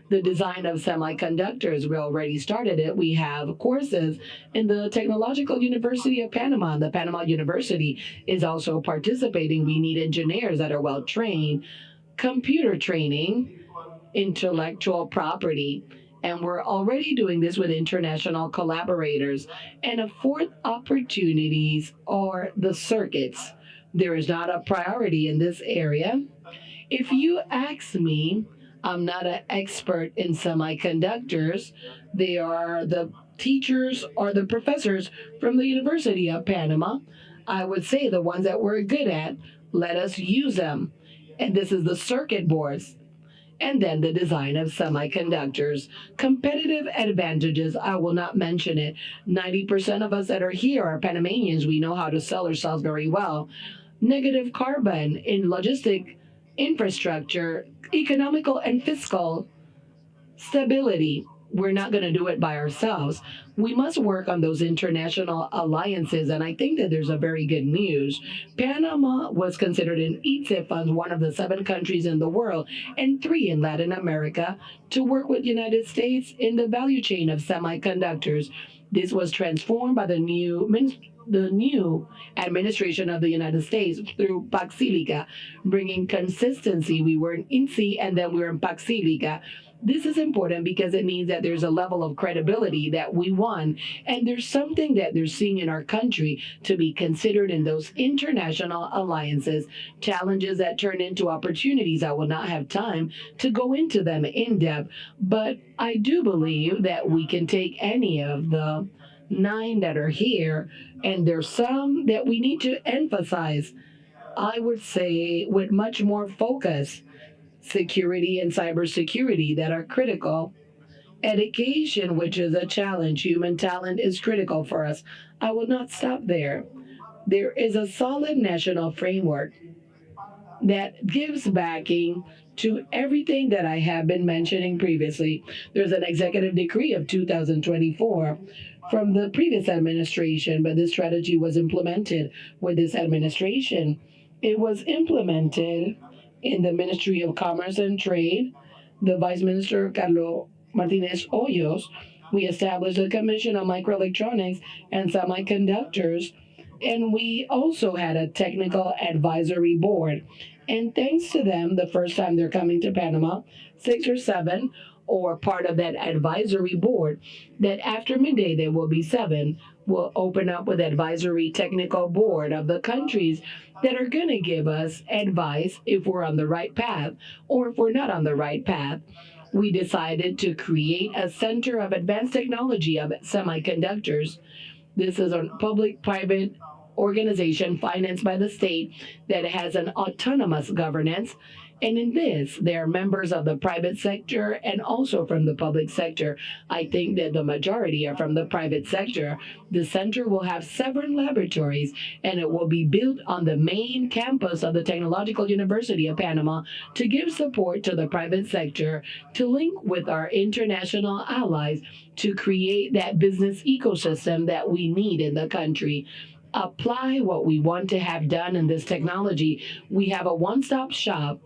The design of semiconductors, we already started it. We have courses in the Technological University of Panama, and the Panama University is also participating. We need engineers that are well trained, computer training, intellectual property, and we're already doing this with international collaborators. And a fourth opportunities are the circuits. There is not a priority in this area. If you ask me, I'm not an expert in semiconductors. They are the teachers or the professors from the University of Panama. I would say the ones that we're good at, let us use them. And this is the circuit boards. And then the design of semiconductors. Competitive advantages, I will not mention it. 90% of us that are here are Panamanians. We know how to sell ourselves very well. Negative carbon in logistic infrastructure, economical and fiscal stability. We're not going to do it by ourselves. We must work on those international alliances, and I think that there's a very good news. Panama was considered in ITSE funds one of the 7 countries in the world and 3 in Latin America to work with the United States in the value chain of semiconductors. This was transformed by the new administration of the United States through Paxilica, bringing consistency. We were in INSI and then we were in Paxilica. This is important because it means that there's a level of credibility that we won, and there's something that they're seeing in our country to be considered in those international alliances, challenges that turn into opportunities. I will not have time to go into them in depth, but I do believe that we can take any of the 9 that are here, and there's some that we need to emphasize, I would say, with much more focus. Security and cybersecurity that are critical. Education, which is a challenge. Human talent is critical for us. I will not stop there. There is a solid national framework that gives backing to everything that I have been mentioning previously. There's an executive decree of 2024 from the previous administration, but this strategy was implemented with this administration. It was implemented in the Ministry of Commerce and Trade. The Vice Minister, Carlos Martinez Hoyos, we established a Commission on Microelectronics and Semiconductors, and we also had a Technical Advisory Board. And thanks to them, the first time they're coming to Panama, 6 or 7, or part of that advisory board, that after midday there will be 7, will open up with advisory technical board of the countries that are going to give us advice if we're on the right path or if we're not on the right path. We decided to create a Center of Advanced Technology of Semiconductors. This is a public-private organization financed by the state that has an autonomous governance. And in this, there are members of the private sector and also from the public sector. I think that the majority are from the private sector. The center will have 7 laboratories, and it will be built on the main campus of the Technological University of Panama to give support to the private sector, to link with our international allies, to create that business ecosystem that we need in the country. Apply what we want to have done in this technology. We have a one-stop shop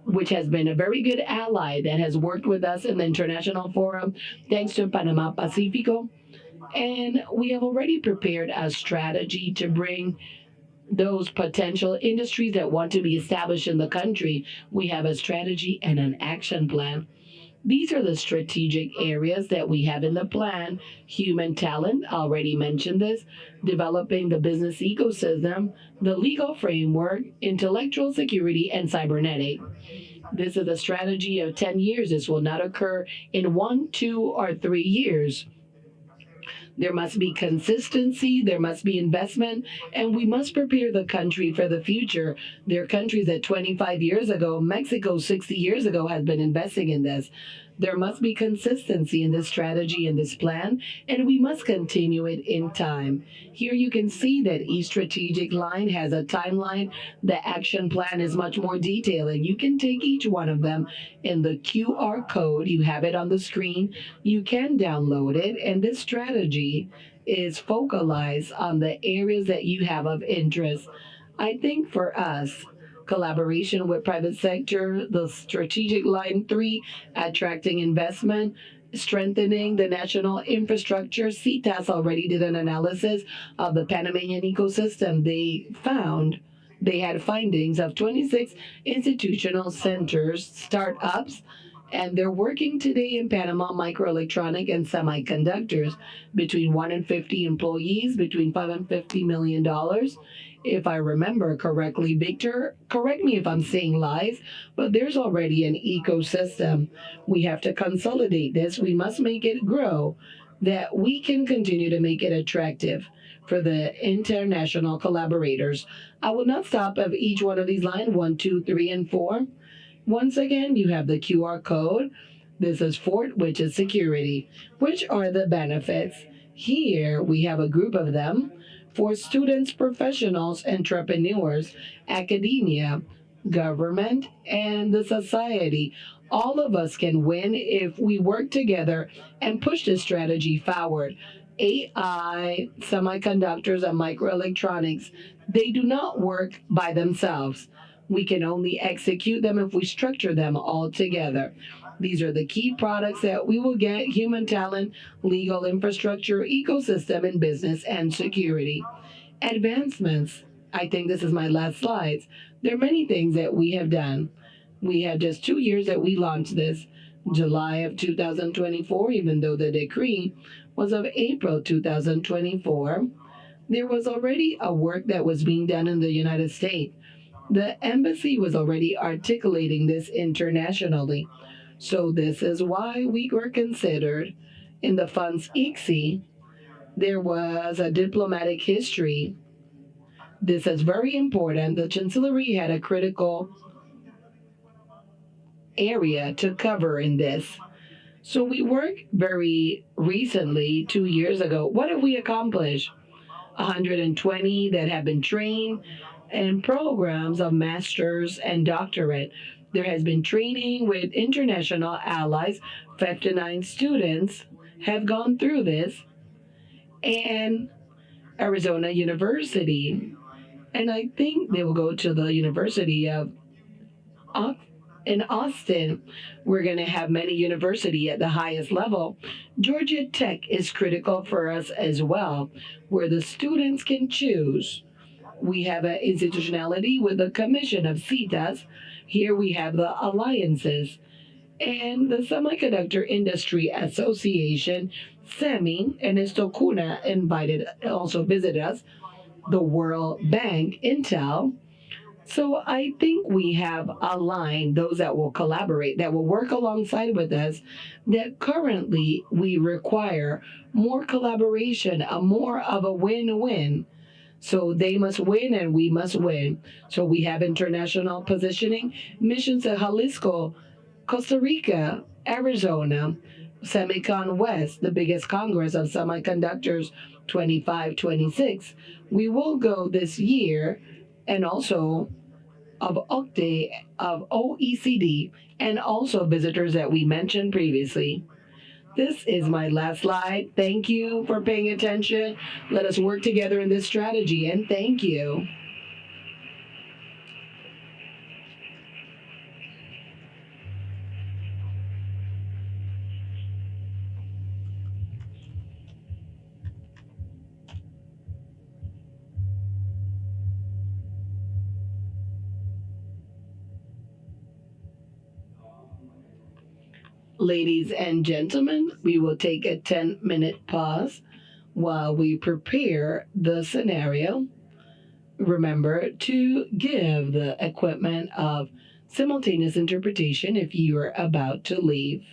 which has been a very good ally that has worked with us in the international forum, thanks to Panama Pacifico. And we have already prepared a strategy to bring those potential industries that want to be established in the country. We have a strategy and an action plan. These are the strategic areas that we have in the plan. Human talent, already mentioned this, developing the business ecosystem, the legal framework, intellectual security, and cybernetic. This is a strategy of 10 years. This will not occur in 1, 2, or 3 years. There must be consistency, there must be investment, and we must prepare the country for the future. There are countries that 25 years ago, Mexico 60 years ago has been investing in this. There must be consistency in this strategy and this plan, and we must continue it in time. Here you can see that each strategic line has a timeline. The action plan is much more detailed, and you can take each one of them in the QR code. You have it on the screen. You can download it, and this strategy is focalized on the areas that you have of interest. I think for us, collaboration with private sector, the strategic line 3, attracting investment, strengthening the national infrastructure. CTAS already did an analysis of the Panamanian ecosystem. They had findings of 26 institutional centers, startups, and they're working today in Panama microelectronic and semiconductors between 1 and 50 employees, between $5 and $50 million. If I remember correctly, Victor, correct me if I'm saying lies, but there's already an ecosystem. We have to consolidate this. We must make it grow, that we can continue to make it attractive for the international collaborators. I will not stop of each one of these lines, 1, 2, 3, and 4. Once again, you have the QR code. This is FORT, which is security. Which are the benefits? Here we have a group of them for students, professionals, entrepreneurs, academia, government, and the society. All of us can win if we work together and push this strategy forward. AI, semiconductors, and microelectronics, they do not work by themselves. We can only execute them if we structure them all together. These are the key products that we will get: human talent, legal infrastructure, ecosystem, and business and security. Advancements. I think this is my last slides. There are many things that we have done. We had just 2 years that we launched this, July of 2024, even though the decree was of April 2024. There was already a work that was being done in the United States. The embassy was already articulating this internationally. So this is why we were considered in the funds ICSI. There was a diplomatic history. This is very important. The Chancellery had a critical area to cover in this. So we worked very recently, 2 years ago. What have we accomplished? 120 that have been trained, and programs of master's and doctorate. There has been training with international allies. 59 students have gone through this. And Arizona University, and I think they will go to the University of in Austin. We're going to have many university at the highest level. Georgia Tech is critical for us as well, where the students can choose. We have an institutionality with the commission of CTAS. Here we have the alliances. And the Semiconductor Industry Association, SEMI, and Estocuna also visited us. The World Bank, Intel. So I think we have aligned those that will collaborate, that will work alongside with us, that currently we require more collaboration, more of a win-win. So they must win and we must win. So we have international positioning, missions at Jalisco, Costa Rica, Arizona, Semicon West, the biggest Congress of Semiconductors, 25-26. We will go this year, and also of OCDE, of OECD, and also visitors that we mentioned previously. This is my last slide. Thank you for paying attention. Let us work together in this strategy, and thank you. Ladies and gentlemen, we will take a 10-minute pause while we prepare the scenario. Remember to give the equipment of simultaneous interpretation if you are about to leave.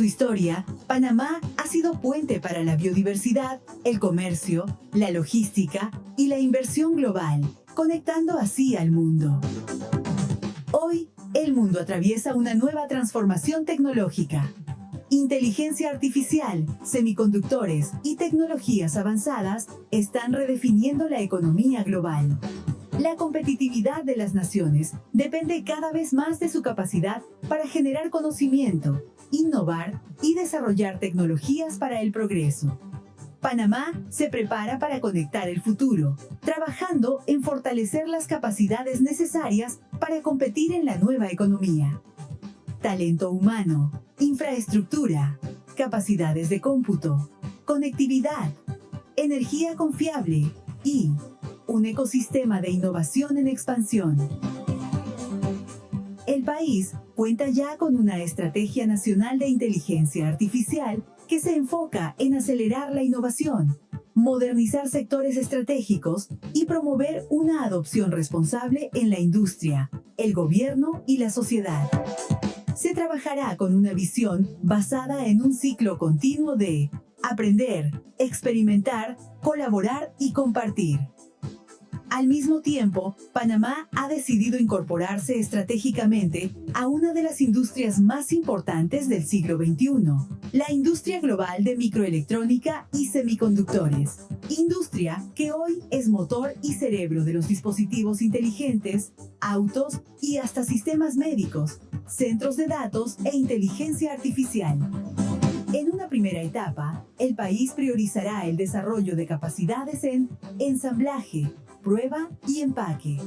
su historia, Panamá ha sido puente para la biodiversidad, el comercio, la logística y la inversión global, conectando así al mundo. Hoy, el mundo atraviesa una nueva transformación tecnológica. Inteligencia artificial, semiconductores y tecnologías avanzadas están redefiniendo la economía global. La competitividad de las naciones depende cada vez más de su capacidad para generar conocimiento, innovar y desarrollar tecnologías para el progreso. Panamá se prepara para conectar el futuro, trabajando en fortalecer las capacidades necesarias para competir en la nueva economía. Talento humano, infraestructura, capacidades de cómputo, conectividad, energía confiable y un ecosistema de innovación en expansión. El país cuenta ya con una estrategia nacional de inteligencia artificial que se enfoca en acelerar la innovación, modernizar sectores estratégicos y promover una adopción responsable en la industria, el gobierno y la sociedad. Se trabajará con una visión basada en un ciclo continuo de aprender, experimentar, colaborar y compartir. Al mismo tiempo, Panamá ha decidido incorporarse estratégicamente a una de las industrias más importantes del siglo XXI, la industria global de microelectrónica y semiconductores, industria que hoy es motor y cerebro de los dispositivos inteligentes, autos y hasta sistemas médicos, centros de datos e inteligencia artificial. En una primera etapa, el país priorizará el desarrollo de capacidades en ensamblaje, prueba y empaque,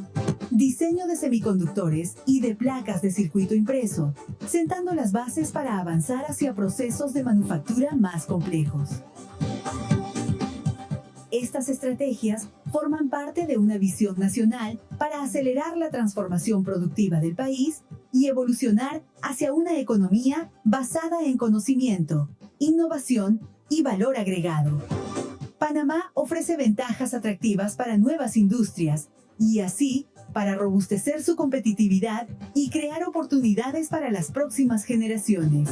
diseño de semiconductores y de placas de circuito impreso, sentando las bases para avanzar hacia procesos de manufactura más complejos. Estas estrategias forman parte de una visión nacional para acelerar la transformación productiva del país y evolucionar hacia una economía basada en conocimiento, innovación y valor agregado. Panamá ofrece ventajas atractivas para nuevas industrias y así para robustecer su competitividad y crear oportunidades para las próximas generaciones.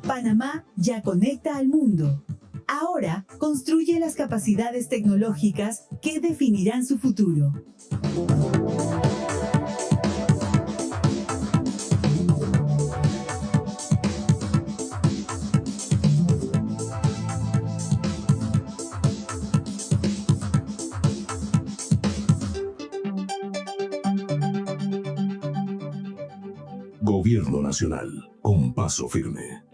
Panamá ya conecta al mundo. Ahora construye las capacidades tecnológicas que definirán su futuro. Gobierno Nacional, con paso firme.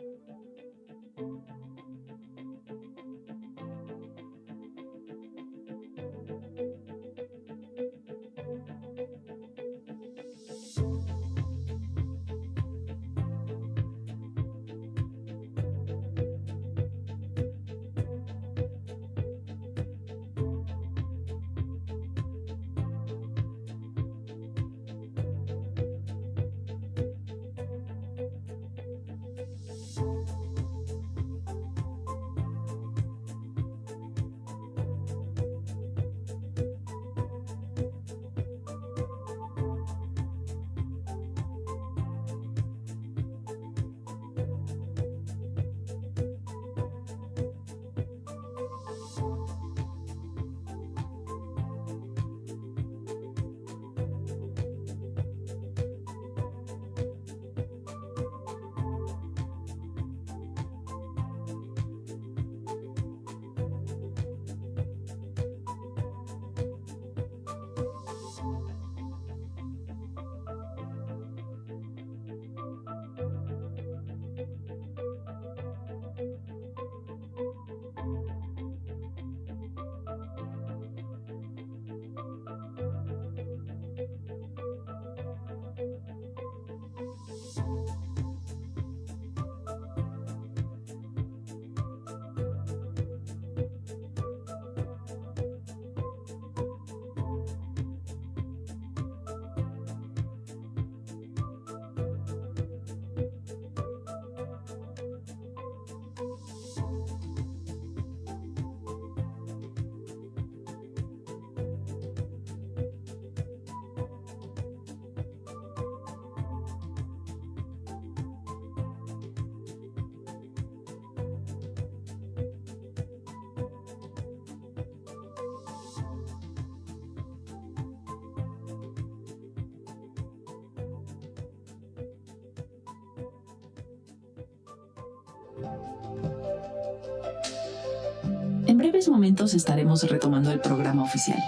En breves momentos estaremos retomando el programa oficial.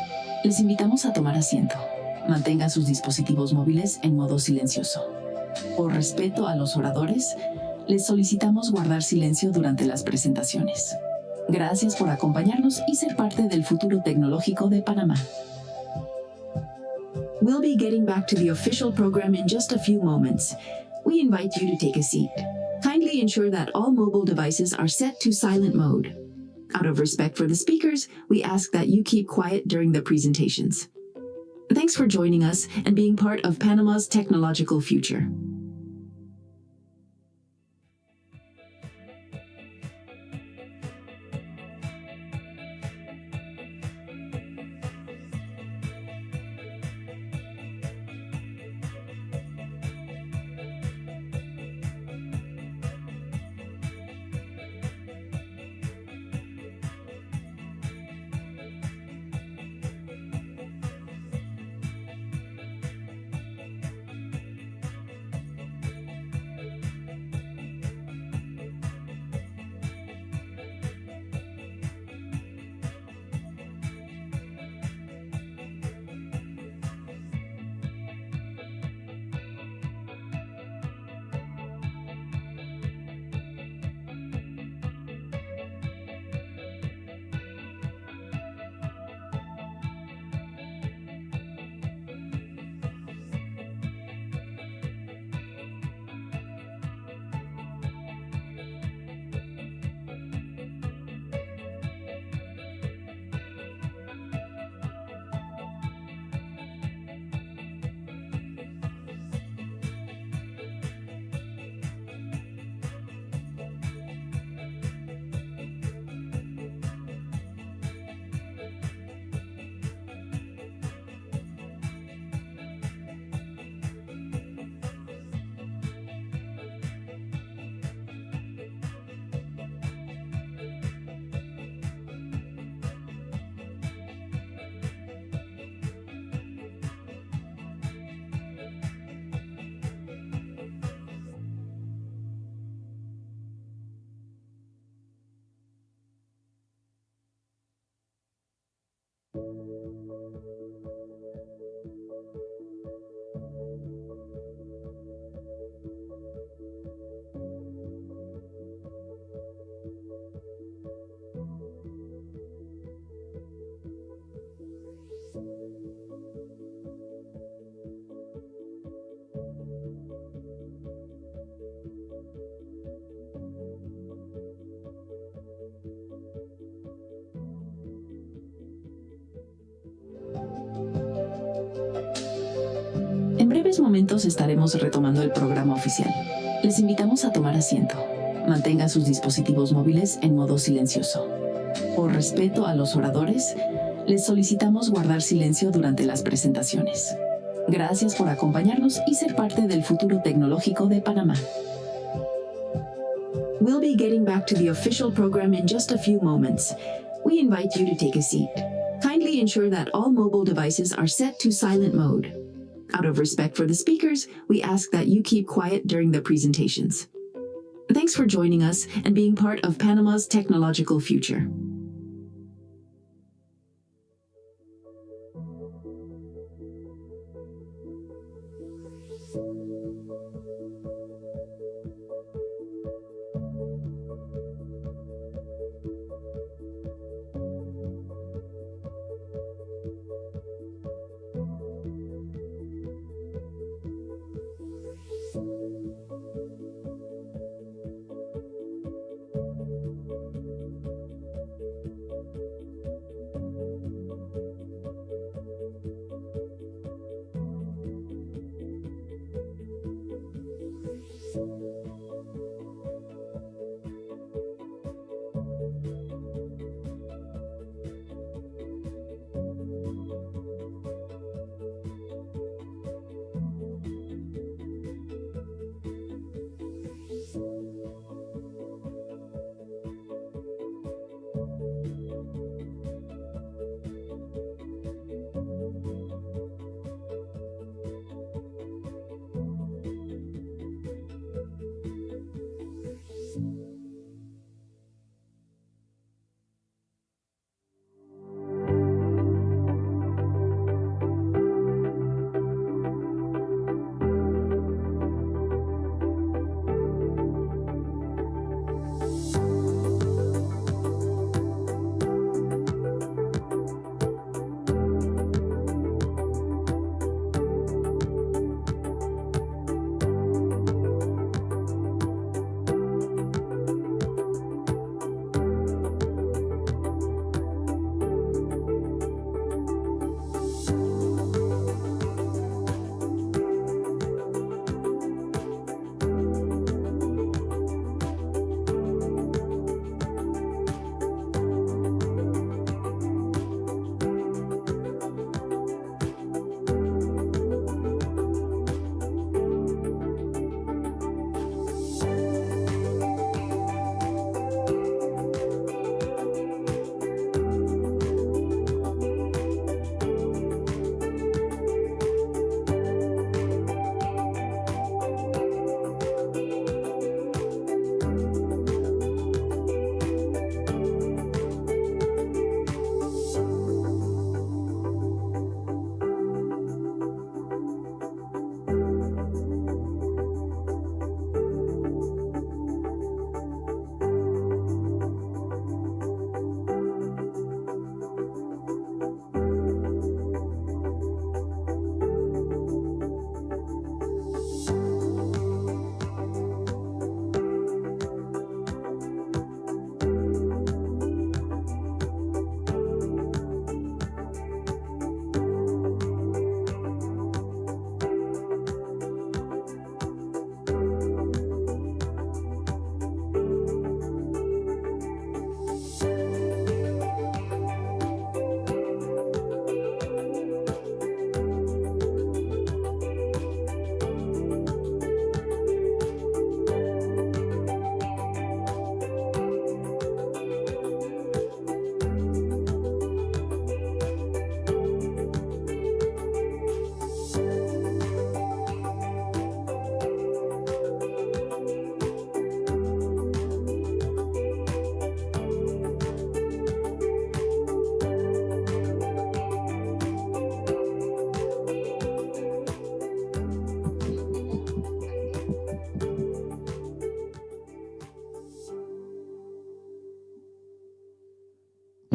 Les invitamos a tomar asiento. Mantengan sus dispositivos móviles en modo silencioso. Por respeto a los oradores, les solicitamos guardar silencio durante las presentaciones. Gracias por acompañarnos y ser parte del futuro tecnológico de Panamá. We'll be getting back to the official program in just a few moments. We invite you to take a seat. Kindly ensure that all mobile devices are set to silent mode. Out of respect for the speakers, we ask that you keep quiet during the presentations. Thanks for joining us and being part of Panama's technological future. En breves momentos estaremos retomando el programa oficial. Les invitamos a tomar asiento. Mantengan sus dispositivos móviles en modo silencioso. Por respeto a los oradores, les solicitamos guardar silencio durante las presentaciones. Gracias por acompañarnos y ser parte del futuro tecnológico de Panamá. We'll be getting back to the official program in just a few moments. We invite you to take a seat. Kindly ensure that all mobile devices are set to silent mode. Out of respect for the speakers, we ask that you keep quiet during the presentations. Thanks for joining us and being part of Panama's technological future.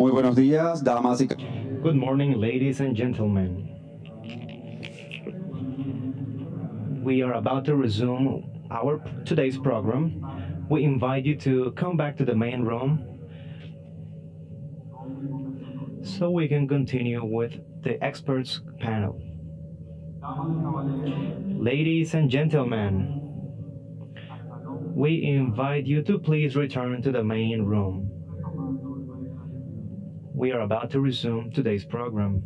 Muy buenos días, damas y Good morning, ladies and gentlemen. We are about to resume our today's program. We invite you to come back to the main room so we can continue with the experts panel. Ladies and gentlemen, we invite you to please return to the main room. We are about to resume today's program.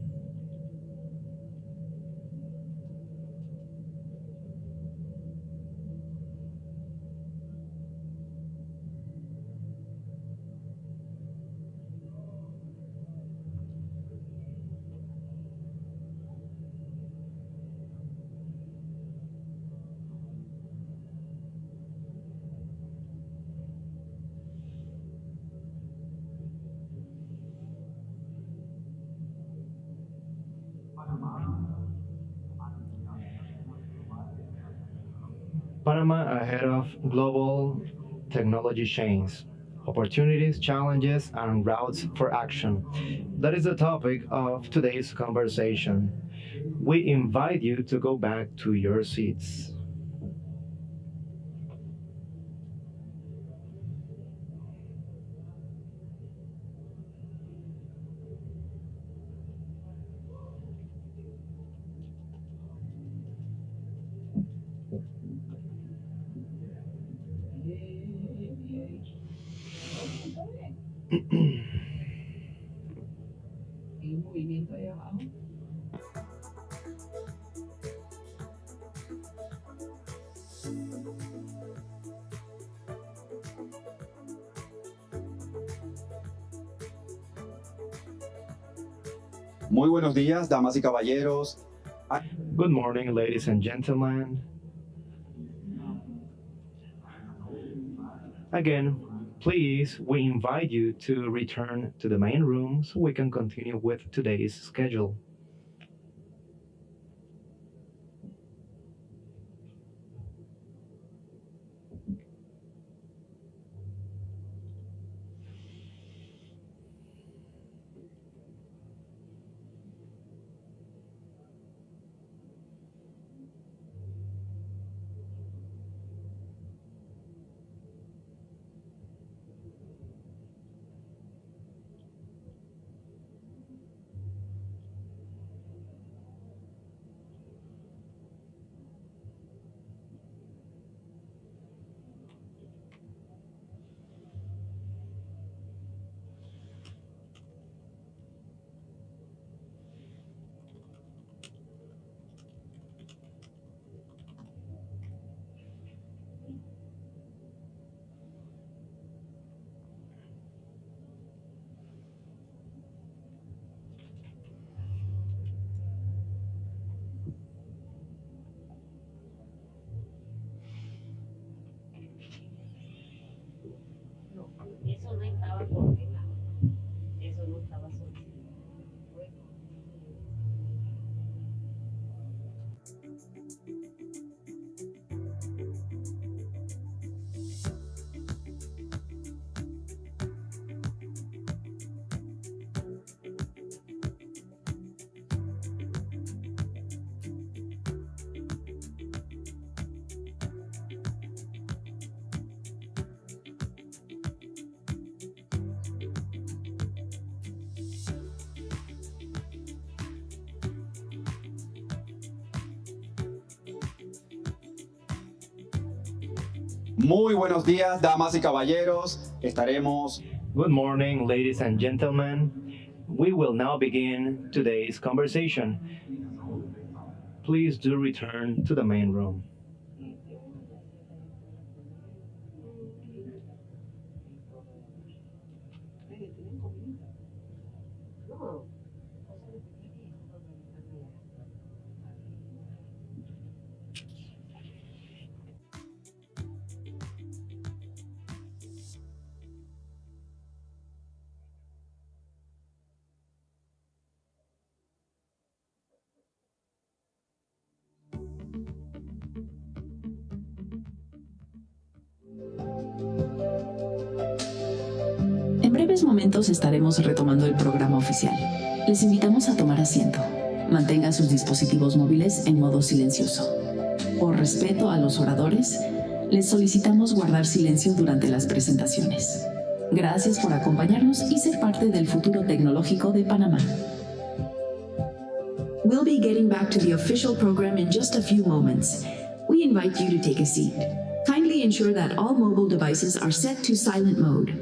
Panama ahead of global technology chains, opportunities, challenges, and routes for action. That is the topic of today's conversation. We invite you to go back to your seats. Muy buenos días, damas y caballeros. Good morning, ladies and gentlemen. Again, please, we invite you to return to the main room so we can continue with today's schedule. Eso no estaba congelado. Eso no estaba solicitado. Muy buenos días, damas y caballeros. Estaremos. Good morning, ladies and gentlemen. We will now begin today's conversation. Please do return to the main room. breves momentos estaremos retomando el programa oficial. Les invitamos a tomar asiento. Mantengan sus dispositivos móviles en modo silencioso. Por respeto a los oradores, les solicitamos guardar silencio durante las presentaciones. Gracias por acompañarnos y ser parte del futuro tecnológico de Panamá. We'll be getting back to the official program in just a few moments. We invite you to take a seat. Kindly ensure that all mobile devices are set to silent mode.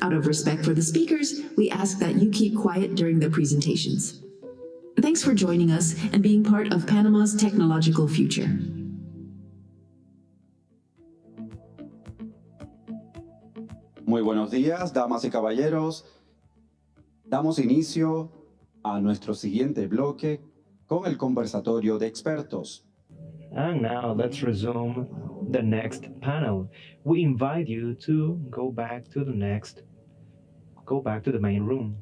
Out of respect for the speakers, we ask that you keep quiet during the presentations. Thanks for joining us and being part of Panama's technological future. Muy buenos días, damas y caballeros. Damos inicio a nuestro siguiente bloque con el conversatorio de expertos. And now let's resume the next panel. We invite you to go back to the main room.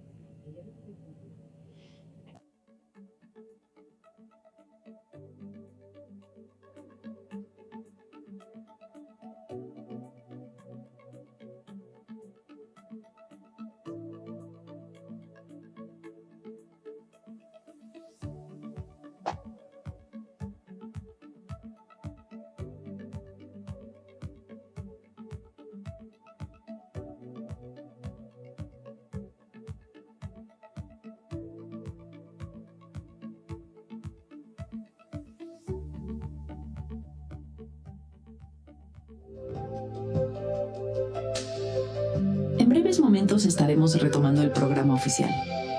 En breves momentos estaremos retomando el programa oficial.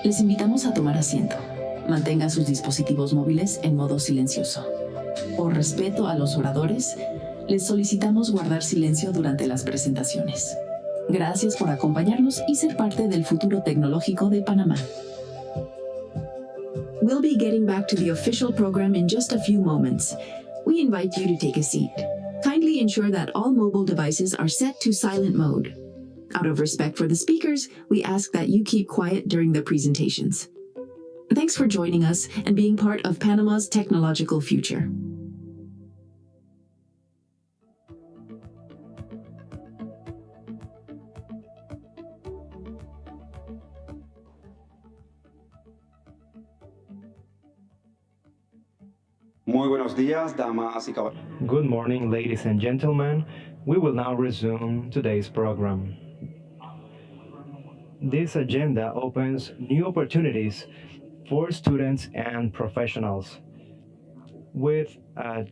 Les invitamos a tomar asiento. Mantengan sus dispositivos móviles en modo silencioso. Por respeto a los oradores, les solicitamos guardar silencio durante las presentaciones. Gracias por acompañarnos y ser parte del futuro tecnológico de Panamá. We'll be getting back to the official program in just a few moments. We invite you to take a seat. Kindly ensure that all mobile devices are set to silent mode. Out of respect for the speakers, we ask that you keep quiet during the presentations. Thanks for joining us and being part of Panama's technological future. Muy buenos días, damas y caballeros. Good morning, ladies and gentlemen. We will now resume today's program. This agenda opens new opportunities for students and professionals with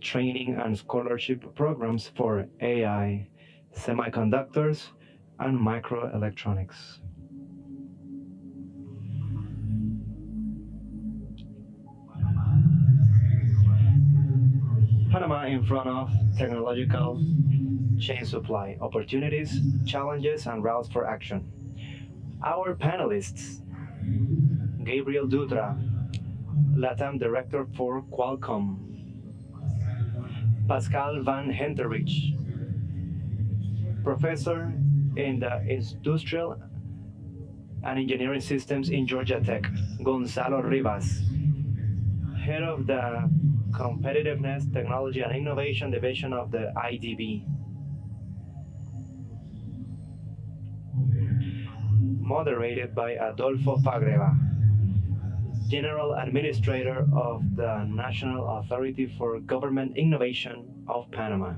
training and scholarship programs for AI, semiconductors, and microelectronics. Panama in front of technological chain supply, opportunities, challenges, and routes for action. Our panelists, Gabriel Dutra, LATAM Director for Qualcomm, Pascal van Henterich, Professor in the Industrial and Engineering Systems in Georgia Tech, Gonzalo Rivas, Head of the Competitiveness, Technology and Innovation Division of the IDB. Moderated by Adolfo Fagreva, General Administrator of the National Authority for Government Innovation of Panama.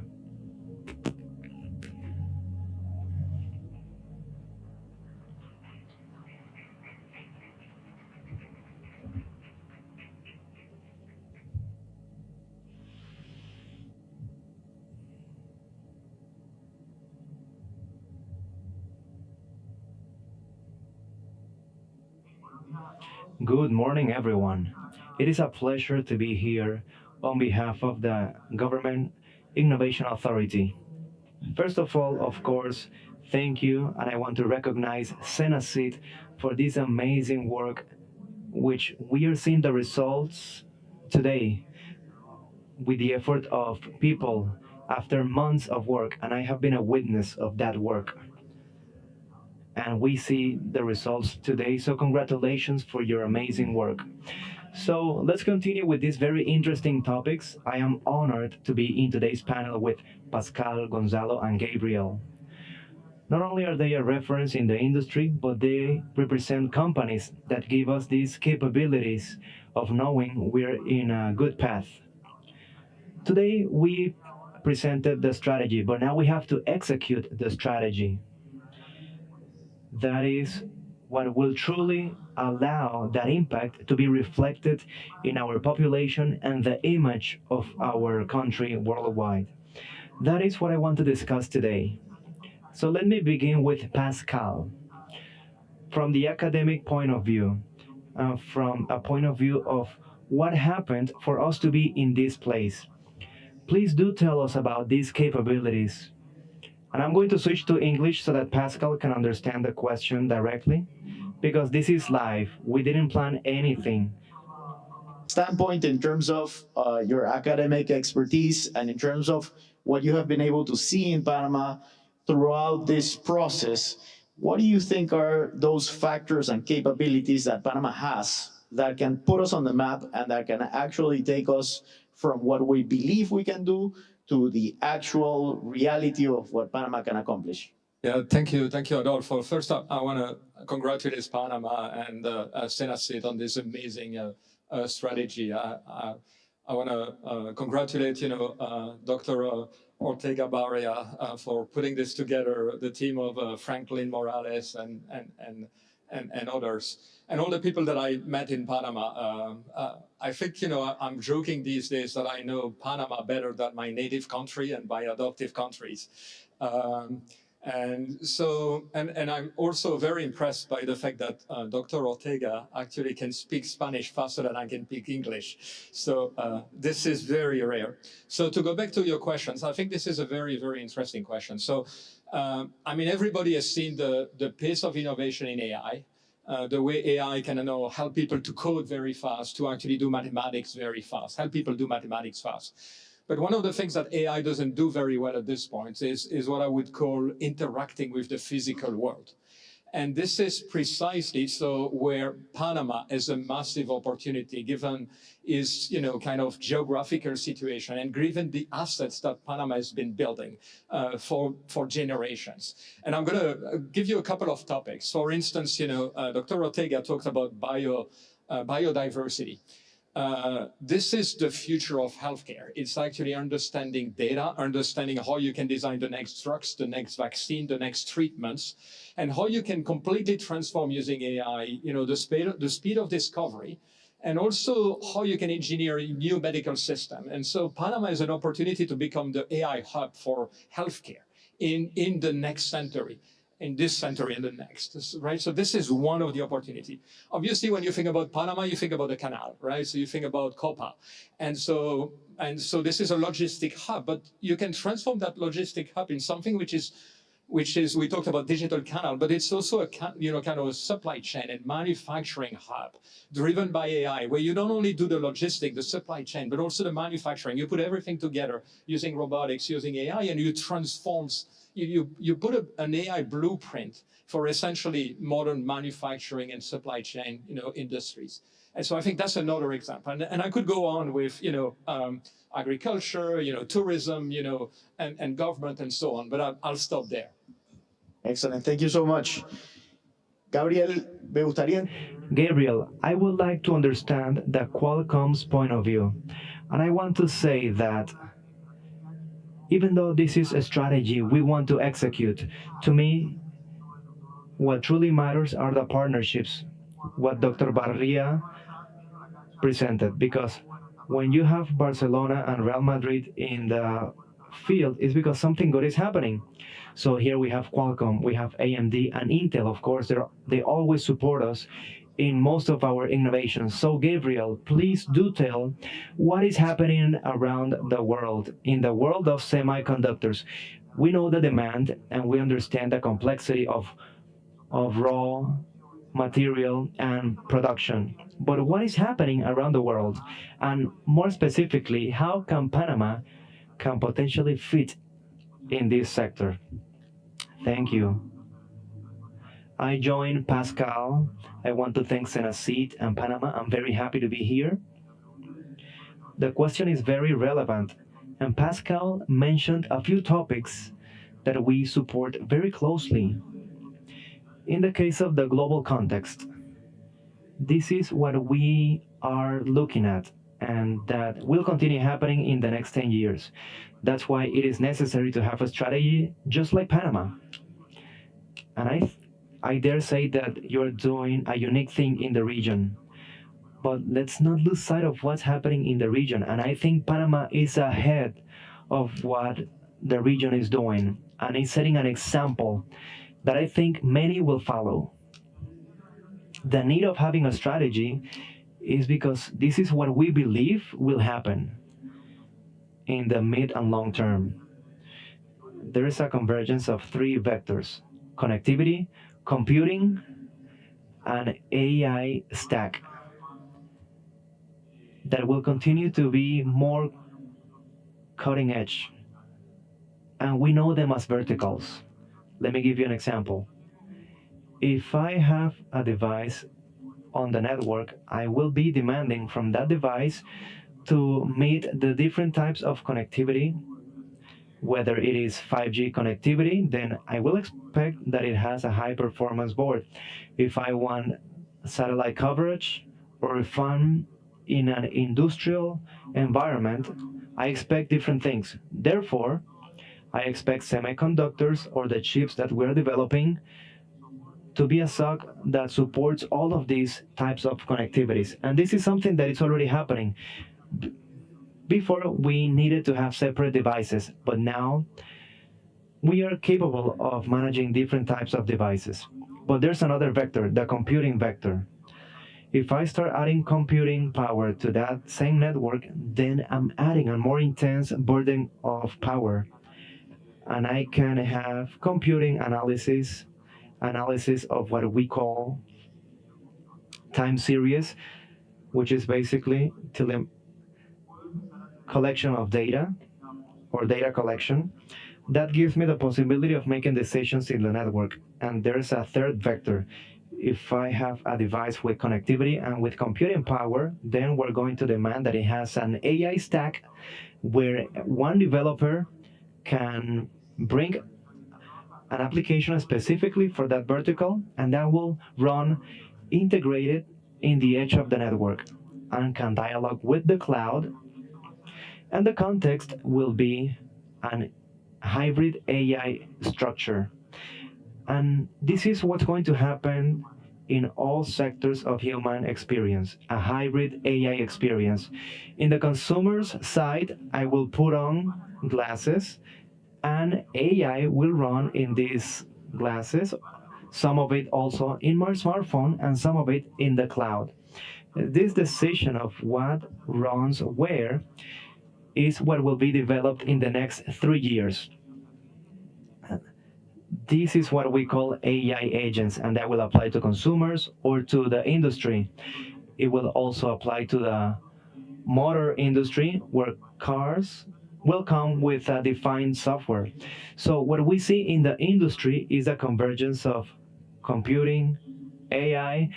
Good morning, everyone. It is a pleasure to be here on behalf of the Government Innovation Authority. First of all, of course, thank you, and I want to recognize Senasit for this amazing work, which we are seeing the results today with the effort of people after months of work, and I have been a witness of that work. And we see the results today, so congratulations for your amazing work. So let's continue with these very interesting topics. I am honored to be in today's panel with Pascal, Gonzalo, and Gabriel. Not only are they a reference in the industry, but they represent companies that give us these capabilities of knowing we're in a good path. Today, we presented the strategy, but now we have to execute the strategy. That is what will truly allow that impact to be reflected in our population and the image of our country worldwide. That is what I want to discuss today. So let me begin with Pascal. From the academic point of view, from a point of view of what happened for us to be in this place. Please do tell us about these capabilities. And I'm going to switch to English so that Pascal can understand the question directly, because this is live. We didn't plan anything. Standpoint in terms of your academic expertise and in terms of what you have been able to see in Panama throughout this process, what do you think are those factors and capabilities that Panama has that can put us on the map and that can actually take us from what we believe we can do to the actual reality of what Panama can accomplish? Yeah, thank you, Adolfo. First up, I want to congratulate Panama and Senacid on this amazing strategy. I want to congratulate, Dr. Ortega Barria for putting this together, the team of Franklin Morales and others, and all the people that I met in Panama. I think, I'm joking these days that I know Panama better than my native country and my adoptive countries. And I'm also very impressed by the fact that Dr. Ortega actually can speak Spanish faster than I can speak English. So this is very rare. So to go back to your questions, I think this is a very, very interesting question. So, everybody has seen the pace of innovation in AI, the way AI can help people to code very fast, to actually do mathematics very fast, help people do mathematics fast. But one of the things that AI doesn't do very well at this point is what I would call interacting with the physical world. And this is precisely so where Panama is a massive opportunity, given its kind of geographical situation and given the assets that Panama has been building for generations. And I'm going to give you a couple of topics. For instance, Dr. Ortega talked about biodiversity. This is the future of healthcare. It's actually understanding data, understanding how you can design the next drugs, the next vaccine, the next treatments, and how you can completely transform using AI, the speed of discovery, and also how you can engineer a new medical system. And so Panama is an opportunity to become the AI hub for healthcare in the next century. In this century and the next, right? So this is one of the opportunity. Obviously, when you think about Panama, you think about the canal, right? So you think about Copa. And so this is a logistic hub, but you can transform that logistic hub in something which is, we talked about digital canal, but it's also a kind of a supply chain and manufacturing hub driven by AI, where you don't only do the logistic, the supply chain, but also the manufacturing. You put everything together using robotics, using AI, and you transform. You put an AI blueprint for essentially modern manufacturing and supply chain, industries. And so I think that's another example. And I could go on with, agriculture, tourism, and government and so on, but I'll stop there. Excellent. Thank you so much. Gabriel, me gustaría... Gabriel, I would like to understand the Qualcomm's point of view. And I want to say that even though this is a strategy we want to execute, to me, what truly matters are the partnerships, what Dr. Barria presented. Because when you have Barcelona and Real Madrid in the field, it's because something good is happening. So here we have Qualcomm, we have AMD and Intel, of course, they always support us in most of our innovations. So Gabriel, please do tell what is happening around the world, in the world of semiconductors. We know the demand and we understand the complexity of raw material and production. But what is happening around the world? And more specifically, how can Panama can potentially fit in this sector? Thank you. I join Pascal. I want to thank Senacid and Panama. I'm very happy to be here. The question is very relevant, and Pascal mentioned a few topics that we support very closely. In the case of the global context, this is what we are looking at, and that will continue happening in the next 10 years. That's why it is necessary to have a strategy just like Panama. And I dare say that you're doing a unique thing in the region. But let's not lose sight of what's happening in the region. And I think Panama is ahead of what the region is doing, and is setting an example that I think many will follow. The need of having a strategy is because this is what we believe will happen in the mid and long term. There is a convergence of three vectors: connectivity, computing, and AI stack that will continue to be more cutting edge. And we know them as verticals. Let me give you an example. If I have a device on the network, I will be demanding from that device to meet the different types of connectivity. Whether it is 5G connectivity, then I will expect that it has a high performance board. If I want satellite coverage, or if I'm in an industrial environment, I expect different things. Therefore, I expect semiconductors, or the chips that we're developing, to be a SoC that supports all of these types of connectivities. And this is something that is already happening. Before, we needed to have separate devices, but now we are capable of managing different types of devices. But there's another vector, the computing vector. If I start adding computing power to that same network, then I'm adding a more intense burden of power. And I can have computing analysis of what we call time series, which is basically collection of data, or data collection. That gives me the possibility of making decisions in the network. And there's a third vector. If I have a device with connectivity and with computing power, then we're going to demand that it has an AI stack where one developer can bring an application specifically for that vertical, and that will run integrated in the edge of the network and can dialogue with the cloud. And the context will be an hybrid AI structure. And this is what's going to happen in all sectors of human experience, a hybrid AI experience. In the consumer's side, I will put on glasses, and AI will run in these glasses, some of it also in my smartphone, and some of it in the cloud. This decision of what runs where is what will be developed in the next 3 years. This is what we call AI agents, and that will apply to consumers or to the industry. It will also apply to the motor industry, where cars will come with a defined software. So what we see in the industry is a convergence of computing, AI,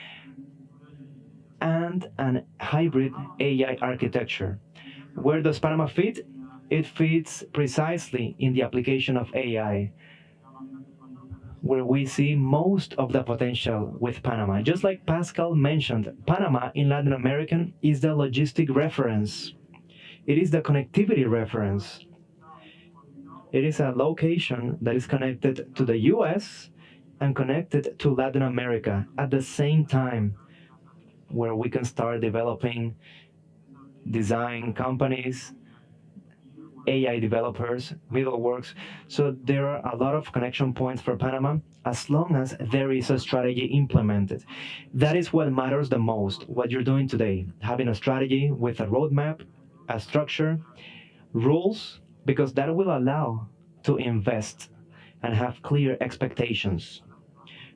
and an hybrid AI architecture. Where does Panama fit? It fits precisely in the application of AI, where we see most of the potential with Panama. Just like Pascal mentioned, Panama in Latin America is the logistic reference. It is the connectivity reference. It is a location that is connected to the US and connected to Latin America at the same time, where we can start developing design companies, AI developers, middleworks. So there are a lot of connection points for Panama, as long as there is a strategy implemented. That is what matters the most, what you're doing today, having a strategy with a roadmap, a structure, rules, because that will allow to invest and have clear expectations.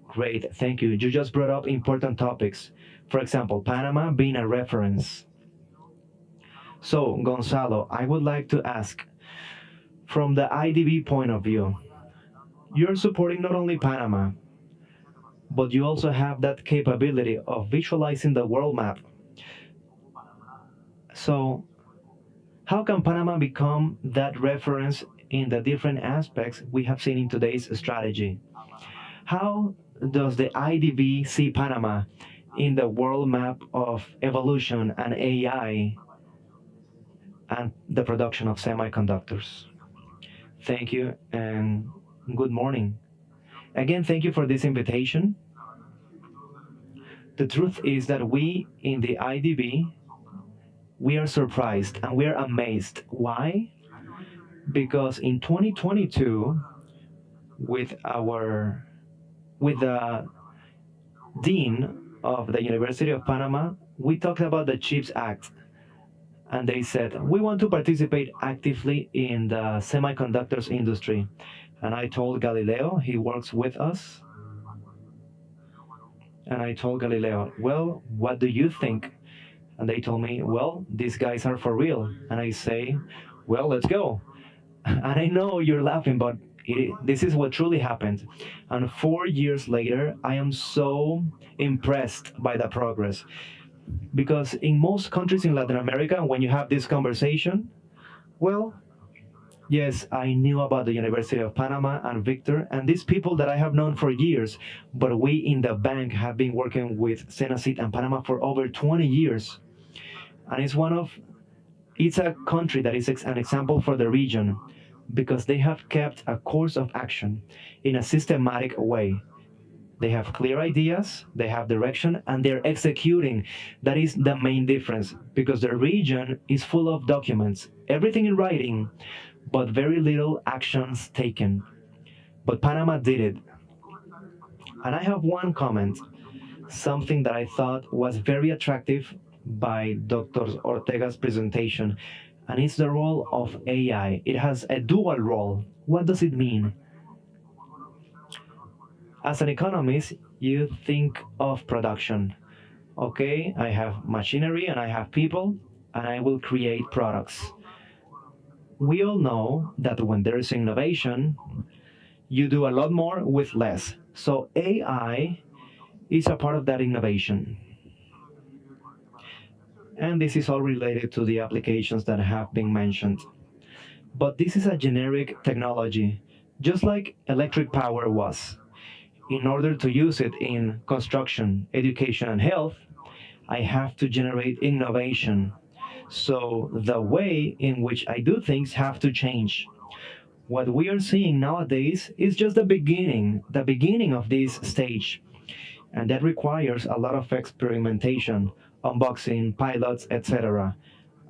Great, thank you. You just brought up important topics. For example, Panama being a reference. So, Gonzalo, I would like to ask, from the IDB point of view, you're supporting not only Panama, but you also have that capability of visualizing the world map. So, how can Panama become that reference in the different aspects we have seen in today's strategy. How does the IDB see Panama in the world map of evolution and AI and the production of semiconductors? Thank you and good morning. Again, thank you for this invitation. The truth is that we in the IDB, we are surprised and we are amazed. Why? Because in 2022, with the Dean of the University of Panama, we talked about the CHIPS Act. And they said, we want to participate actively in the semiconductors industry. And I told Galileo, he works with us. And I told Galileo, well, what do you think? And they told me, well, these guys are for real. And I say, well, let's go. And I know you're laughing, but this is what truly happened. And 4 years later, I am so impressed by the progress. Because in most countries in Latin America, when you have this conversation, well, yes, I knew about the University of Panama and Victor and these people that I have known for years, but we in the bank have been working with Cenacit and Panama for over 20 years. And it's a country that is an example for the region because they have kept a course of action in a systematic way. They have clear ideas, they have direction, and they're executing. That is the main difference, because the region is full of documents, everything in writing, but very little actions taken. But Panama did it. And I have one comment, something that I thought was very attractive by Dr. Ortega's presentation, and it's the role of AI. It has a dual role. What does it mean? As an economist, you think of production. Okay, I have machinery and I have people, and I will create products. We all know that when there is innovation, you do a lot more with less. So AI is a part of that innovation. And this is all related to the applications that have been mentioned. But this is a generic technology, just like electric power was. In order to use it in construction, education, and health, I have to generate innovation. So the way in which I do things have to change. What we are seeing nowadays is just the beginning of this stage. And that requires a lot of experimentation, unboxing, pilots, etc.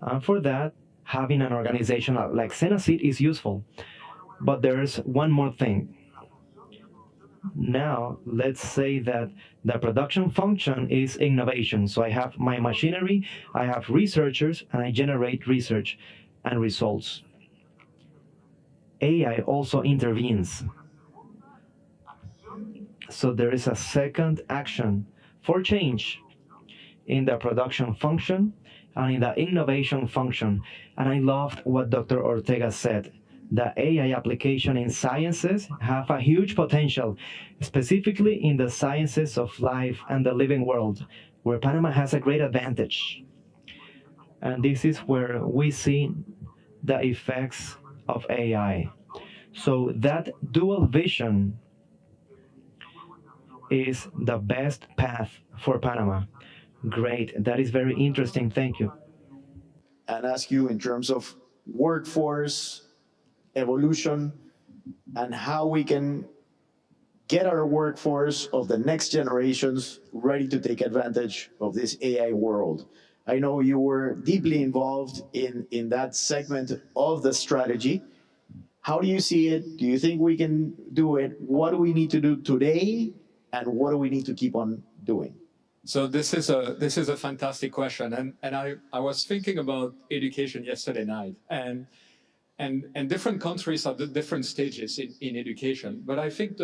And for that, having an organization like Cenacit is useful. But there's one more thing. Now, let's say that the production function is innovation. So I have my machinery, I have researchers, and I generate research and results. AI also intervenes. So there is a second action for change in the production function and in the innovation function. And I loved what Dr. Ortega said. The AI application in sciences have a huge potential, specifically in the sciences of life and the living world, where Panama has a great advantage. And this is where we see the effects of AI. So that dual vision is the best path for Panama. Great, that is very interesting, thank you. And ask you in terms of workforce, evolution, and how we can get our workforce of the next generations ready to take advantage of this AI world. I know you were deeply involved in that segment of the strategy. How do you see it? Do you think we can do it? What do we need to do today? And what do we need to keep on doing? So this is a fantastic question. And I was thinking about education yesterday night. And different countries are at different stages in education. But I think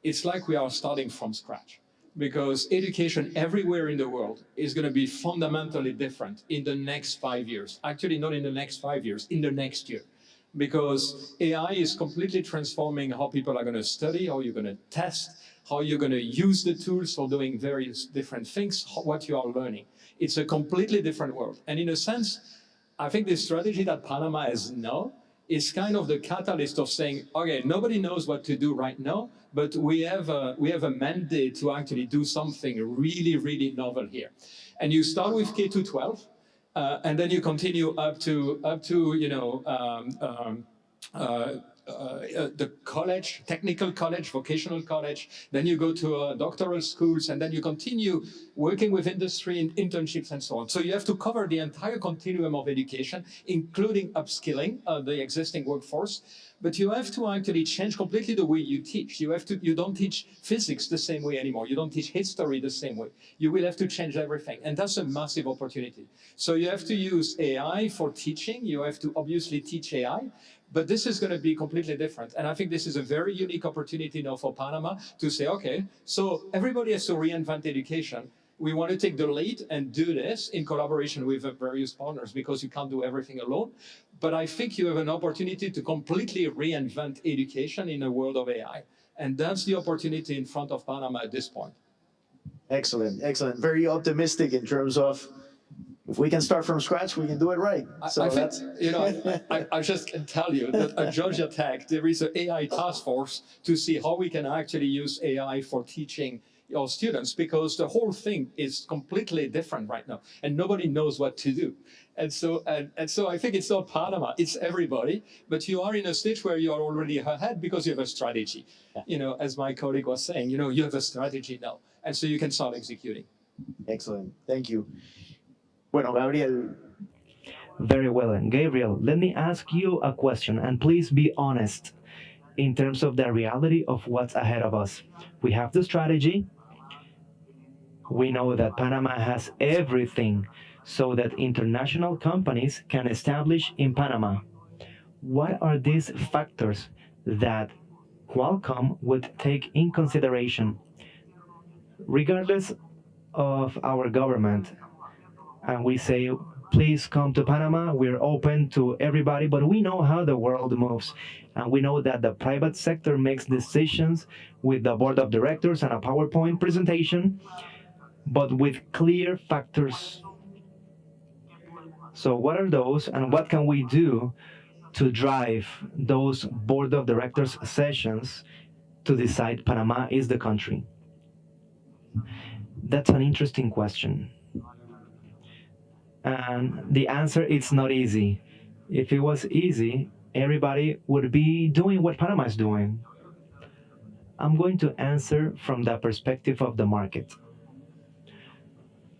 it's like we are starting from scratch, because education everywhere in the world is going to be fundamentally different in the next 5 years. Actually, not in the next 5 years, in the next year. Because AI is completely transforming how people are going to study, how you're going to test, how you're going to use the tools for doing various different things, what you are learning. It's a completely different world. And in a sense, I think the strategy that Panama has now is kind of the catalyst of saying, okay, nobody knows what to do right now, but we have a mandate to actually do something really, really novel here. And you start with K to 12, and then you continue up to the college, technical college, vocational college. Then you go to doctoral schools, and then you continue working with industry and internships and so on. So you have to cover the entire continuum of education, including upskilling the existing workforce. But you have to actually change completely the way you teach. You don't teach physics the same way anymore. You don't teach history the same way. You will have to change everything. And that's a massive opportunity. So you have to use AI for teaching. You have to obviously teach AI. But this is going to be completely different. And I think this is a very unique opportunity now for Panama to say, okay, so everybody has to reinvent education. We want to take the lead and do this in collaboration with various partners because you can't do everything alone. But I think you have an opportunity to completely reinvent education in a world of AI. And that's the opportunity in front of Panama at this point. Excellent, excellent. Very optimistic in terms of if we can start from scratch, we can do it right. So I think, I just can tell you that at Georgia Tech, there is an AI task force to see how we can actually use AI for teaching our students, because the whole thing is completely different right now, and nobody knows what to do. And so I think it's not Panama, it's everybody, but you are in a stage where you are already ahead because you have a strategy. As my colleague was saying, you have a strategy now, and so you can start executing. Excellent, thank you. Bueno, Gabriel. Very well. And Gabriel, let me ask you a question, and please be honest in terms of the reality of what's ahead of us. We have the strategy. We know that Panama has everything so that international companies can establish in Panama. What are these factors that Qualcomm would take in consideration, regardless of our government? And we say, please come to Panama. We're open to everybody, but we know how the world moves. And we know that the private sector makes decisions with the board of directors and a PowerPoint presentation, but with clear factors. So what are those, and what can we do to drive those board of directors sessions to decide Panama is the country? That's an interesting question. And the answer is not easy. If it was easy, everybody would be doing what Panama is doing. I'm going to answer from the perspective of the market.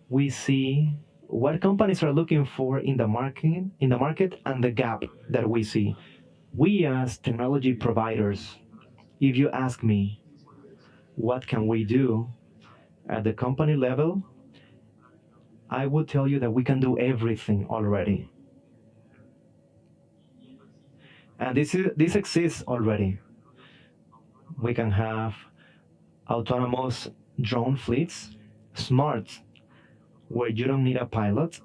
We see what companies are looking for in the market and the gap that we see. We as technology providers, if you ask me, what can we do at the company level? I would tell you that we can do everything already. And this exists already. We can have autonomous drone fleets, smart, where you don't need a pilot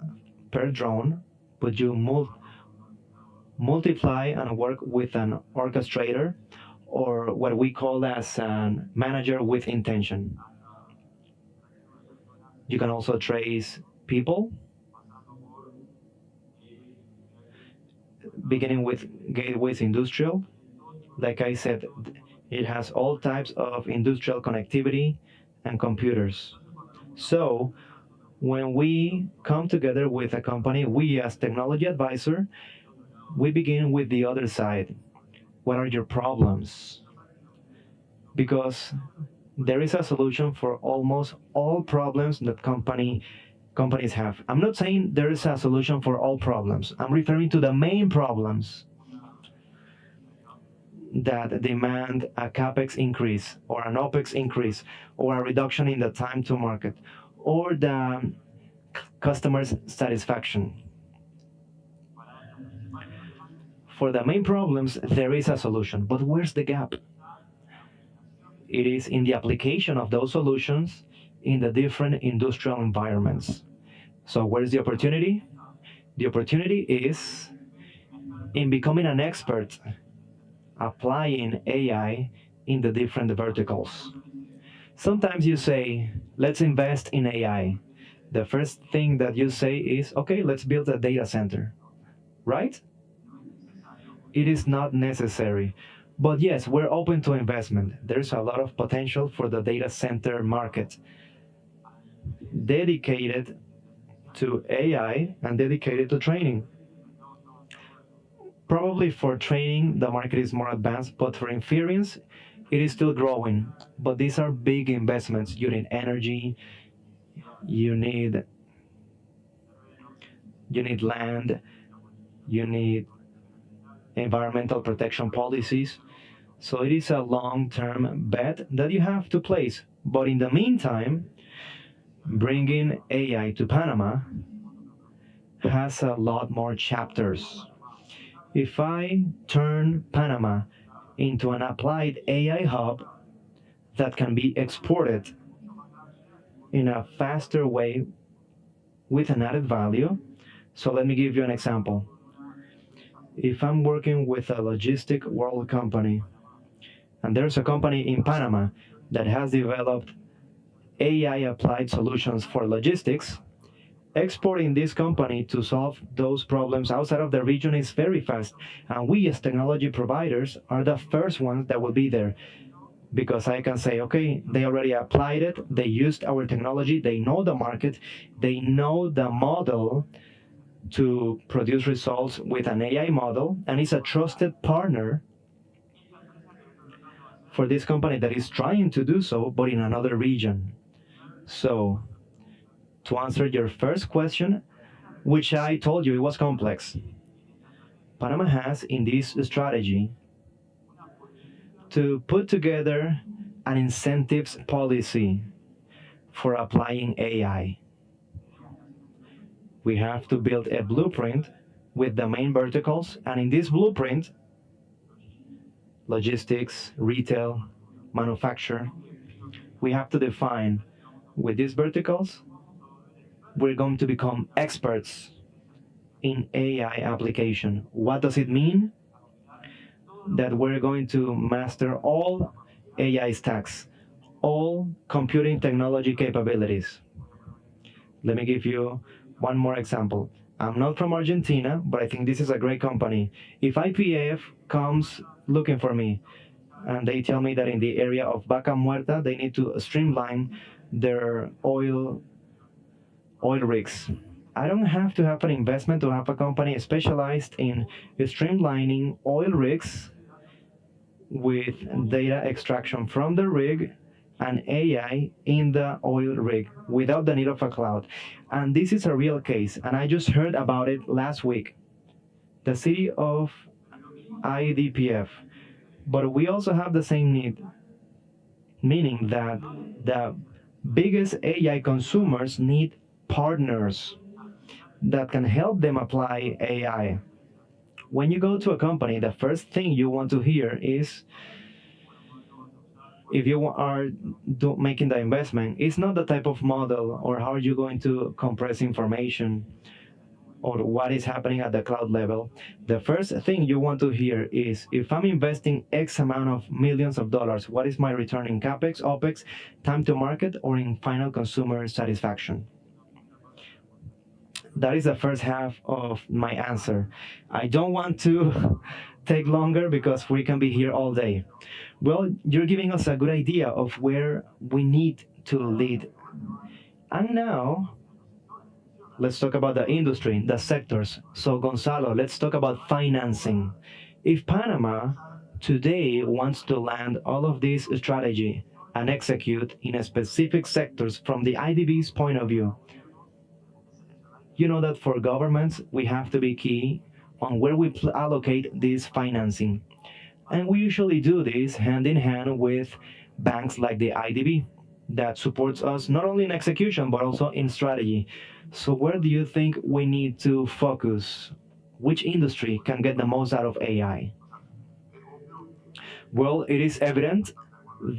per drone, but you multiply and work with an orchestrator, or what we call as a manager with intention. You can also trace people, beginning with Gateways Industrial. Like I said, it has all types of industrial connectivity and computers. So when we come together with a company, we as technology advisor, we begin with the other side. What are your problems? Because there is a solution for almost all problems that companies have. I'm not saying there is a solution for all problems. I'm referring to the main problems that demand a CapEx increase or an OpEx increase or a reduction in the time to market or the customer's satisfaction. For the main problems, there is a solution, but where's the gap? It is in the application of those solutions in the different industrial environments. So where's the opportunity? The opportunity is in becoming an expert, applying AI in the different verticals. Sometimes you say, let's invest in AI. The first thing that you say is, okay, let's build a data center, right? it is not necessary. But yes, we're open to investment. There's a lot of potential for the data center market dedicated to AI and dedicated to training. Probably for training, the market is more advanced, but for inference, it is still growing. But these are big investments. You need energy, you need land, you need environmental protection policies. So it is a long-term bet that you have to place. But in the meantime, bringing AI to Panama has a lot more chapters. If I turn Panama into an applied AI hub that can be exported in a faster way with an added value, so let me give you an example. If I'm working with a logistic world company, and there's a company in Panama that has developed AI applied solutions for logistics, exporting this company to solve those problems outside of the region is very fast. And we as technology providers are the first ones that will be there. Because I can say, okay, they already applied it, they used our technology, they know the market, they know the model to produce results with an AI model, and it's a trusted partner for this company that is trying to do so, but in another region. So, to answer your first question, which I told you it was complex, Panama has in this strategy to put together an incentives policy for applying AI. We have to build a blueprint with the main verticals, and in this blueprint, logistics, retail, manufacture, we have to define with these verticals, we're going to become experts in AI application. What does it mean? That we're going to master all AI stacks, all computing technology capabilities. Let me give you one more example. I'm not from Argentina, but I think this is a great company. If IPF comes looking for me and they tell me that in the area of Vaca Muerta, they need to streamline their oil rigs, I don't have to have an investment to have a company specialized in streamlining oil rigs with data extraction from the rig and AI in the oil rig without the need of a cloud. And this is a real case, and I just heard about it last week. The city of IDPF. But we also have the same need, meaning that the biggest AI consumers need partners that can help them apply AI. When you go to a company, the first thing you want to hear is, if you are making the investment, it's not the type of model or how are you going to compress information or what is happening at the cloud level. The first thing you want to hear is, if I'm investing X amount of millions of dollars, what is my return in CapEx, OpEx, time to market, or in final consumer satisfaction? That is the first half of my answer. I don't want to take longer because we can be here all day. Well, you're giving us a good idea of where we need to lead. And now, let's talk about the industry, the sectors. So Gonzalo, let's talk about financing. If Panama today wants to land all of this strategy and execute in specific sectors from the IDB's point of view, you know that for governments, we have to be key on where we allocate this financing. And we usually do this hand in hand with banks like the IDB that supports us not only in execution, but also in strategy. So where do you think we need to focus? Which industry can get the most out of AI? Well, it is evident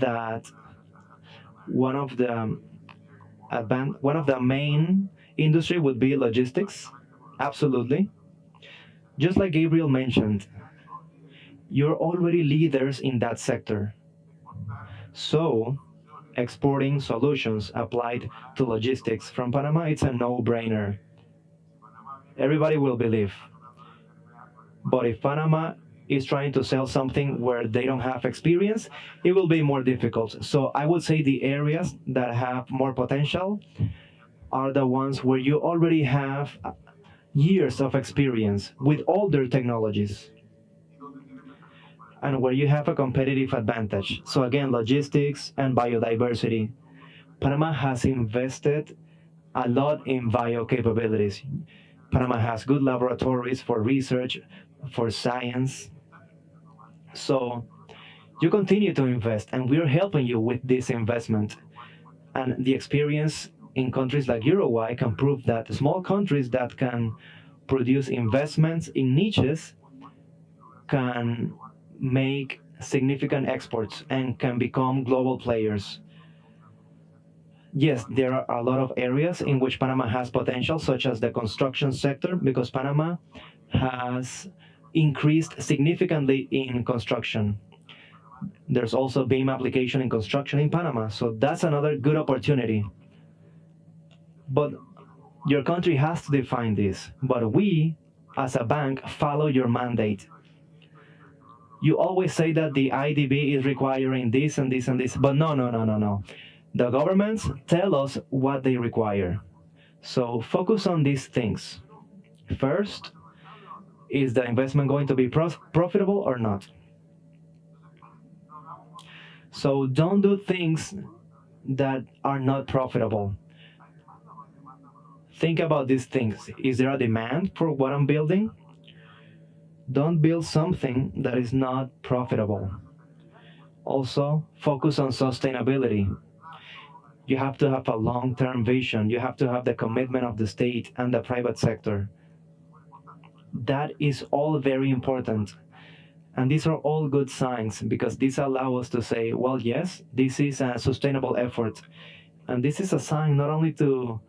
that one of the main industry would be logistics. Absolutely. Just like Gabriel mentioned, you're already leaders in that sector. So exporting solutions applied to logistics from Panama, it's a no-brainer. Everybody will believe. But if Panama is trying to sell something where they don't have experience, it will be more difficult. So I would say the areas that have more potential are the ones where you already have years of experience with older technologies and where you have a competitive advantage. So again, logistics and biodiversity. Panama has invested a lot in bio capabilities. Panama has good laboratories for research, for science. So you continue to invest, and we're helping you with this investment. And the experience in countries like Uruguay can prove that small countries that can produce investments in niches can make significant exports and can become global players. Yes, there are a lot of areas in which Panama has potential, such as the construction sector, because Panama has increased significantly in construction. There's also BIM application in construction in Panama, so that's another good opportunity. But your country has to define this. But we, as a bank, follow your mandate. You always say that the IDB is requiring this and this and this, but no. The governments tell us what they require. So focus on these things. First, is the investment going to be profitable or not? So don't do things that are not profitable. Think about these things. Is there a demand for what I'm building? Don't build something that is not profitable. Also, focus on sustainability. You have to have a long-term vision. You have to have the commitment of the state and the private sector. That is all very important. And these are all good signs because these allow us to say, well, yes, this is a sustainable effort. And this is a sign not only to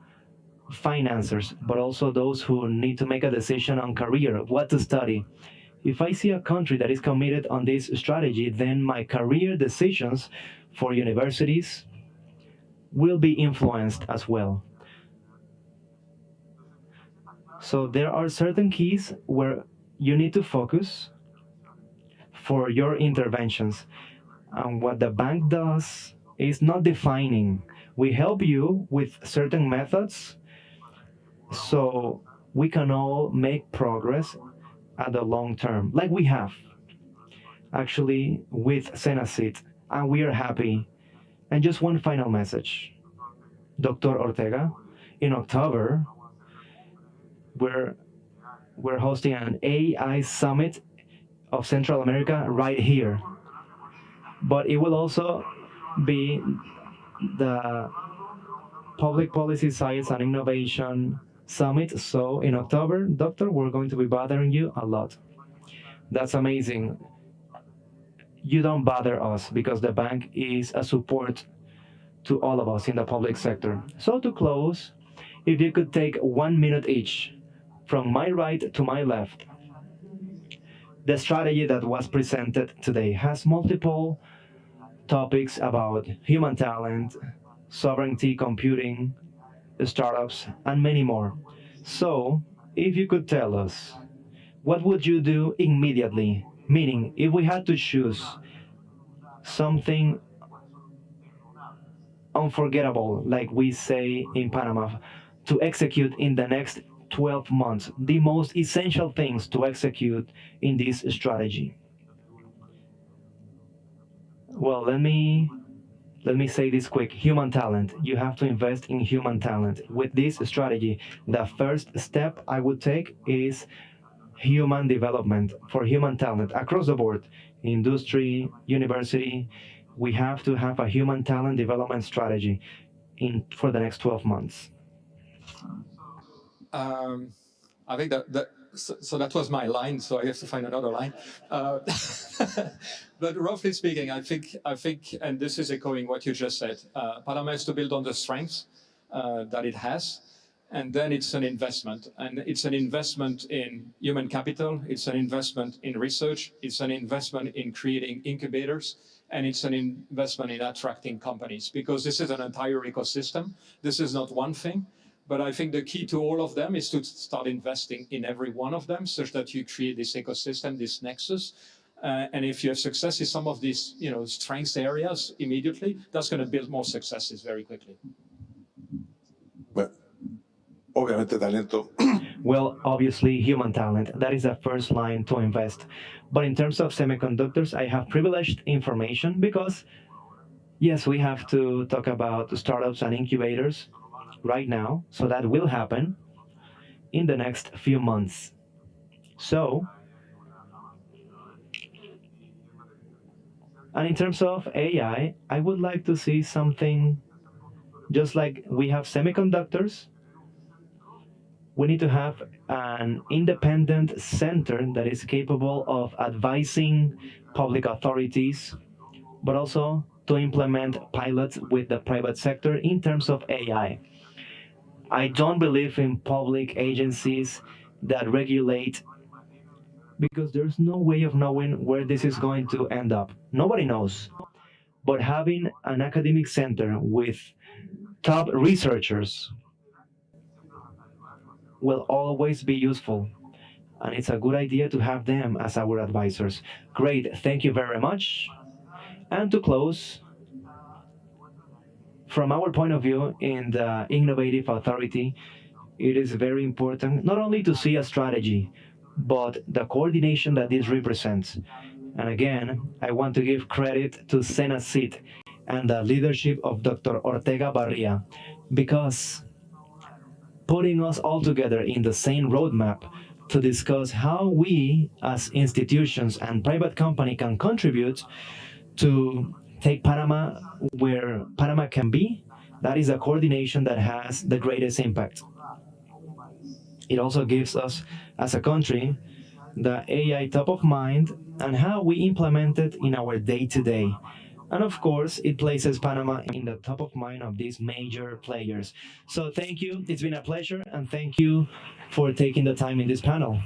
financiers, but also those who need to make a decision on career, what to study. If I see a country that is committed on this strategy, then my career decisions for universities will be influenced as well. So there are certain keys where you need to focus for your interventions. And what the bank does is not defining. We help you with certain methods so we can all make progress at the long term, like we have actually with Senacit, and we are happy. And just one final message. Dr. Ortega, in October, we're hosting an AI Summit of Central America right here. But it will also be the Public Policy Science and Innovation Summit. So in October, Doctor, we're going to be bothering you a lot. That's amazing. You don't bother us because the bank is a support to all of us in the public sector. So to close, if you could take 1 minute each, from my right to my left. The strategy that was presented today has multiple topics about human talent, sovereignty computing, startups, and many more. So, if you could tell us, what would you do immediately? Meaning, if we had to choose something unforgettable, like we say in Panama, to execute in the next 12 months, the most essential things to execute in this strategy. Well, let me say this quick. Human talent. You have to invest in human talent. With this strategy, the first step I would take is human development for human talent across the board, industry, university. We have to have a human talent development strategy for the next 12 months. I think so that was my line, so I have to find another line. But roughly speaking, I think, and this is echoing what you just said, Panama has to build on the strengths that it has, and then it's an investment. And it's an investment in human capital, it's an investment in research, it's an investment in creating incubators, and it's an investment in attracting companies, because this is an entire ecosystem. This is not one thing. But I think the key to all of them is to start investing in every one of them such that you create this ecosystem, this nexus. And if you have success in some of these, strengths areas immediately, that's going to build more successes very quickly. Obviamente talento. Well, obviously, human talent. That is the first line to invest. But in terms of semiconductors, I have privileged information because, yes, we have to talk about startups and incubators right now. So that will happen in the next few months. So, and in terms of AI, I would like to see something just like we have semiconductors. We need to have an independent center that is capable of advising public authorities, but also to implement pilots with the private sector in terms of AI. I don't believe in public agencies that regulate because there's no way of knowing where this is going to end up. Nobody knows. But having an academic center with top researchers will always be useful. And it's a good idea to have them as our advisors. Great, thank you very much. And to close, from our point of view in the Innovative Authority, it is very important not only to see a strategy, but the coordination that this represents. And again, I want to give credit to Senacit and the leadership of Dr. Ortega Barria, because putting us all together in the same roadmap to discuss how we as institutions and private company can contribute to take Panama where Panama can be, that is a coordination that has the greatest impact. It also gives us, as a country, the AI top of mind and how we implement it in our day-to-day. And of course, it places Panama in the top of mind of these major players. So thank you. It's been a pleasure. And thank you for taking the time in this panel.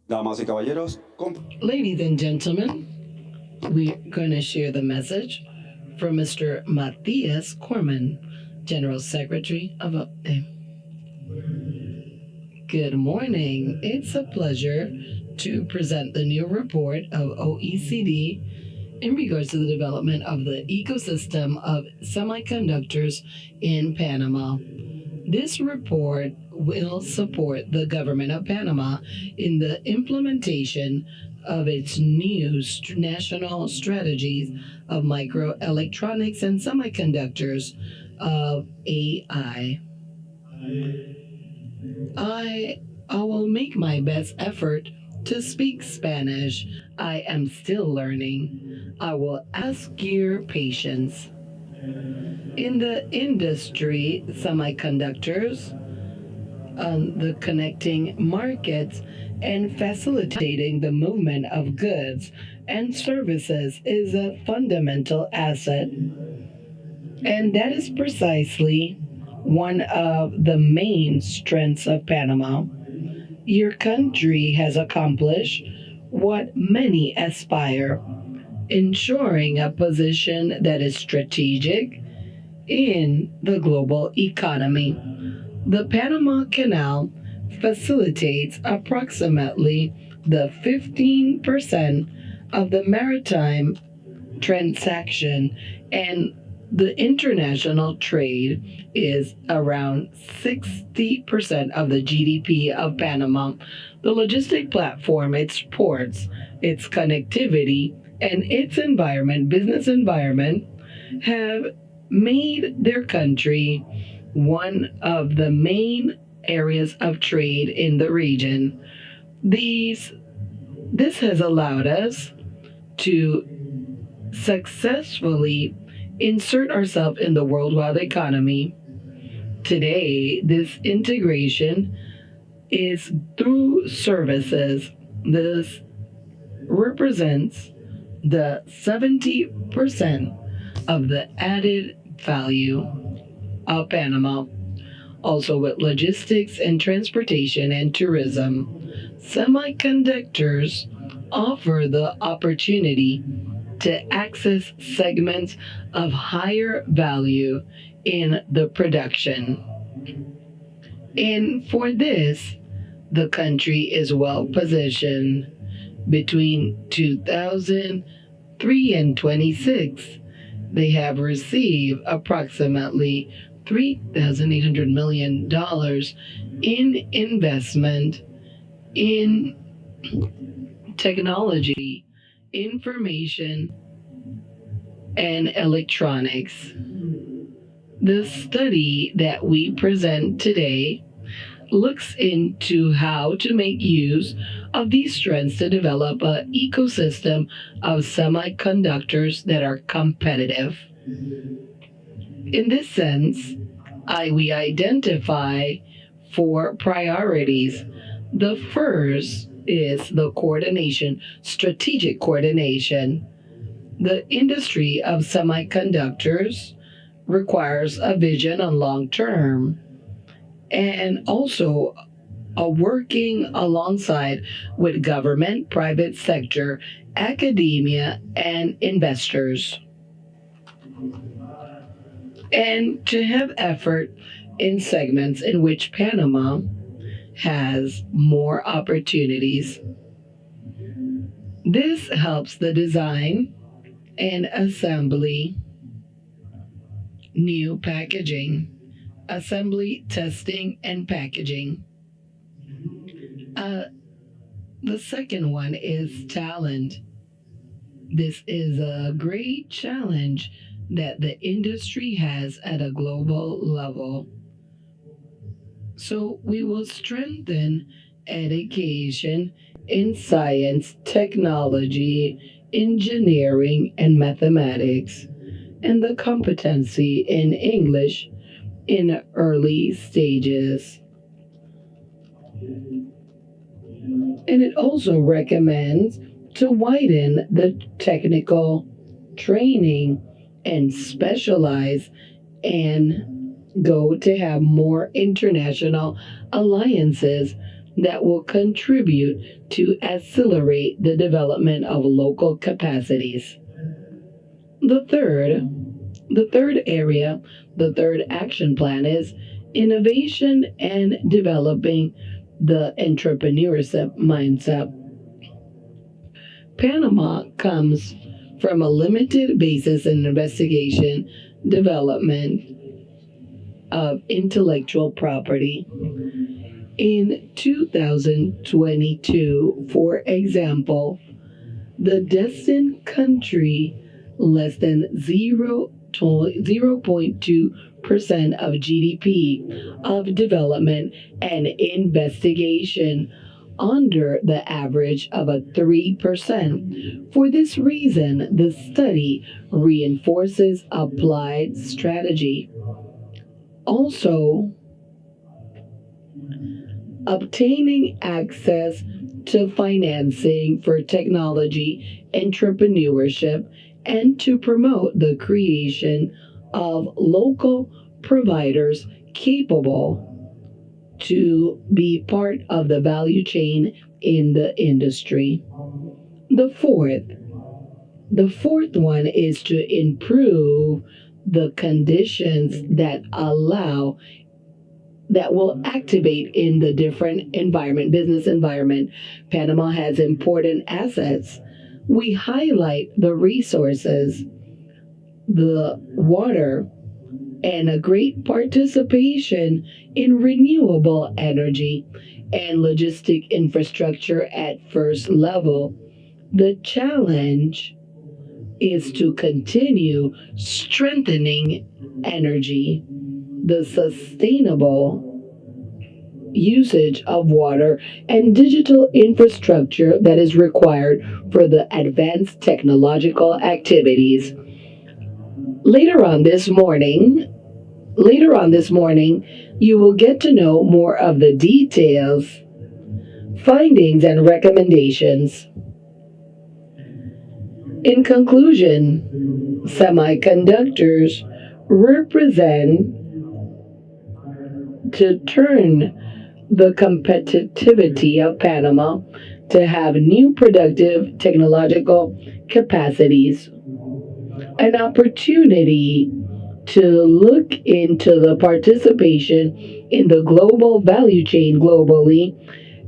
Damas y caballeros, Ladies and gentlemen, we're going to share the message from Mr. Matthias Corman, General Secretary of OCDE. Good morning. It's a pleasure to present the new report of OECD in regards to the development of the ecosystem of semiconductors in Panama. This report will support the government of Panama in the implementation of its new national strategies of microelectronics and semiconductors of AI. I will make my best effort to speak Spanish. I am still learning. I will ask your patience. In the industry, semiconductors, the connecting markets and facilitating the movement of goods and services is a fundamental asset. And that is precisely one of the main strengths of Panama. Your country has accomplished what many aspire, ensuring a position that is strategic in the global economy. The Panama Canal facilitates approximately the 15% of the maritime transaction, and the international trade is around 60% of the GDP of Panama. The logistic platform, its ports, its connectivity, and its environment, business environment, have made their country one of the main areas of trade in the region. This has allowed us to successfully insert ourselves in the worldwide economy. Today, this integration is through services. This represents the 70% of the added value of Panama. Also, with logistics and transportation and tourism, semiconductors offer the opportunity to access segments of higher value in the production. And for this, the country is well positioned. Between 2003 and 26, they have received approximately $3,800 million in investment in technology, information, and electronics. The study that we present today looks into how to make use of these strengths to develop an ecosystem of semiconductors that are competitive. In this sense, we identify 4 priorities. The first is the coordination, strategic coordination. The industry of semiconductors requires a vision on long term and also a working alongside with government, private sector, academia, and investors. And to have effort in segments in which Panama has more opportunities. This helps the design and assembly, new packaging, assembly, testing, and packaging. The second one is talent. This is a great challenge that the industry has at a global level. So we will strengthen education in science, technology, engineering, and mathematics, and the competency in English in early stages. And it also recommends to widen the technical training and specialize and go to have more international alliances that will contribute to accelerate the development of local capacities. The third area, the third action plan is innovation and developing the entrepreneurship mindset. Panama comes from a limited basis in investigation, development of intellectual property. In 2022, for example, the destined country, less than 0.2% of GDP of development and investigation, under the average of a 3%. For this reason, the study reinforces applied strategy. Also, obtaining access to financing for technology, entrepreneurship, and to promote the creation of local providers capable to be part of the value chain in the industry. The fourth one is to improve the conditions that will activate in the different business environment. Panama has important assets. We highlight the resources, the water, and a great participation in renewable energy and logistic infrastructure at first level. The challenge is to continue strengthening energy, the sustainable usage of water, and digital infrastructure that is required for the advanced technological activities. Later on this morning, Later on this morning, you will get to know more of the details, findings, and recommendations. In conclusion, semiconductors represent to turn the competitivity of Panama to have new productive technological capacities, an opportunity to look into the participation in the global value chain globally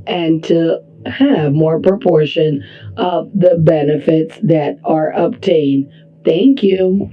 and to have more proportion of the benefits that are obtained. Thank you.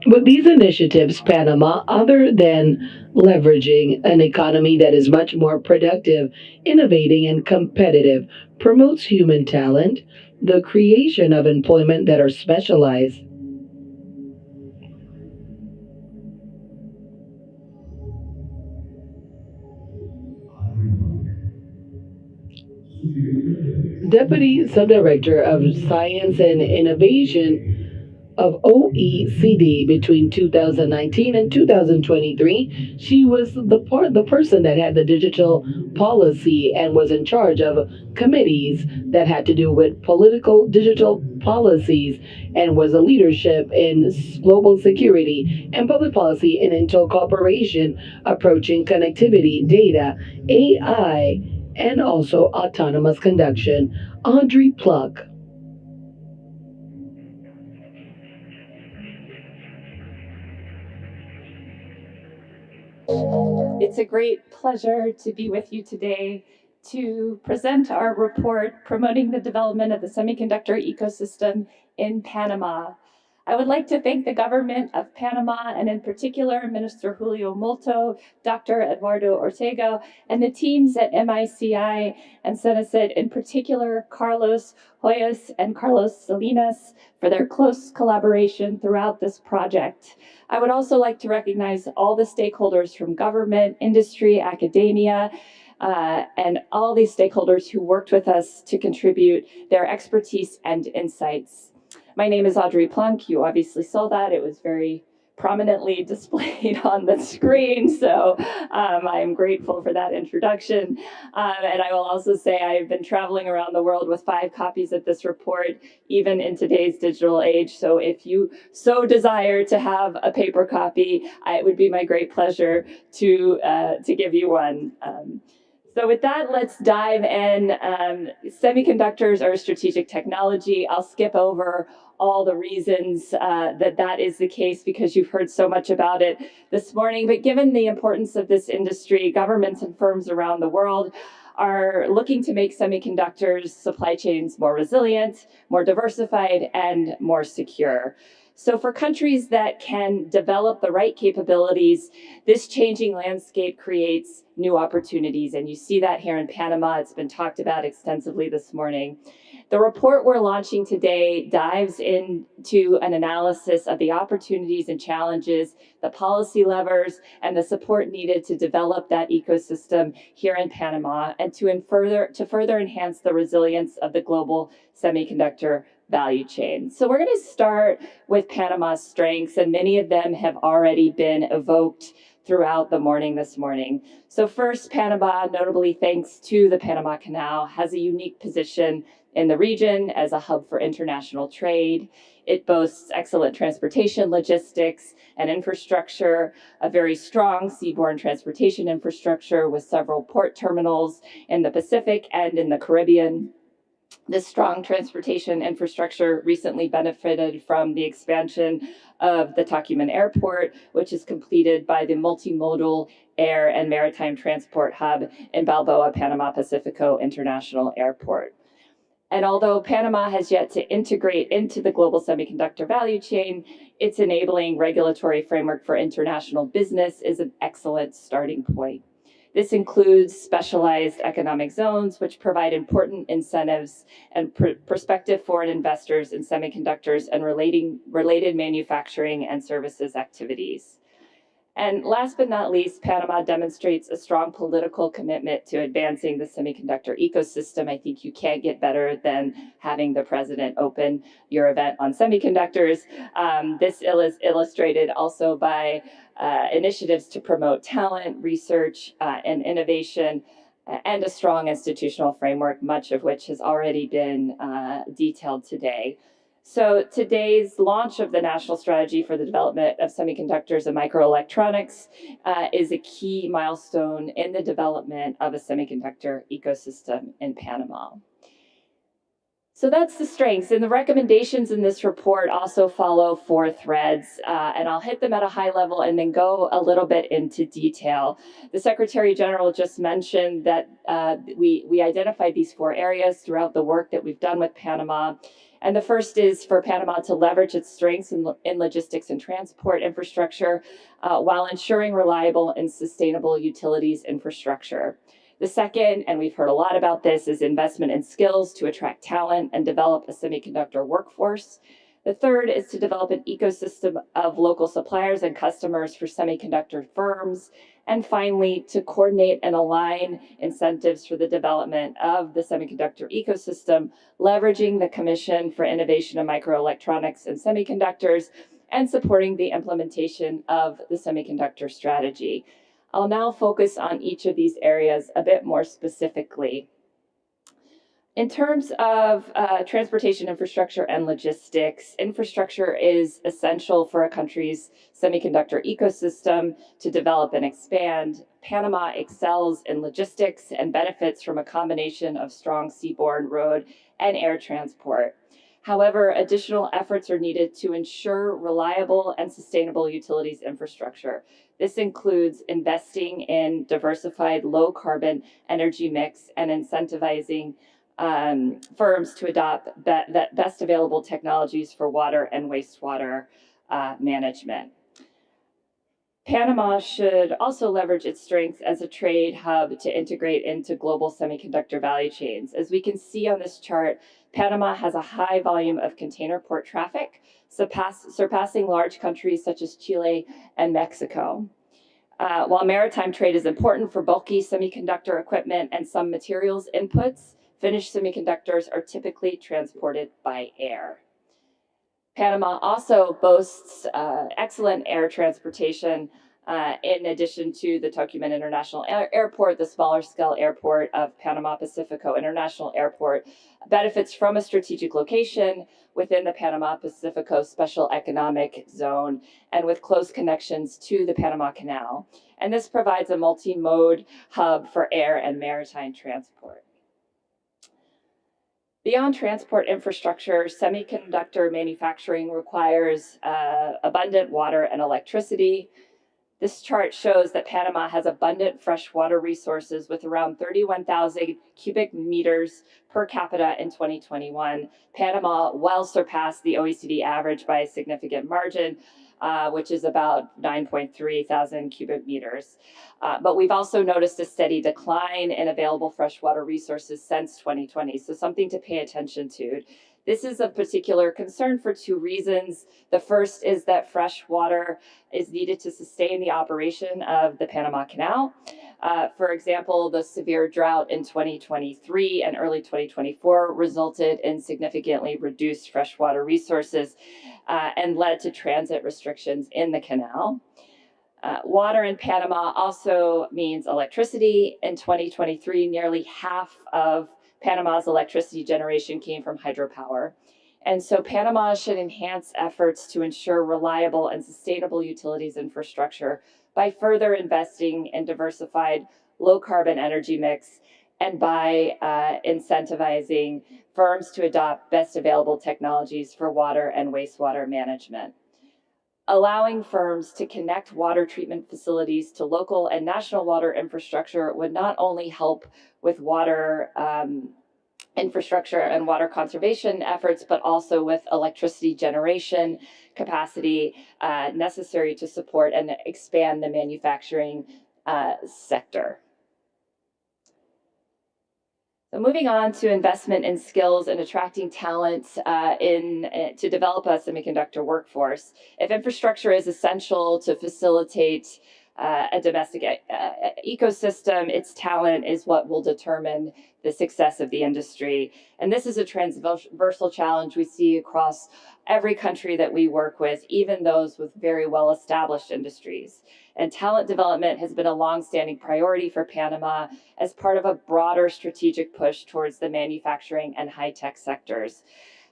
With these initiatives, Panama, other than leveraging an economy that is much more productive, innovating, and competitive, promotes human talent, the creation of employment that are specialized. Deputy Subdirector of Science and Innovation of OECD between 2019 and 2023. She was the person that had the digital policy and was in charge of committees that had to do with political digital policies and was a leadership in global security and public policy in Intel Corporation approaching connectivity, data, AI, and also autonomous conduction. Audrey Pluck. It's a great pleasure to be with you today to present our report promoting the development of the semiconductor ecosystem in Panama. I would like to thank the government of Panama and in particular Minister Julio Molto, Dr. Eduardo Ortega, and the teams at MICI and Cenacit, in particular Carlos Hoyos and Carlos Salinas, for their close collaboration throughout this project. I would also like to recognize all the stakeholders from government, industry, academia, and all these stakeholders who worked with us to contribute their expertise and insights. My name is Audrey Plunk. You obviously saw that. It was very prominently displayed on the screen, so I am grateful for that introduction. And I will also say I've been traveling around the world with 5 copies of this report, even in today's digital age. So if you so desire to have a paper copy, it would be my great pleasure to give you one. So with that, let's dive in. Semiconductors are a strategic technology. I'll skip over all the reasons that is the case because you've heard so much about it this morning. But given the importance of this industry, governments and firms around the world are looking to make semiconductors supply chains more resilient, more diversified, and more secure. So for countries that can develop the right capabilities, this changing landscape creates new opportunities. And you see that here in Panama. It's been talked about extensively this morning. The report we're launching today dives into an analysis of the opportunities and challenges, the policy levers, and the support needed to develop that ecosystem here in Panama and to further enhance the resilience of the global semiconductor value chain. So we're going to start with Panama's strengths, and many of them have already been evoked throughout the morning this morning. So first, Panama, notably thanks to the Panama Canal, has a unique position in the region as a hub for international trade. It boasts excellent transportation, logistics, and infrastructure, a very strong seaborne transportation infrastructure with several port terminals in the Pacific and in the Caribbean. This strong transportation infrastructure recently benefited from the expansion of the Tocumen Airport, which is completed by the multimodal air and maritime transport hub in Balboa, Panama Pacifico International Airport. And although Panama has yet to integrate into the global semiconductor value chain, its enabling regulatory framework for international business is an excellent starting point. This includes specialized economic zones, which provide important incentives and prospective foreign investors in semiconductors and related manufacturing and services activities. And last but not least, Panama demonstrates a strong political commitment to advancing the semiconductor ecosystem. I think you can't get better than having the president open your event on semiconductors. This is illustrated also by initiatives to promote talent, research, and innovation, and a strong institutional framework, much of which has already been detailed today. So today's launch of the National Strategy for the Development of Semiconductors and Microelectronics is a key milestone in the development of a semiconductor ecosystem in Panama. So that's the strengths, and the recommendations in this report also follow 4 threads, and I'll hit them at a high level and then go a little bit into detail. The Secretary General just mentioned that we identified these 4 areas throughout the work that we've done with Panama. And the first is for Panama to leverage its strengths in logistics and transport infrastructure while ensuring reliable and sustainable utilities infrastructure. The second, and we've heard a lot about this, is investment in skills to attract talent and develop a semiconductor workforce. The third is to develop an ecosystem of local suppliers and customers for semiconductor firms. And finally, to coordinate and align incentives for the development of the semiconductor ecosystem, leveraging the Commission for Innovation in Microelectronics and Semiconductors, and supporting the implementation of the semiconductor strategy. I'll now focus on each of these areas a bit more specifically. In terms of transportation infrastructure and logistics, infrastructure is essential for a country's semiconductor ecosystem to develop and expand. Panama excels in logistics and benefits from a combination of strong seaborne, road, and air transport. However, additional efforts are needed to ensure reliable and sustainable utilities infrastructure. This includes investing in diversified low-carbon energy mix and incentivizing firms to adopt best available technologies for water and wastewater management. Panama should also leverage its strengths as a trade hub to integrate into global semiconductor value chains. As we can see on this chart, Panama has a high volume of container port traffic, surpassing large countries such as Chile and Mexico. While maritime trade is important for bulky semiconductor equipment and some materials inputs, finished semiconductors are typically transported by air. Panama also boasts excellent air transportation in addition to the Tocumen International Airport. The smaller scale airport of Panama Pacifico International Airport benefits from a strategic location within the Panama Pacifico Special Economic Zone and with close connections to the Panama Canal. And this provides a multi-mode hub for air and maritime transport. Beyond transport infrastructure, semiconductor manufacturing requires abundant water and electricity. This chart shows that Panama has abundant freshwater resources with around 31,000 cubic meters per capita in 2021. Panama well surpassed the OECD average by a significant margin, which is about 9.3 thousand cubic meters. But we've also noticed a steady decline in available freshwater resources since 2020, so something to pay attention to. This is of particular concern for 2 reasons. The first is that fresh water is needed to sustain the operation of the Panama Canal. For example, the severe drought in 2023 and early 2024 resulted in significantly reduced freshwater resources and led to transit restrictions in the canal. Water in Panama also means electricity. In 2023, nearly half of Panama's electricity generation came from hydropower. And so Panama should enhance efforts to ensure reliable and sustainable utilities infrastructure by further investing in diversified low carbon energy mix and by incentivizing firms to adopt best available technologies for water and wastewater management. Allowing firms to connect water treatment facilities to local and national water infrastructure would not only help with water infrastructure and water conservation efforts, but also with electricity generation capacity necessary to support and expand the manufacturing sector. So moving on to investment in skills and attracting talent to develop a semiconductor workforce. If infrastructure is essential to facilitate a domestic ecosystem, its talent is what will determine the success of the industry. And this is a transversal challenge we see across every country that we work with, even those with very well-established industries. And talent development has been a long-standing priority for Panama as part of a broader strategic push towards the manufacturing and high-tech sectors.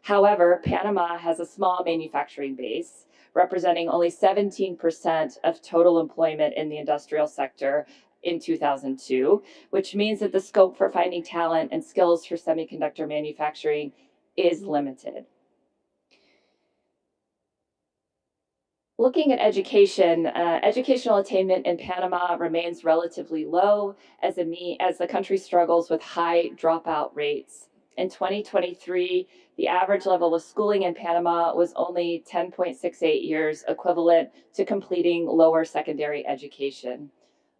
However, Panama has a small manufacturing base, representing only 17% of total employment in the industrial sector in 2002, which means that the scope for finding talent and skills for semiconductor manufacturing is limited. Looking at education, educational attainment in Panama remains relatively low as the country struggles with high dropout rates. In 2023, the average level of schooling in Panama was only 10.68 years, equivalent to completing lower secondary education.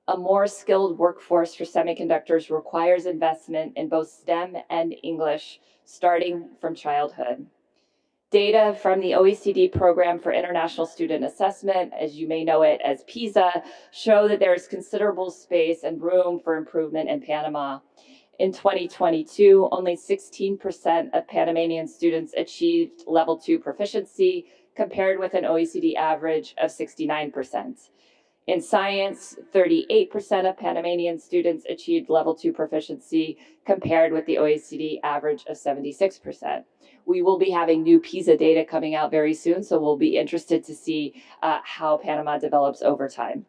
A more skilled workforce for semiconductors requires investment in both STEM and English, starting from childhood. Data from the OECD Program for International Student Assessment, as you may know it as PISA, show that there is considerable space and room for improvement in Panama. In 2022, only 16% of Panamanian students achieved level 2 proficiency, compared with an OECD average of 69%. In science, 38% of Panamanian students achieved level 2 proficiency, compared with the OECD average of 76%. We will be having new PISA data coming out very soon, so we'll be interested to see how Panama develops over time.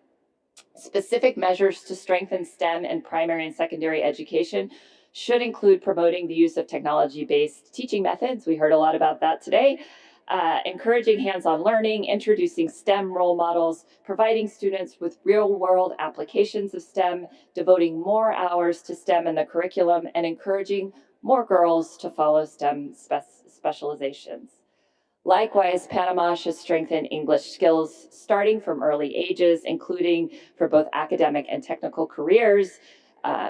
Specific measures to strengthen STEM and primary and secondary education should include promoting the use of technology-based teaching methods. We heard a lot about that today. Encouraging hands-on learning, introducing STEM role models, providing students with real-world applications of STEM, devoting more hours to STEM in the curriculum, and encouraging more girls to follow STEM specializations. Likewise, Panama should strengthen English skills starting from early ages, including for both academic and technical careers.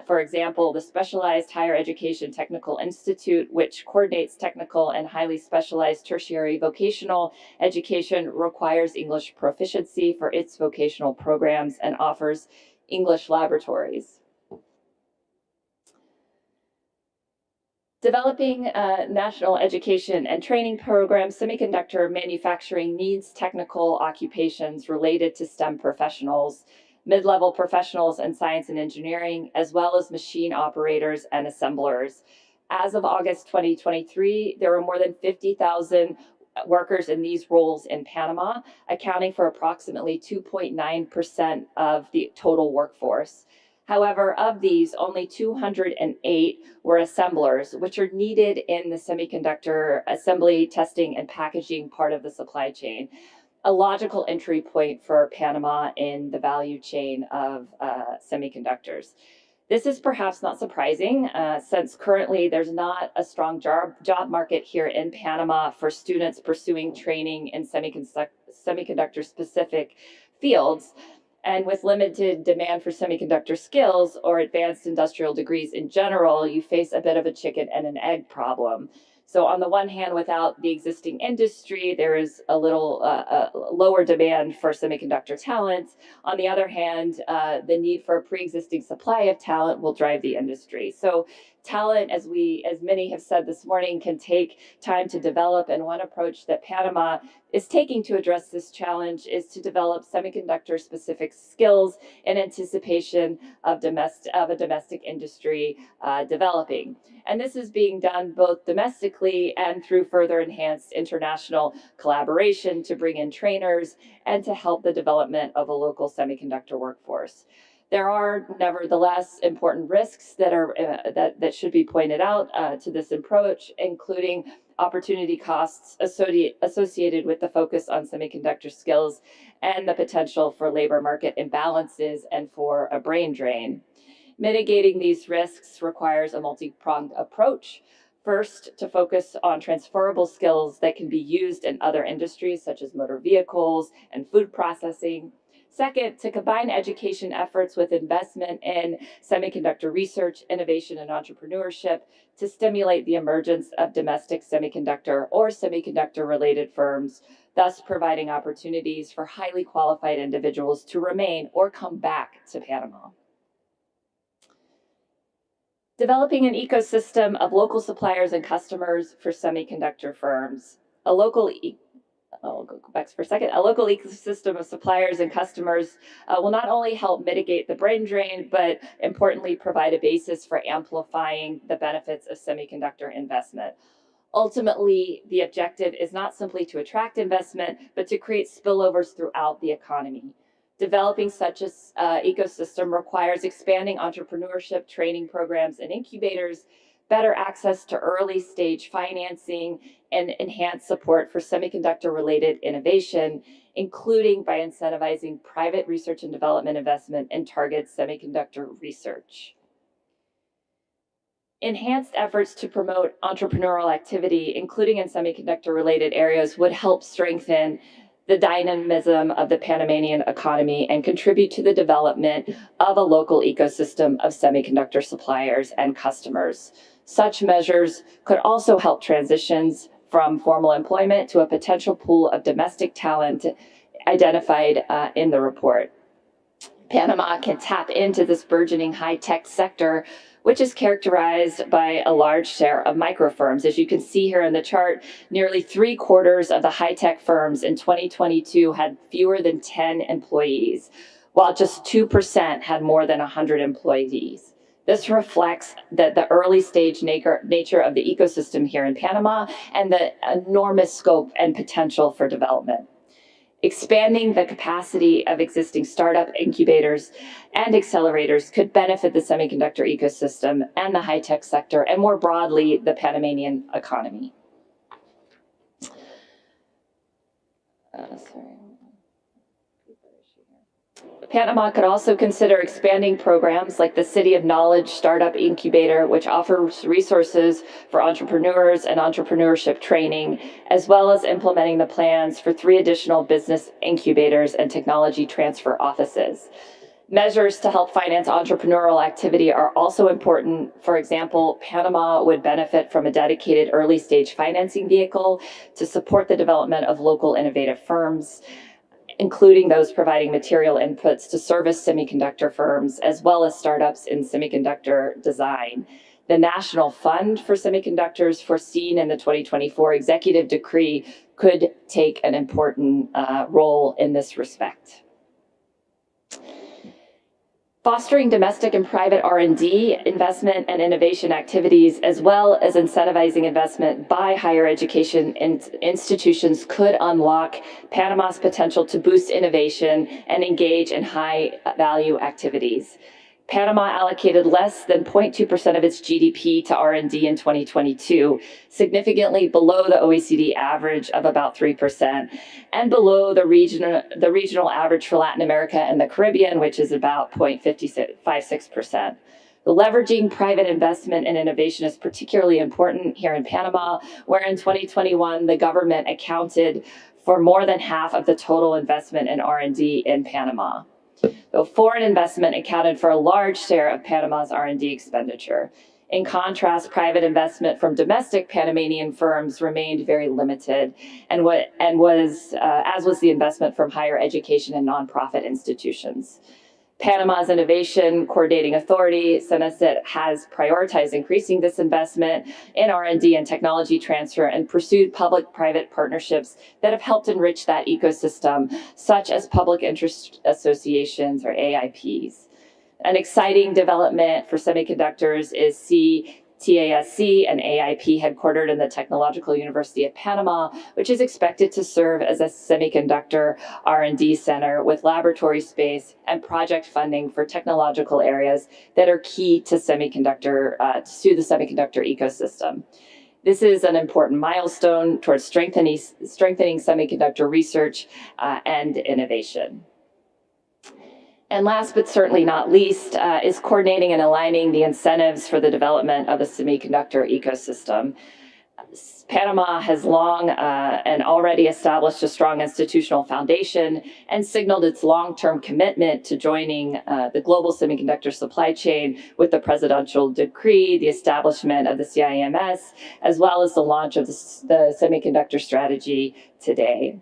For example, the Specialized Higher Education Technical Institute, which coordinates technical and highly specialized tertiary vocational education, requires English proficiency for its vocational programs and offers English laboratories. Developing national education and training programs, semiconductor manufacturing needs technical occupations related to STEM professionals, mid-level professionals in science and engineering, as well as machine operators and assemblers. As of August 2023, there were more than 50,000 workers in these roles in Panama, accounting for approximately 2.9% of the total workforce. However, of these, only 208 were assemblers, which are needed in the semiconductor assembly, testing, and packaging part of the supply chain. A logical entry point for Panama in the value chain of semiconductors. This is perhaps not surprising, since currently there's not a strong job market here in Panama for students pursuing training in semiconductor-specific fields. And with limited demand for semiconductor skills or advanced industrial degrees in general, you face a bit of a chicken and an egg problem. So on the one hand, without the existing industry, there is a little lower demand for semiconductor talent. On the other hand, the need for a pre-existing supply of talent will drive the industry. So Talent, as many have said this morning, can take time to develop, and one approach that Panama is taking to address this challenge is to develop semiconductor-specific skills in anticipation of a domestic industry developing. And this is being done both domestically and through further enhanced international collaboration to bring in trainers and to help the development of a local semiconductor workforce. There are nevertheless important risks that should be pointed out to this approach, including opportunity costs associated with the focus on semiconductor skills and the potential for labor market imbalances and for a brain drain. Mitigating these risks requires a multi-pronged approach. First, to focus on transferable skills that can be used in other industries such as motor vehicles and food processing. Second, to combine education efforts with investment in semiconductor research, innovation, and entrepreneurship to stimulate the emergence of domestic semiconductor or semiconductor-related firms, thus providing opportunities for highly qualified individuals to remain or come back to Panama. Developing an ecosystem of local suppliers and customers for semiconductor firms. I'll go back for a second. A local ecosystem of suppliers and customers will not only help mitigate the brain drain, but importantly provide a basis for amplifying the benefits of semiconductor investment. Ultimately, the objective is not simply to attract investment, but to create spillovers throughout the economy. Developing such an ecosystem requires expanding entrepreneurship training programs and incubators, better access to early stage financing, and enhanced support for semiconductor-related innovation, including by incentivizing private research and development investment in target semiconductor research. Enhanced efforts to promote entrepreneurial activity, including in semiconductor-related areas, would help strengthen the dynamism of the Panamanian economy and contribute to the development of a local ecosystem of semiconductor suppliers and customers. Such measures could also help transitions from formal employment to a potential pool of domestic talent identified in the report. Panama can tap into this burgeoning high-tech sector, which is characterized by a large share of microfirms. As you can see here in the chart, nearly 3/4 of the high-tech firms in 2022 had fewer than 10 employees, while just 2% had more than 100 employees. This reflects the early stage nature of the ecosystem here in Panama and the enormous scope and potential for development. Expanding the capacity of existing startup incubators and accelerators could benefit the semiconductor ecosystem and the high-tech sector, and more broadly, the Panamanian economy. Panama could also consider expanding programs like the City of Knowledge Startup Incubator, which offers resources for entrepreneurs and entrepreneurship training, as well as implementing the plans for 3 additional business incubators and technology transfer offices. Measures to help finance entrepreneurial activity are also important. For example, Panama would benefit from a dedicated early stage financing vehicle to support the development of local innovative firms, including those providing material inputs to service semiconductor firms, as well as startups in semiconductor design. The National Fund for Semiconductors, foreseen in the 2024 executive decree, could take an important role in this respect. Fostering domestic and private R&D investment and innovation activities, as well as incentivizing investment by higher education institutions, could unlock Panama's potential to boost innovation and engage in high-value activities. Panama allocated less than 0.2% of its GDP to R&D in 2022, significantly below the OECD average of about 3%, and below the regional average for Latin America and the Caribbean, which is about 0.56%. Leveraging private investment and innovation is particularly important here in Panama, where in 2021, the government accounted for more than half of the total investment in R&D in Panama. Though foreign investment accounted for a large share of Panama's R&D expenditure. In contrast, private investment from domestic Panamanian firms remained very limited, as was the investment from higher education and nonprofit institutions. Panama's Innovation Coordinating Authority, CENACIT, has prioritized increasing this investment in R&D and technology transfer and pursued public-private partnerships that have helped enrich that ecosystem, such as public interest associations or AIPs. An exciting development for semiconductors is CTASC, an AIP headquartered in the Technological University of Panama, which is expected to serve as a semiconductor R&D center with laboratory space and project funding for technological areas that are key to the semiconductor ecosystem. This is an important milestone towards strengthening semiconductor research and innovation. And last but certainly not least is coordinating and aligning the incentives for the development of the semiconductor ecosystem. Panama has long and already established a strong institutional foundation and signaled its long-term commitment to joining the global semiconductor supply chain with the presidential decree, the establishment of the CIMS, as well as the launch of the semiconductor strategy today.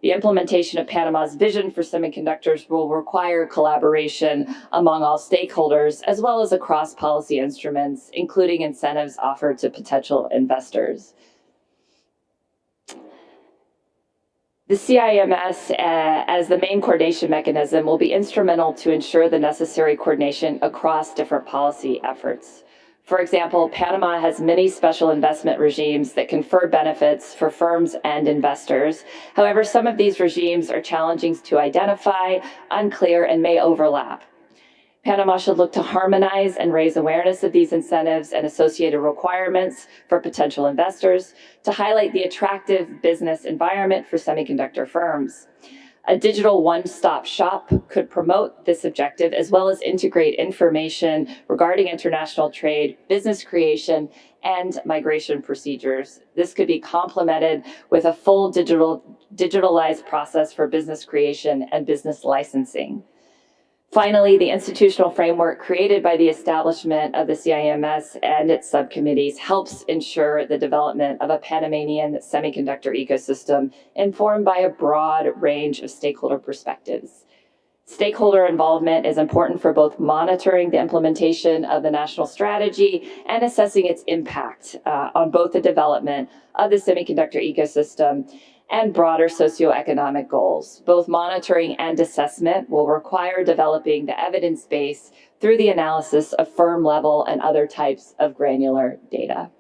The implementation of Panama's vision for semiconductors will require collaboration among all stakeholders, as well as across policy instruments, including incentives offered to potential investors. The CIMS, as the main coordination mechanism, will be instrumental to ensure the necessary coordination across different policy efforts. For example, Panama has many special investment regimes that confer benefits for firms and investors. However, some of these regimes are challenging to identify, unclear, and may overlap. Panama should look to harmonize and raise awareness of these incentives and associated requirements for potential investors to highlight the attractive business environment for semiconductor firms. A digital one-stop shop could promote this objective, as well as integrate information regarding international trade, business creation, and migration procedures. This could be complemented with a full digitalized process for business creation and business licensing. Finally, the institutional framework created by the establishment of the CIMS and its subcommittees helps ensure the development of a Panamanian semiconductor ecosystem informed by a broad range of stakeholder perspectives. Stakeholder involvement is important for both monitoring the implementation of the national strategy and assessing its impact on both the development of the semiconductor ecosystem and broader socioeconomic goals. Both monitoring and assessment will require developing the evidence base through the analysis of firm-level and other types of granular data.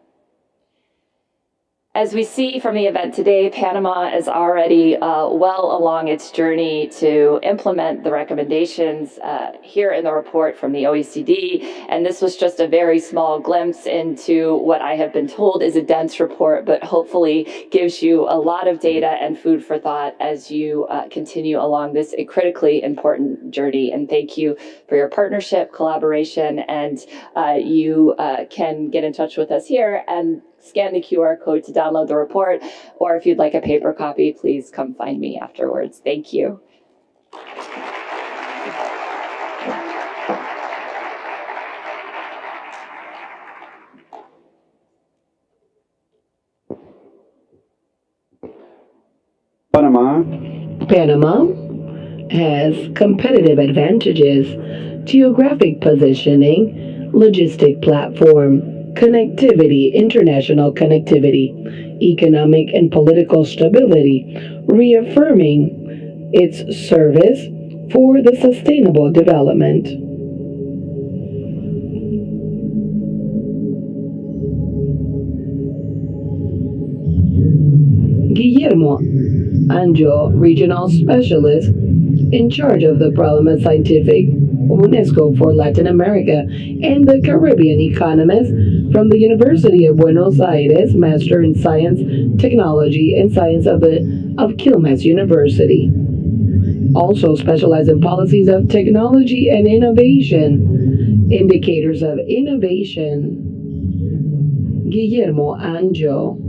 As we see from the event today, Panama is already well along its journey to implement the recommendations here in the report from the OECD. And this was just a very small glimpse into what I have been told is a dense report, but hopefully gives you a lot of data and food for thought as you continue along this critically important journey. And thank you for your partnership, collaboration, and you can get in touch with us here and scan the QR code to download the report, or if you'd like a paper copy, please come find me afterwards. Thank you. Panama has competitive advantages, geographic positioning, logistic platform, connectivity, international connectivity, economic and political stability, reaffirming its service for the sustainable development. Guillermo Anjo, Regional Specialist in charge of the Parliament Scientific UNESCO for Latin America and the Caribbean economist from the University of Buenos Aires, Master in Science, Technology, and Science of Quilmes University. Also specialized in policies of technology and innovation, indicators of innovation. Guillermo Anjo.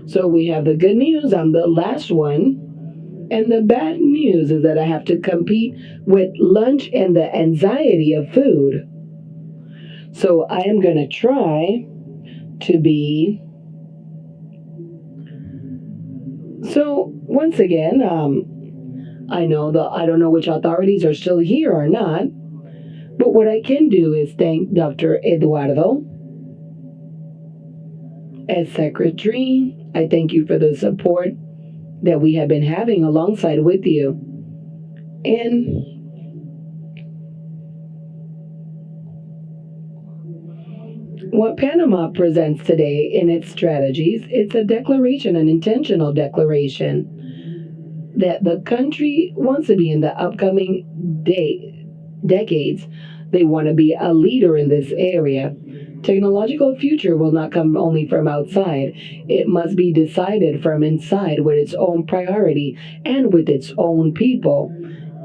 So we have the good news on the last one. And the bad news is that I have to compete with lunch and the anxiety of food. So I am going to try to be. So once again, I don't know which authorities are still here or not, but what I can do is thank Dr. Eduardo as secretary. I thank you for the support that we have been having alongside with you. And what Panama presents today in its strategies, it's a declaration, an intentional declaration that the country wants to be in the upcoming decades. They want to be a leader in this area. Technological future will not come only from outside. It must be decided from inside with its own priority and with its own people.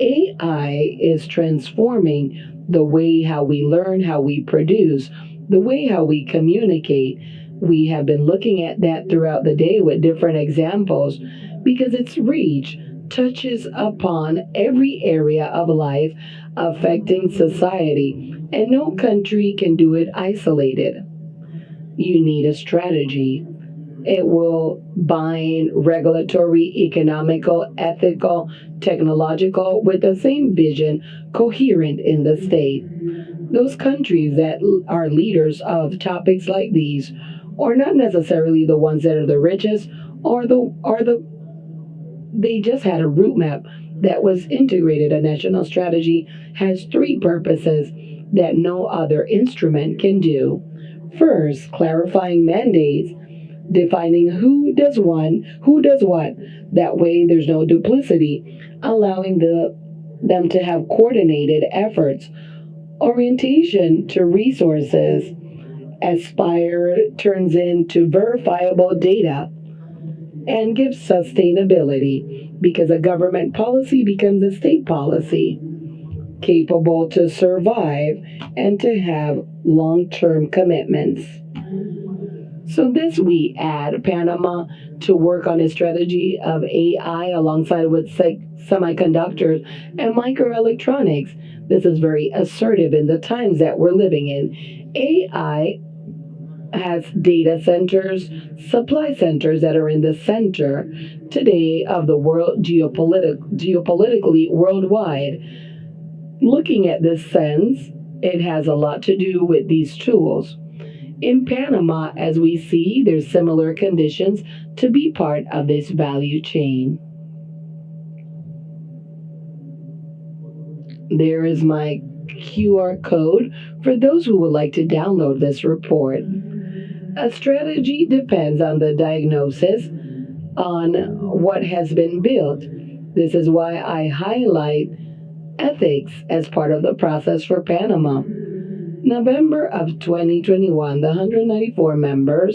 AI is transforming the way how we learn, how we produce, the way how we communicate. We have been looking at that throughout the day with different examples because its reach touches upon every area of life affecting society, and no country can do it isolated. You need a strategy. It will bind regulatory, economical, ethical, technological with the same vision coherent in the state. Those countries that are leaders of topics like these are not necessarily the ones that are the richest they just had a route map that was integrated. A national strategy has three purposes that no other instrument can do. First, clarifying mandates, defining who does what. That way there's no duplicity, allowing them to have coordinated efforts. Orientation to resources. Aspire turns into verifiable data and gives sustainability because a government policy becomes a state policy, capable to survive and to have long-term commitments. So this we add Panama to work on a strategy of AI alongside with semiconductors and microelectronics. This is very assertive in the times that we're living in. AI has data centers, supply centers that are in the center today of the world geopolitically worldwide. Looking at this sense, it has a lot to do with these tools. In Panama, as we see, there's similar conditions to be part of this value chain. There is my QR code for those who would like to download this report. A strategy depends on the diagnosis on what has been built. This is why I highlight ethics as part of the process for Panama. November of 2021, the 194 member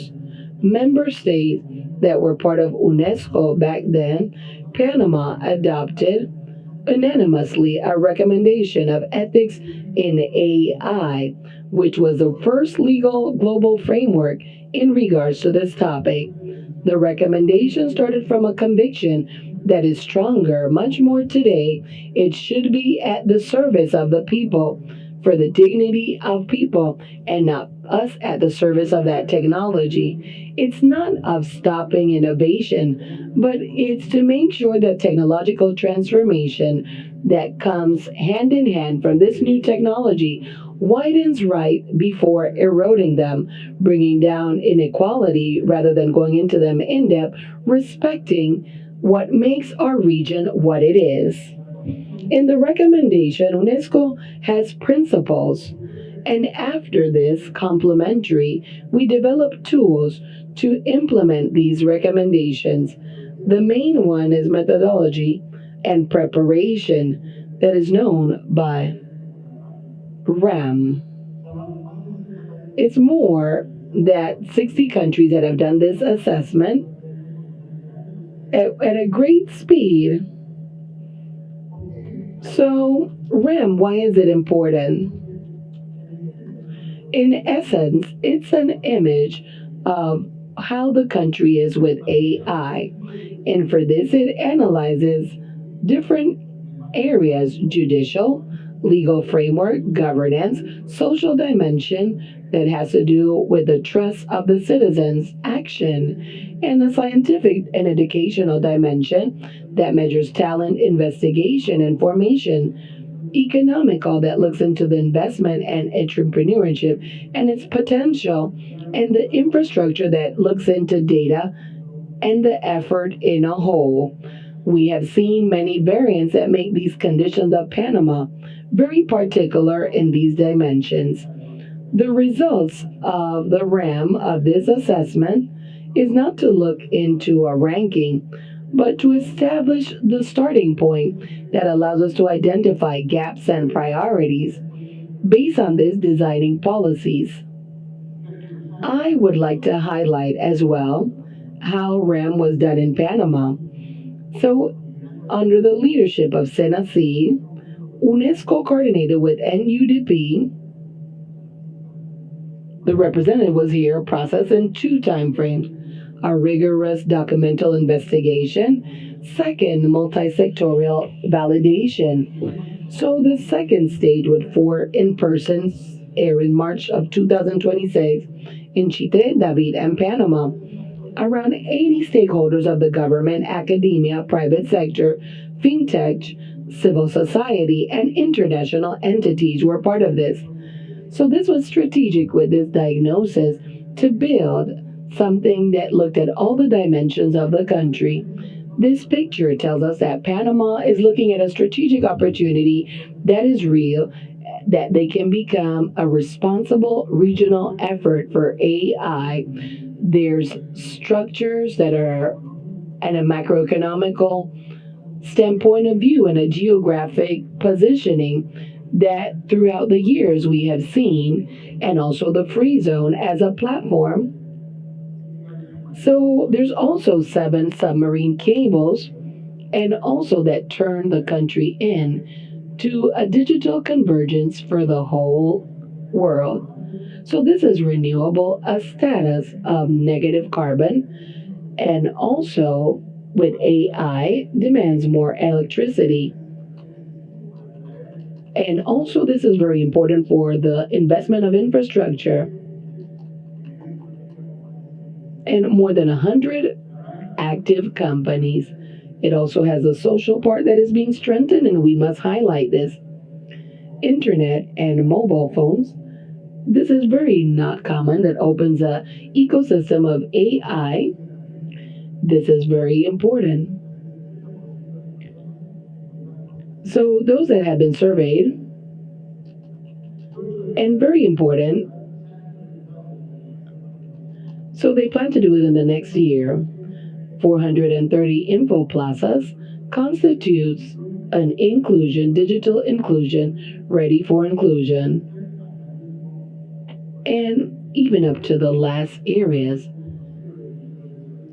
states that were part of UNESCO back then, Panama adopted unanimously a recommendation of ethics in AI, which was the first legal global framework in regards to this topic. The recommendation started from a conviction that is stronger, much more today. It should be at the service of the people, for the dignity of people, and not us at the service of that technology. It's not of stopping innovation, but it's to make sure that technological transformation that comes hand in hand from this new technology widens right before eroding them, bringing down inequality rather than going into them in depth, respecting what makes our region what it is. In the recommendation, UNESCO has principles, and after this, complementary, we develop tools to implement these recommendations. The main one is methodology and preparation that is known by RAM. It's more that 60 countries that have done this assessment at a great speed. So, RAM, why is it important? In essence, it's an image of how the country is with AI. And for this, it analyzes different areas: judicial, legal framework, governance, social dimension that has to do with the trust of the citizens, action, and the scientific and educational dimension that measures talent, investigation, and formation, economical that looks into the investment and entrepreneurship and its potential, and the infrastructure that looks into data and the effort in a whole. We have seen many variants that make these conditions of Panama very particular in these dimensions. The results of the RAM of this assessment is not to look into a ranking, but to establish the starting point that allows us to identify gaps and priorities. Based on this, designing policies. I would like to highlight as well how RAM was done in Panama. So, under the leadership of SENACID, UNESCO coordinated with NUDP. The representative was here, processed in 2 time frames: a rigorous documental investigation, second, multi-sectorial validation. So the second stage with 4 in-persons air in March of 2026 in Chitre, David, and Panama. Around 80 stakeholders of the government, academia, private sector, fintech, civil society, and international entities were part of this. So this was strategic with this diagnosis to build something that looked at all the dimensions of the country. This picture tells us that Panama is looking at a strategic opportunity that is real, that they can become a responsible regional effort for AI. There's structures that are at a macroeconomical standpoint of view and a geographic positioning that throughout the years we have seen, and also the free zone as a platform. So there's also 7 submarine cables, and also that turn the country in to a digital convergence for the whole world. So this is renewable, a status of negative carbon, and also with AI demands more electricity. And also this is very important for the investment of infrastructure. And more than 100 active companies. It also has a social part that is being strengthened, and we must highlight this. Internet and mobile phones. This is very not common. That opens a ecosystem of AI. This is very important. So those that have been surveyed, and very important, so they plan to do it in the next year. 430 info plazas constitutes an inclusion, digital inclusion, ready for inclusion, and even up to the last areas.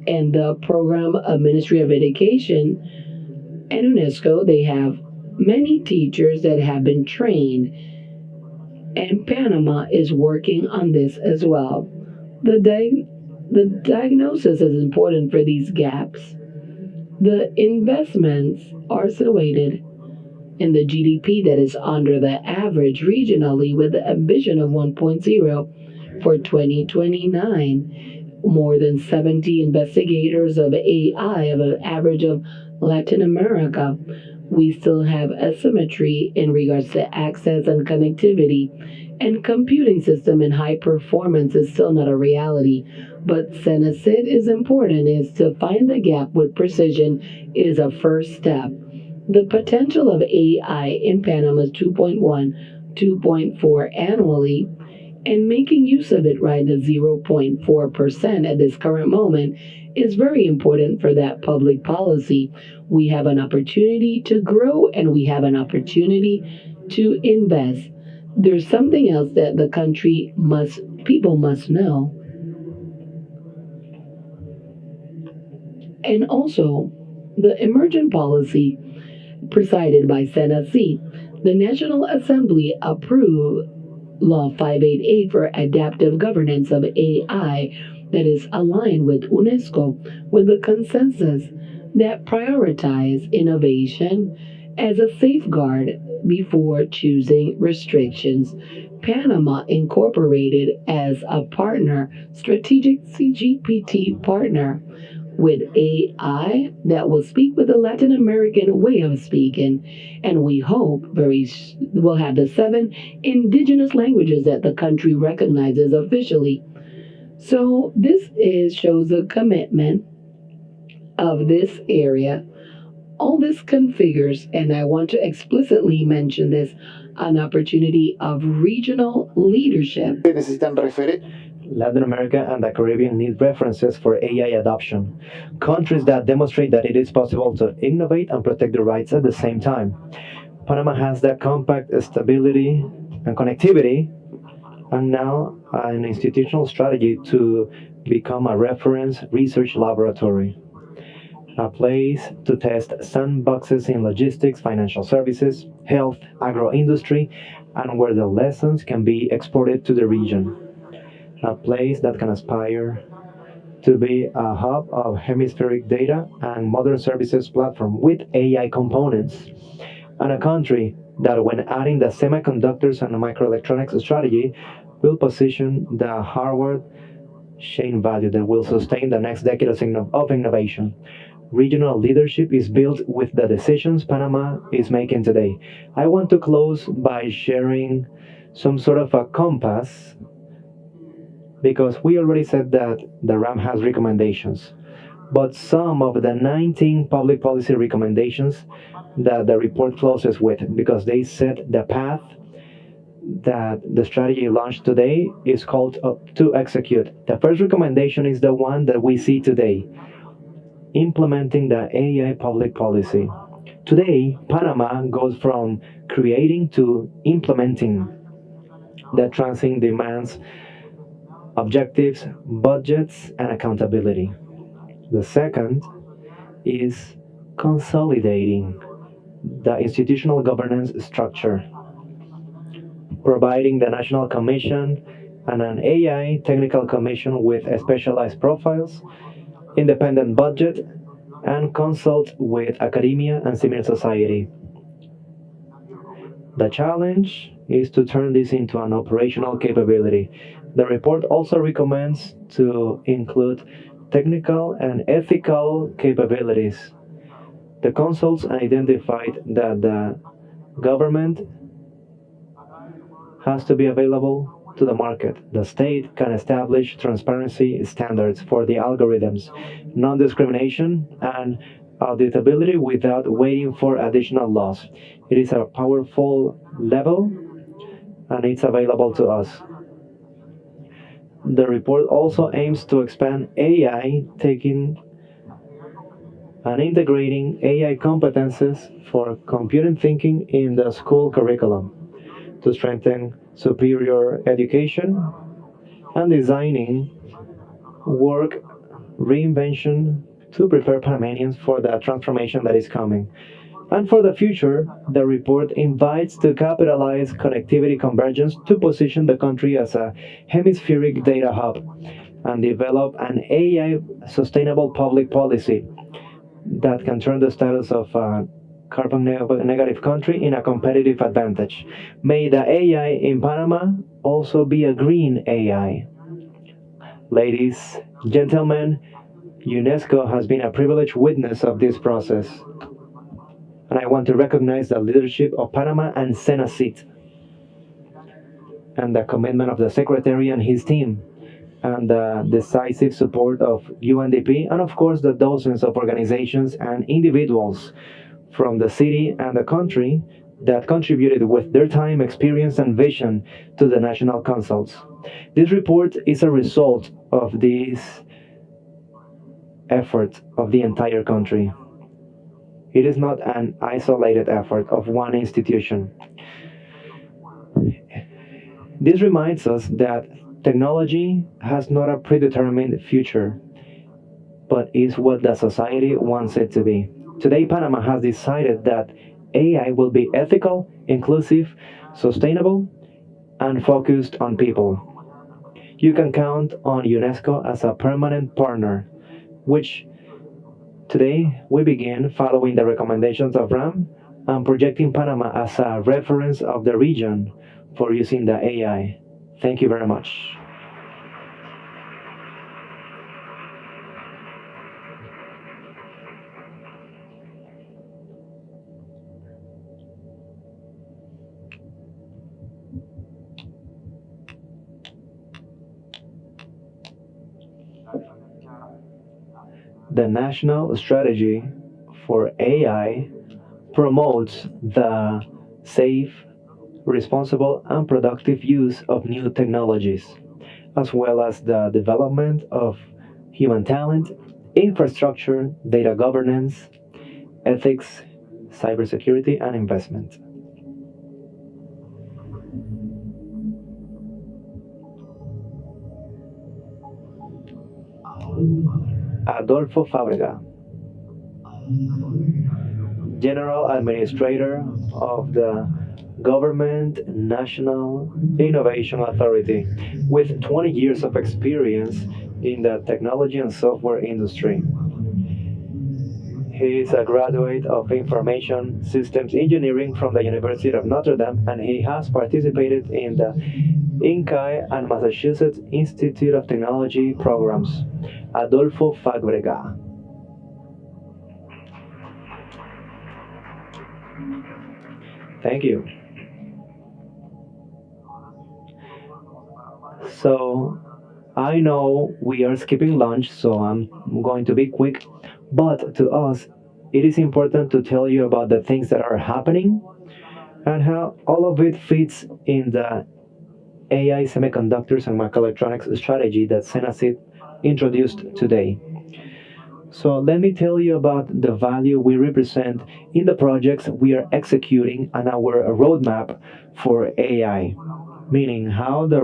And the program of Ministry of Education and UNESCO, they have many teachers that have been trained, and Panama is working on this as well. The diagnosis is important for these gaps. The investments are situated in the GDP that is under the average regionally, with the ambition of 1.0 for 2029. More than 70 investigators of AI of an average of Latin America. We still have asymmetry in regards to access and connectivity, and computing system in high performance is still not a reality. But SENACID is important, is to find the gap with precision is a first step. The potential of AI in Panama is 2.1, 2.4 annually, and making use of it right to 0.4% at this current moment is very important for that public policy. We have an opportunity to grow, and we have an opportunity to invest. There's something else that the country people must know. And also, the emergent policy presided by SENACID, the National Assembly approved Law 588 for adaptive governance of AI that is aligned with UNESCO with the consensus that prioritize innovation as a safeguard before choosing restrictions. Panama incorporated as a partner, strategic CGPT partner with AI that will speak with the Latin American way of speaking, and we hope we'll have the 7 indigenous languages that the country recognizes officially. So shows a commitment of this area. All this configures, and I want to explicitly mention this, an opportunity of regional leadership. Latin America and the Caribbean need references for AI adoption. Countries that demonstrate that it is possible to innovate and protect the rights at the same time. Panama has that compact stability and connectivity, and now an institutional strategy to become a reference research laboratory. A place to test sandboxes in logistics, financial services, health, agro-industry, and where the lessons can be exported to the region. A place that can aspire to be a hub of hemispheric data and modern services platform with AI components, and a country that, when adding the semiconductors and microelectronics strategy, will position the hardware chain value that will sustain the next decade of innovation. Regional leadership is built with the decisions Panama is making today. I want to close by sharing some sort of a compass, because we already said that the RAM has recommendations, but some of the 19 public policy recommendations that the report closes with, because they set the path that the strategy launched today is called to execute. The first recommendation is the one that we see today: implementing the AI public policy. Today, Panama goes from creating to implementing. The transit demands objectives, budgets, and accountability. The second is consolidating the institutional governance structure, providing the National Commission and an AI technical commission with specialized profiles, independent budget, and consult with academia and civil society. The challenge is to turn this into an operational capability. The report also recommends to include technical and ethical capabilities. The consults identified that the government has to be available to the market. The state can establish transparency standards for the algorithms, non-discrimination, and auditability without waiting for additional laws. It is a powerful level, and it's available to us. The report also aims to expand AI, taking and integrating AI competences for computing thinking in the school curriculum to strengthen superior education and designing work reinvention to prepare Panamanians for the transformation that is coming. And for the future, the report invites to capitalize connectivity convergence to position the country as a hemispheric data hub and develop an AI sustainable public policy that can turn the status of a carbon negative country in a competitive advantage. May the AI in Panama also be a green AI. Ladies, gentlemen, UNESCO has been a privileged witness of this process. And I want to recognize the leadership of Panama and Senacit, and the commitment of the Secretary and his team, and the decisive support of UNDP, and of course the dozens of organizations and individuals from the city and the country that contributed with their time, experience, and vision to the national councils. This report is a result of this effort of the entire country. It is not an isolated effort of one institution. This reminds us that technology has not a predetermined future, but is what the society wants it to be. Today, Panama has decided that AI will be ethical, inclusive, sustainable, and focused on people. You can count on UNESCO as a permanent partner, which Today, we begin following the recommendations of RAM and projecting Panama as a reference of the region for using the AI. Thank you very much. The National Strategy for AI promotes the safe, responsible, and productive use of new technologies, as well as the development of human talent, infrastructure, data governance, ethics, cybersecurity, and investment. Adolfo Fábrega, General Administrator of the Government National Innovation Authority, with 20 years of experience in the technology and software industry. He is a graduate of Information Systems Engineering from the University of Notre Dame, and he has participated in the INCAE and Massachusetts Institute of Technology programs. Adolfo Fábrega. Thank you. So, I know we are skipping lunch, so I'm going to be quick, but to us, it is important to tell you about the things that are happening and how all of it fits in the AI semiconductors and microelectronics strategy that Senacid introduced today. So let me tell you about the value we represent in the projects we are executing and our roadmap for AI, meaning how the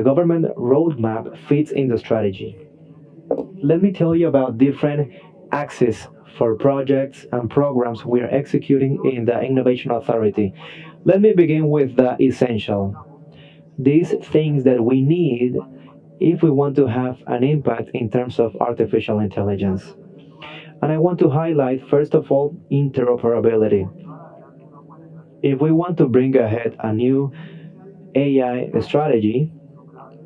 government roadmap fits in the strategy. Let me tell you about different axes for projects and programs we are executing in the Innovation Authority. Let me begin with the essential. These things that we need if we want to have an impact in terms of artificial intelligence. And I want to highlight, first of all, interoperability. If we want to bring ahead a new AI strategy,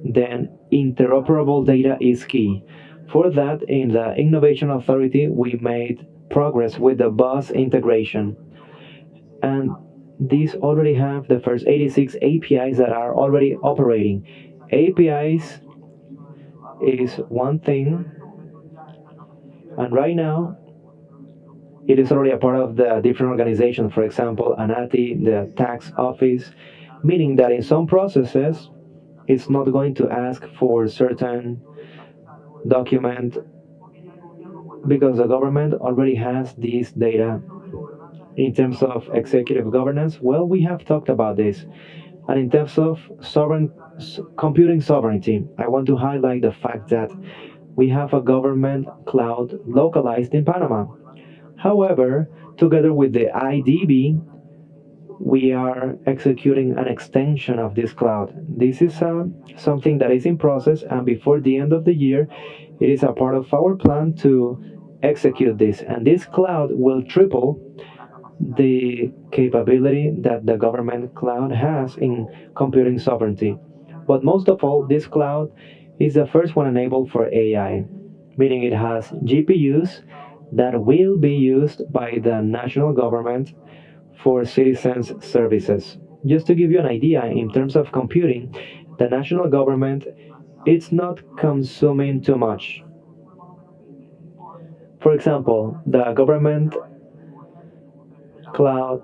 then interoperable data is key. For that, in the Innovation Authority, we made progress with the bus integration. And these already have the first 86 APIs that are already operating. APIs is one thing, and right now it is already a part of the different organizations, for example, ANATI, the tax office, meaning that in some processes it's not going to ask for certain document because the government already has this data. In terms of executive governance, well, we have talked about this. And in terms of computing sovereignty, I want to highlight the fact that we have a government cloud localized in Panama. However, together with the IDB, we are executing an extension of this cloud. This is something that is in process, and before the end of the year, it is a part of our plan to execute this. And this cloud will triple the capability that the government cloud has in computing sovereignty. But most of all, this cloud is the first one enabled for AI, meaning it has GPUs that will be used by the national government for citizens' services. Just to give you an idea, in terms of computing, the national government it's not consuming too much. For example, the government cloud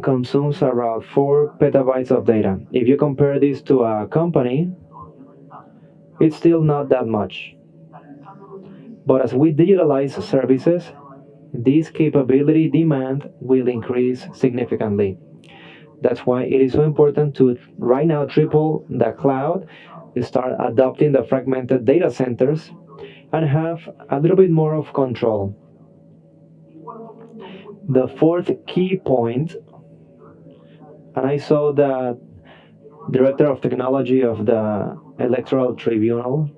consumes around 4 petabytes of data. If you compare this to a company, it's still not that much. But as we digitalize services, this capability demand will increase significantly. That's why it is so important to right now triple the cloud, start adopting the fragmented data centers, and have a little bit more of control. The fourth key point, and I saw the director of technology of the Electoral Tribunal,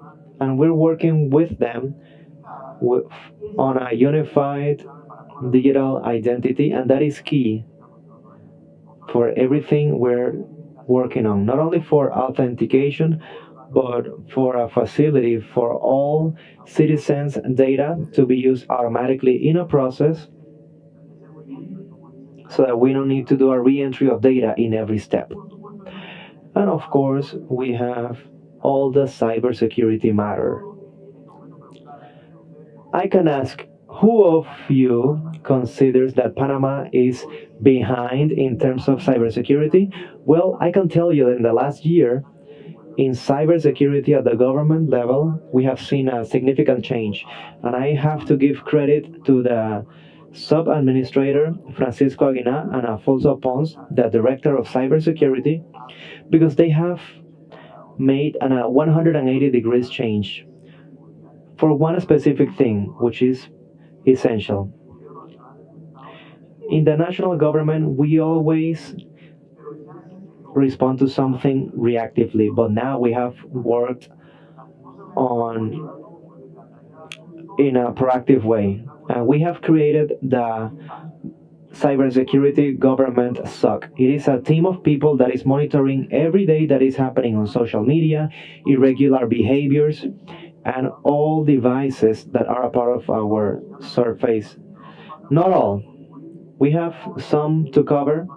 and we're working with them with, on a unified digital identity, and that is key for everything we're working on, not only for authentication, but for a facility for all citizens' data to be used automatically in a process so that we don't need to do a re-entry of data in every step. And of course, we have all the cybersecurity matter. I can ask, who of you considers that Panama is behind in terms of cybersecurity? Well, I can tell you that in the last year, in cybersecurity at the government level, we have seen a significant change. And I have to give credit to the sub-administrator, Francisco Aguinar, and Alfonso Pons, the director of cybersecurity, because they have made a 180 degrees change for one specific thing, which is essential. In the national government, we always respond to something reactively, but now we have worked on in a proactive way. And we have created the Cybersecurity Government SOC. It is a team of people that is monitoring every day that is happening on social media, irregular behaviors, and all devices that are a part of our surface. Not all. We have some to cover,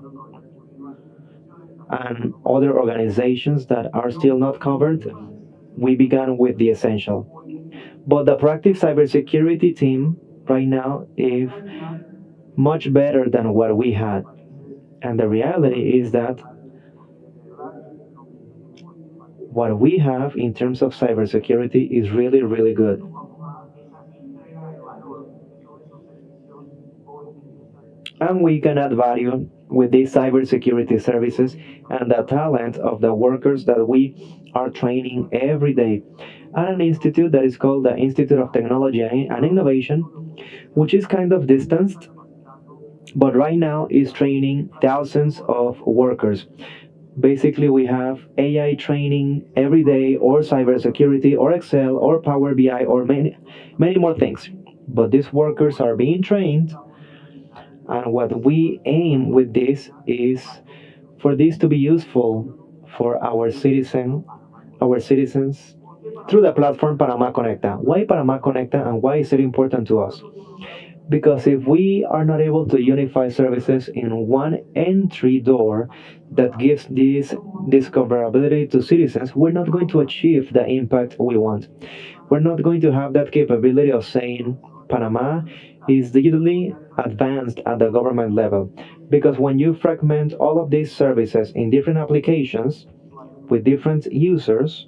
and other organizations that are still not covered. We began with the essential. But the proactive cybersecurity team right now is much better than what we had. And the reality is that what we have in terms of cybersecurity is really, really good. And we can add value with these cybersecurity services and the talent of the workers that we are training every day at an institute that is called the Institute of Technology and Innovation, which is kind of distanced, but right now is training thousands of workers. Basically, we have AI training every day, or cybersecurity, or Excel, or Power BI, or many, many more things. But these workers are being trained, and what we aim with this is for this to be useful for our citizens through the platform Panama Conecta. Why Panama Conecta, and why is it important to us? Because if we are not able to unify services in one entry door that gives this discoverability to citizens, we're not going to achieve the impact we want. We're not going to have that capability of saying Panama is digitally advanced at the government level. Because when you fragment all of these services in different applications with different users,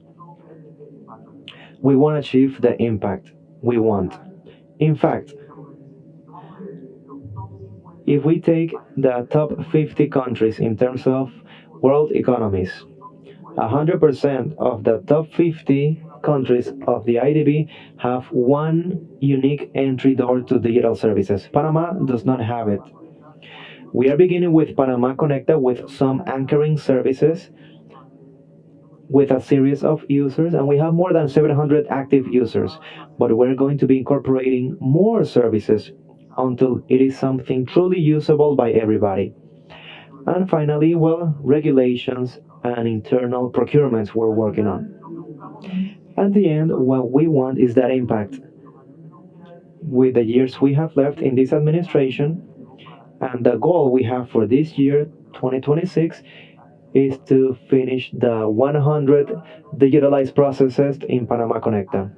we won't achieve the impact we want. In fact, if we take the top 50 countries in terms of world economies, 100% of the top 50 countries of the IDB have one unique entry door to digital services. Panama does not have it. We are beginning with Panama Conecta with some anchoring services with a series of users, and we have more than 700 active users, but we're going to be incorporating more services until it is something truly usable by everybody. And finally, well, regulations and internal procurements we're working on. At the end, what we want is that impact. With the years we have left in this administration, and the goal we have for this year, 2026, is to finish the 100 digitalized processes in Panama Conecta.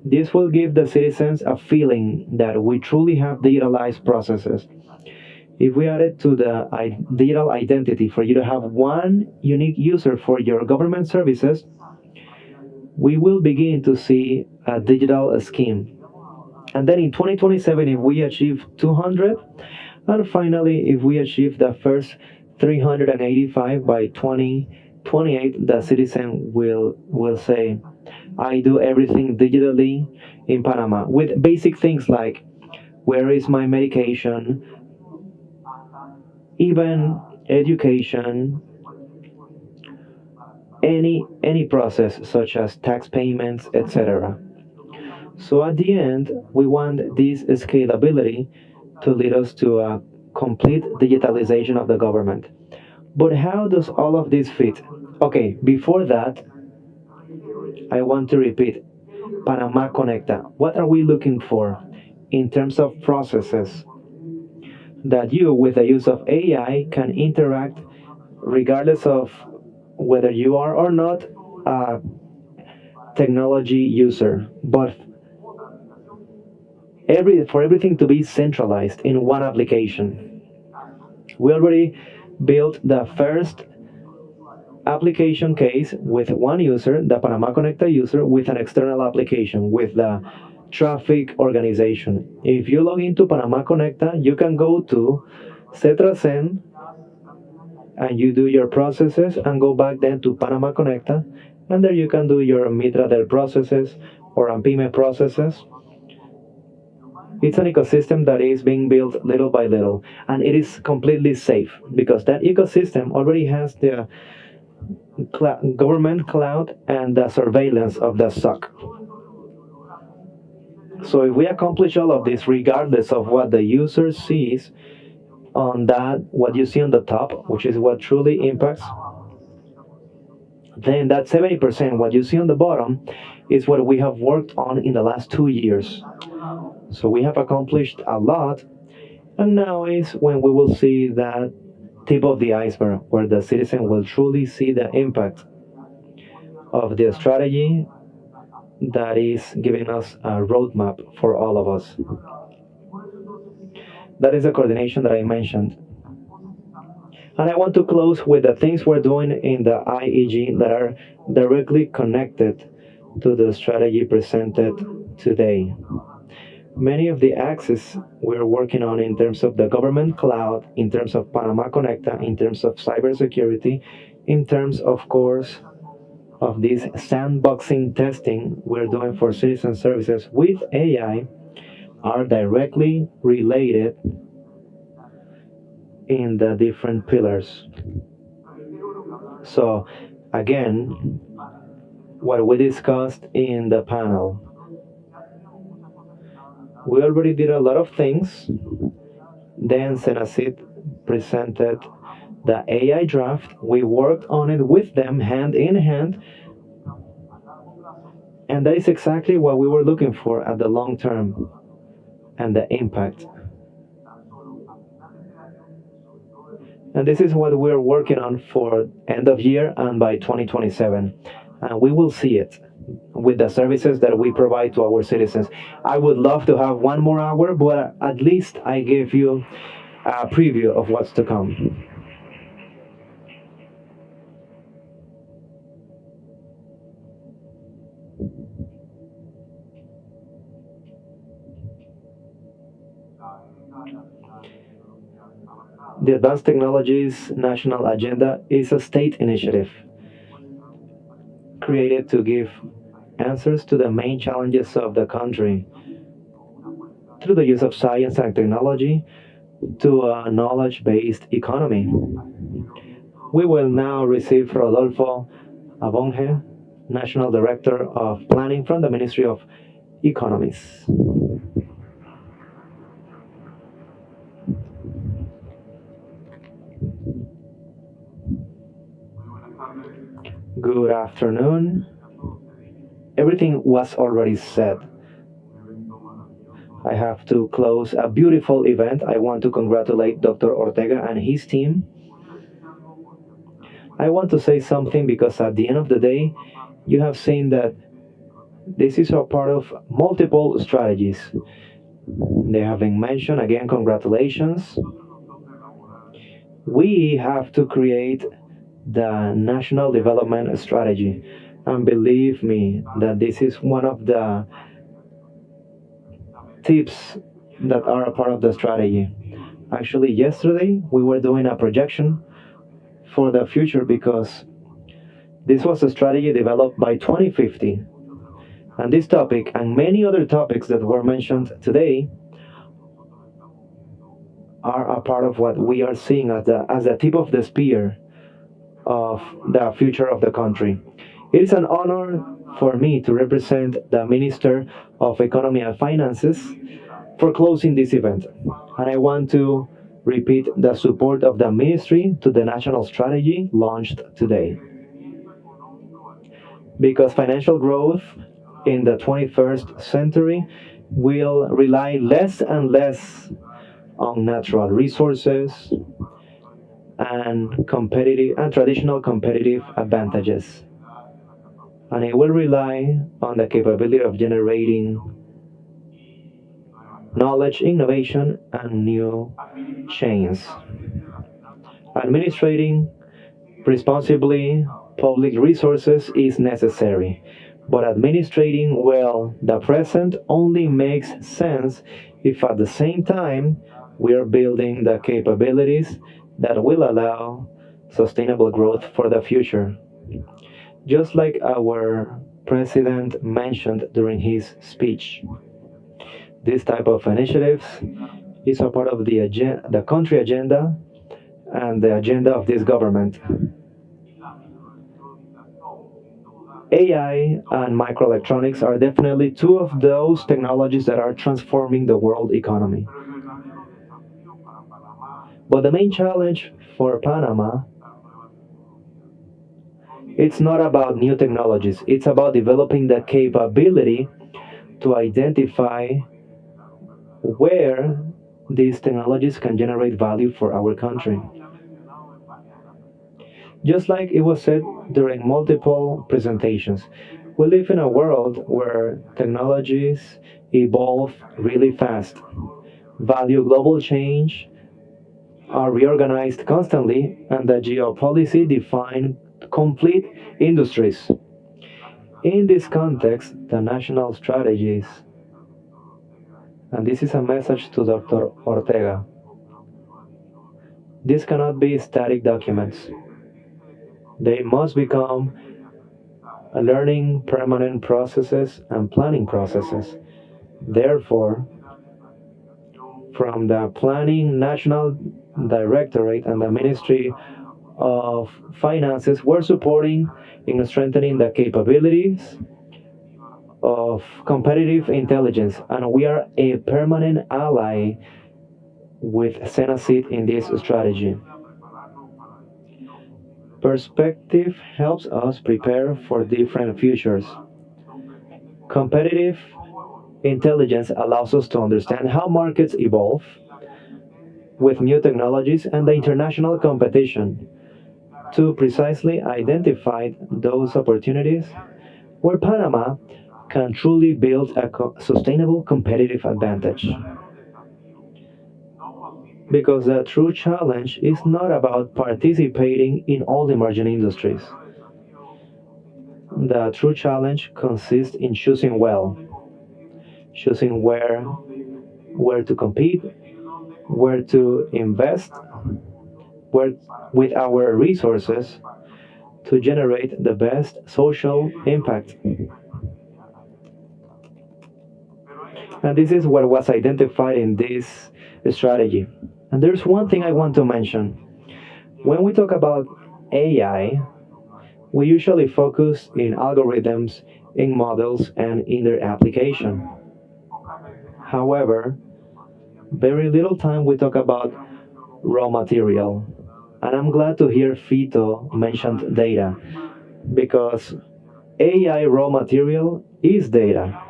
This will give the citizens a feeling that we truly have digitalized processes. If we add it to the digital identity for you to have one unique user for your government services, we will begin to see a digital scheme. And then in 2027, if we achieve 200, and finally, if we achieve the first 385 by 2028, the citizen will say, I do everything digitally in Panama, with basic things like where is my medication, even education, any process such as tax payments, etc. So at the end, we want this scalability to lead us to a complete digitalization of the government. But how does all of this fit? Okay, before that, I want to repeat Panama Conecta. What are we looking for in terms of processes that you, with the use of AI, can interact regardless of whether you are or not a technology user, but for everything to be centralized in one application. We already built the first application case with one user, the Panama Conecta user, with an external application, with the traffic organization. If you log into Panama Conecta, you can go to Cetrasen and you do your processes and go back then to Panama Conecta, and there you can do your Mitra del processes or AMPIME processes. It's an ecosystem that is being built little by little, and it is completely safe because that ecosystem already has the government cloud and the surveillance of the SOC. So if we accomplish all of this, regardless of what the user sees on that, what you see on the top, which is what truly impacts, then that 70%, what you see on the bottom, is what we have worked on in the last 2 years. So we have accomplished a lot, and now is when we will see that tip of the iceberg, where the citizen will truly see the impact of the strategy that is giving us a roadmap for all of us. That is the coordination that I mentioned. And I want to close with the things we're doing in the IEG that are directly connected to the strategy presented today. Many of the axes we're working on in terms of the government cloud, in terms of Panama Conecta, in terms of cybersecurity, in terms, of course, of this sandboxing testing we're doing for citizen services with AI, are directly related in the different pillars. So, again, what we discussed in the panel, we already did a lot of things. Then Senacid presented the AI draft. We worked on it with them hand in hand. And that is exactly what we were looking for at the long term and the impact. And this is what we're working on for end of year and by 2027. And we will see it with the services that we provide to our citizens. I would love to have 1 more hour, but at least I gave you a preview of what's to come. The Advanced Technologies National Agenda is a state initiative created to give answers to the main challenges of the country through the use of science and technology to a knowledge-based economy. We will now receive Rodolfo Abonge, National Director of Planning from the Ministry of Economies. Good afternoon. Everything was already said. I have to close a beautiful event. I want to congratulate Dr. Ortega and his team. I want to say something because at the end of the day, you have seen that this is a part of multiple strategies. They have been mentioned. Again, congratulations. We have to create the National Development Strategy. And believe me that this is one of the tips that are a part of the strategy. Actually, yesterday we were doing a projection for the future because this was a strategy developed by 2050. And this topic and many other topics that were mentioned today are a part of what we are seeing as the tip of the spear of the future of the country. It is an honor for me to represent the Minister of Economy and Finances for closing this event. And I want to repeat the support of the Ministry to the national strategy launched today. Because financial growth in the 21st century will rely less and less on natural resources and traditional competitive advantages. And it will rely on the capability of generating knowledge, innovation, and new chains. Administrating responsibly public resources is necessary, but administrating well the present only makes sense if at the same time we are building the capabilities that will allow sustainable growth for the future. Just like our president mentioned during his speech, this type of initiatives is a part of the country agenda and the agenda of this government. AI and microelectronics are definitely two of those technologies that are transforming the world economy. But the main challenge for Panama, it's not about new technologies, it's about developing the capability to identify where these technologies can generate value for our country. Just like it was said during multiple presentations, we live in a world where technologies evolve really fast, value global change, are reorganized constantly, and the geopolicy define complete industries. In this context, the national strategies, and this is a message to Dr. Ortega, these cannot be static documents. They must become learning permanent processes and planning processes. Therefore, from the Planning National Directorate and the Ministry of Finances, we're supporting in strengthening the capabilities of competitive intelligence, and we are a permanent ally with Senacid in this strategy. Perspective helps us prepare for different futures. Competitive intelligence allows us to understand how markets evolve with new technologies and the international competition to precisely identify those opportunities where Panama can truly build a sustainable competitive advantage. Because the true challenge is not about participating in all emerging industries. The true challenge consists in choosing well, choosing where to compete, where to invest, where with our resources to generate the best social impact. And this is what was identified in this strategy. And there's one thing I want to mention. When we talk about AI, we usually focus in algorithms, in models, and in their application. However, very little time we talk about raw material. And I'm glad to hear Fito mention data, because AI raw material is data.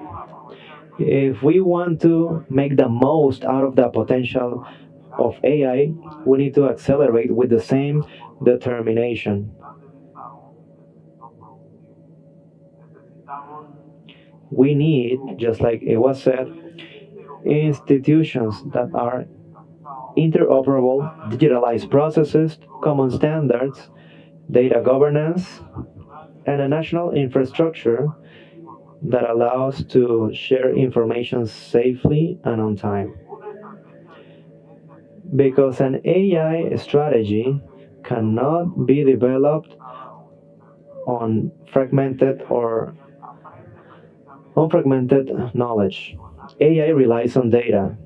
If we want to make the most out of the potential of AI, we need to accelerate with the same determination. We need, just like it was said, institutions that are interoperable, digitalized processes, common standards, data governance, and a national infrastructure that allows to share information safely and on time. Because an AI strategy cannot be developed on fragmented or unfragmented knowledge. AI relies on data,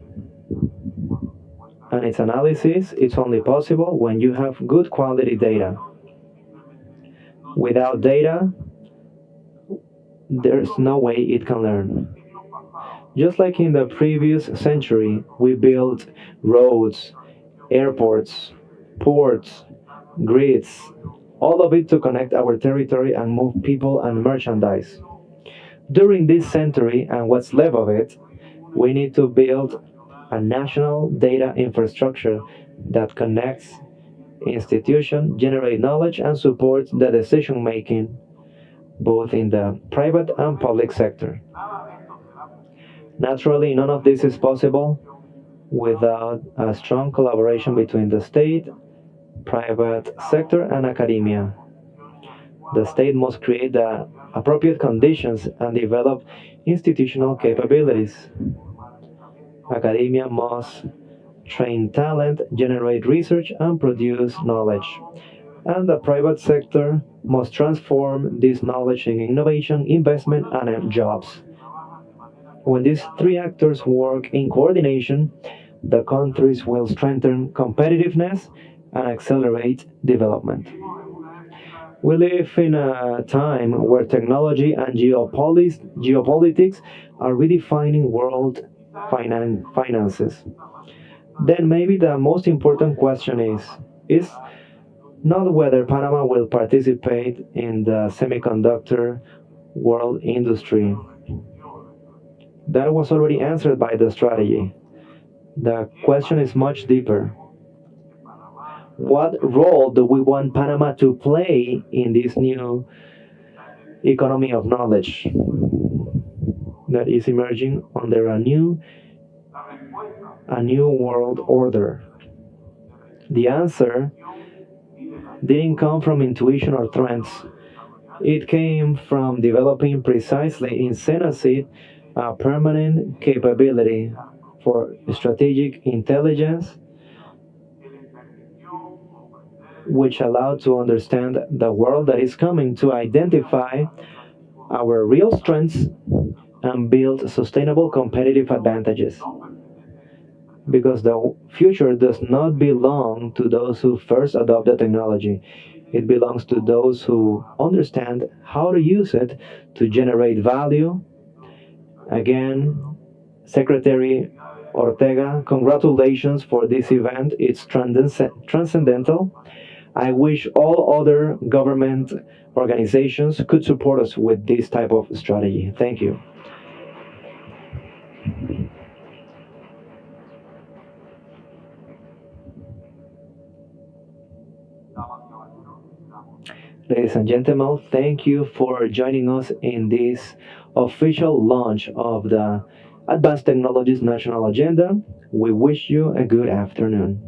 and its analysis is only possible when you have good quality data. Without data, there's no way it can learn. Just like in the previous century, we built roads, airports, ports, grids, all of it to connect our territory and move people and merchandise. During this century and what's left of it, we need to build a national data infrastructure that connects institutions, generate knowledge, and supports the decision making both in the private and public sector. Naturally, none of this is possible without a strong collaboration between the state, private sector, and academia. The state must create the appropriate conditions and develop institutional capabilities. Academia must train talent, generate research, and produce knowledge. And the private sector must transform this knowledge in innovation, investment, and jobs. When these three actors work in coordination, the countries will strengthen competitiveness and accelerate development. We live in a time where technology and geopolitics are redefining world finances. Then maybe the most important question is not whether Panama will participate in the semiconductor world industry. That was already answered by the strategy. The question is much deeper. What role do we want Panama to play in this new economy of knowledge that is emerging under a new world order? The answer didn't come from intuition or trends. It came from developing precisely in Senaseed a permanent capability for strategic intelligence which allowed to understand the world that is coming, to identify our real strengths and build sustainable competitive advantages. Because the future does not belong to those who first adopt the technology. It belongs to those who understand how to use it to generate value. Again, Secretary Ortega, congratulations for this event. It's transcendental. I wish all other government organizations could support us with this type of strategy. Thank you. Ladies and gentlemen, thank you for joining us in this official launch of the Advanced Technologies National Agenda. We wish you a good afternoon.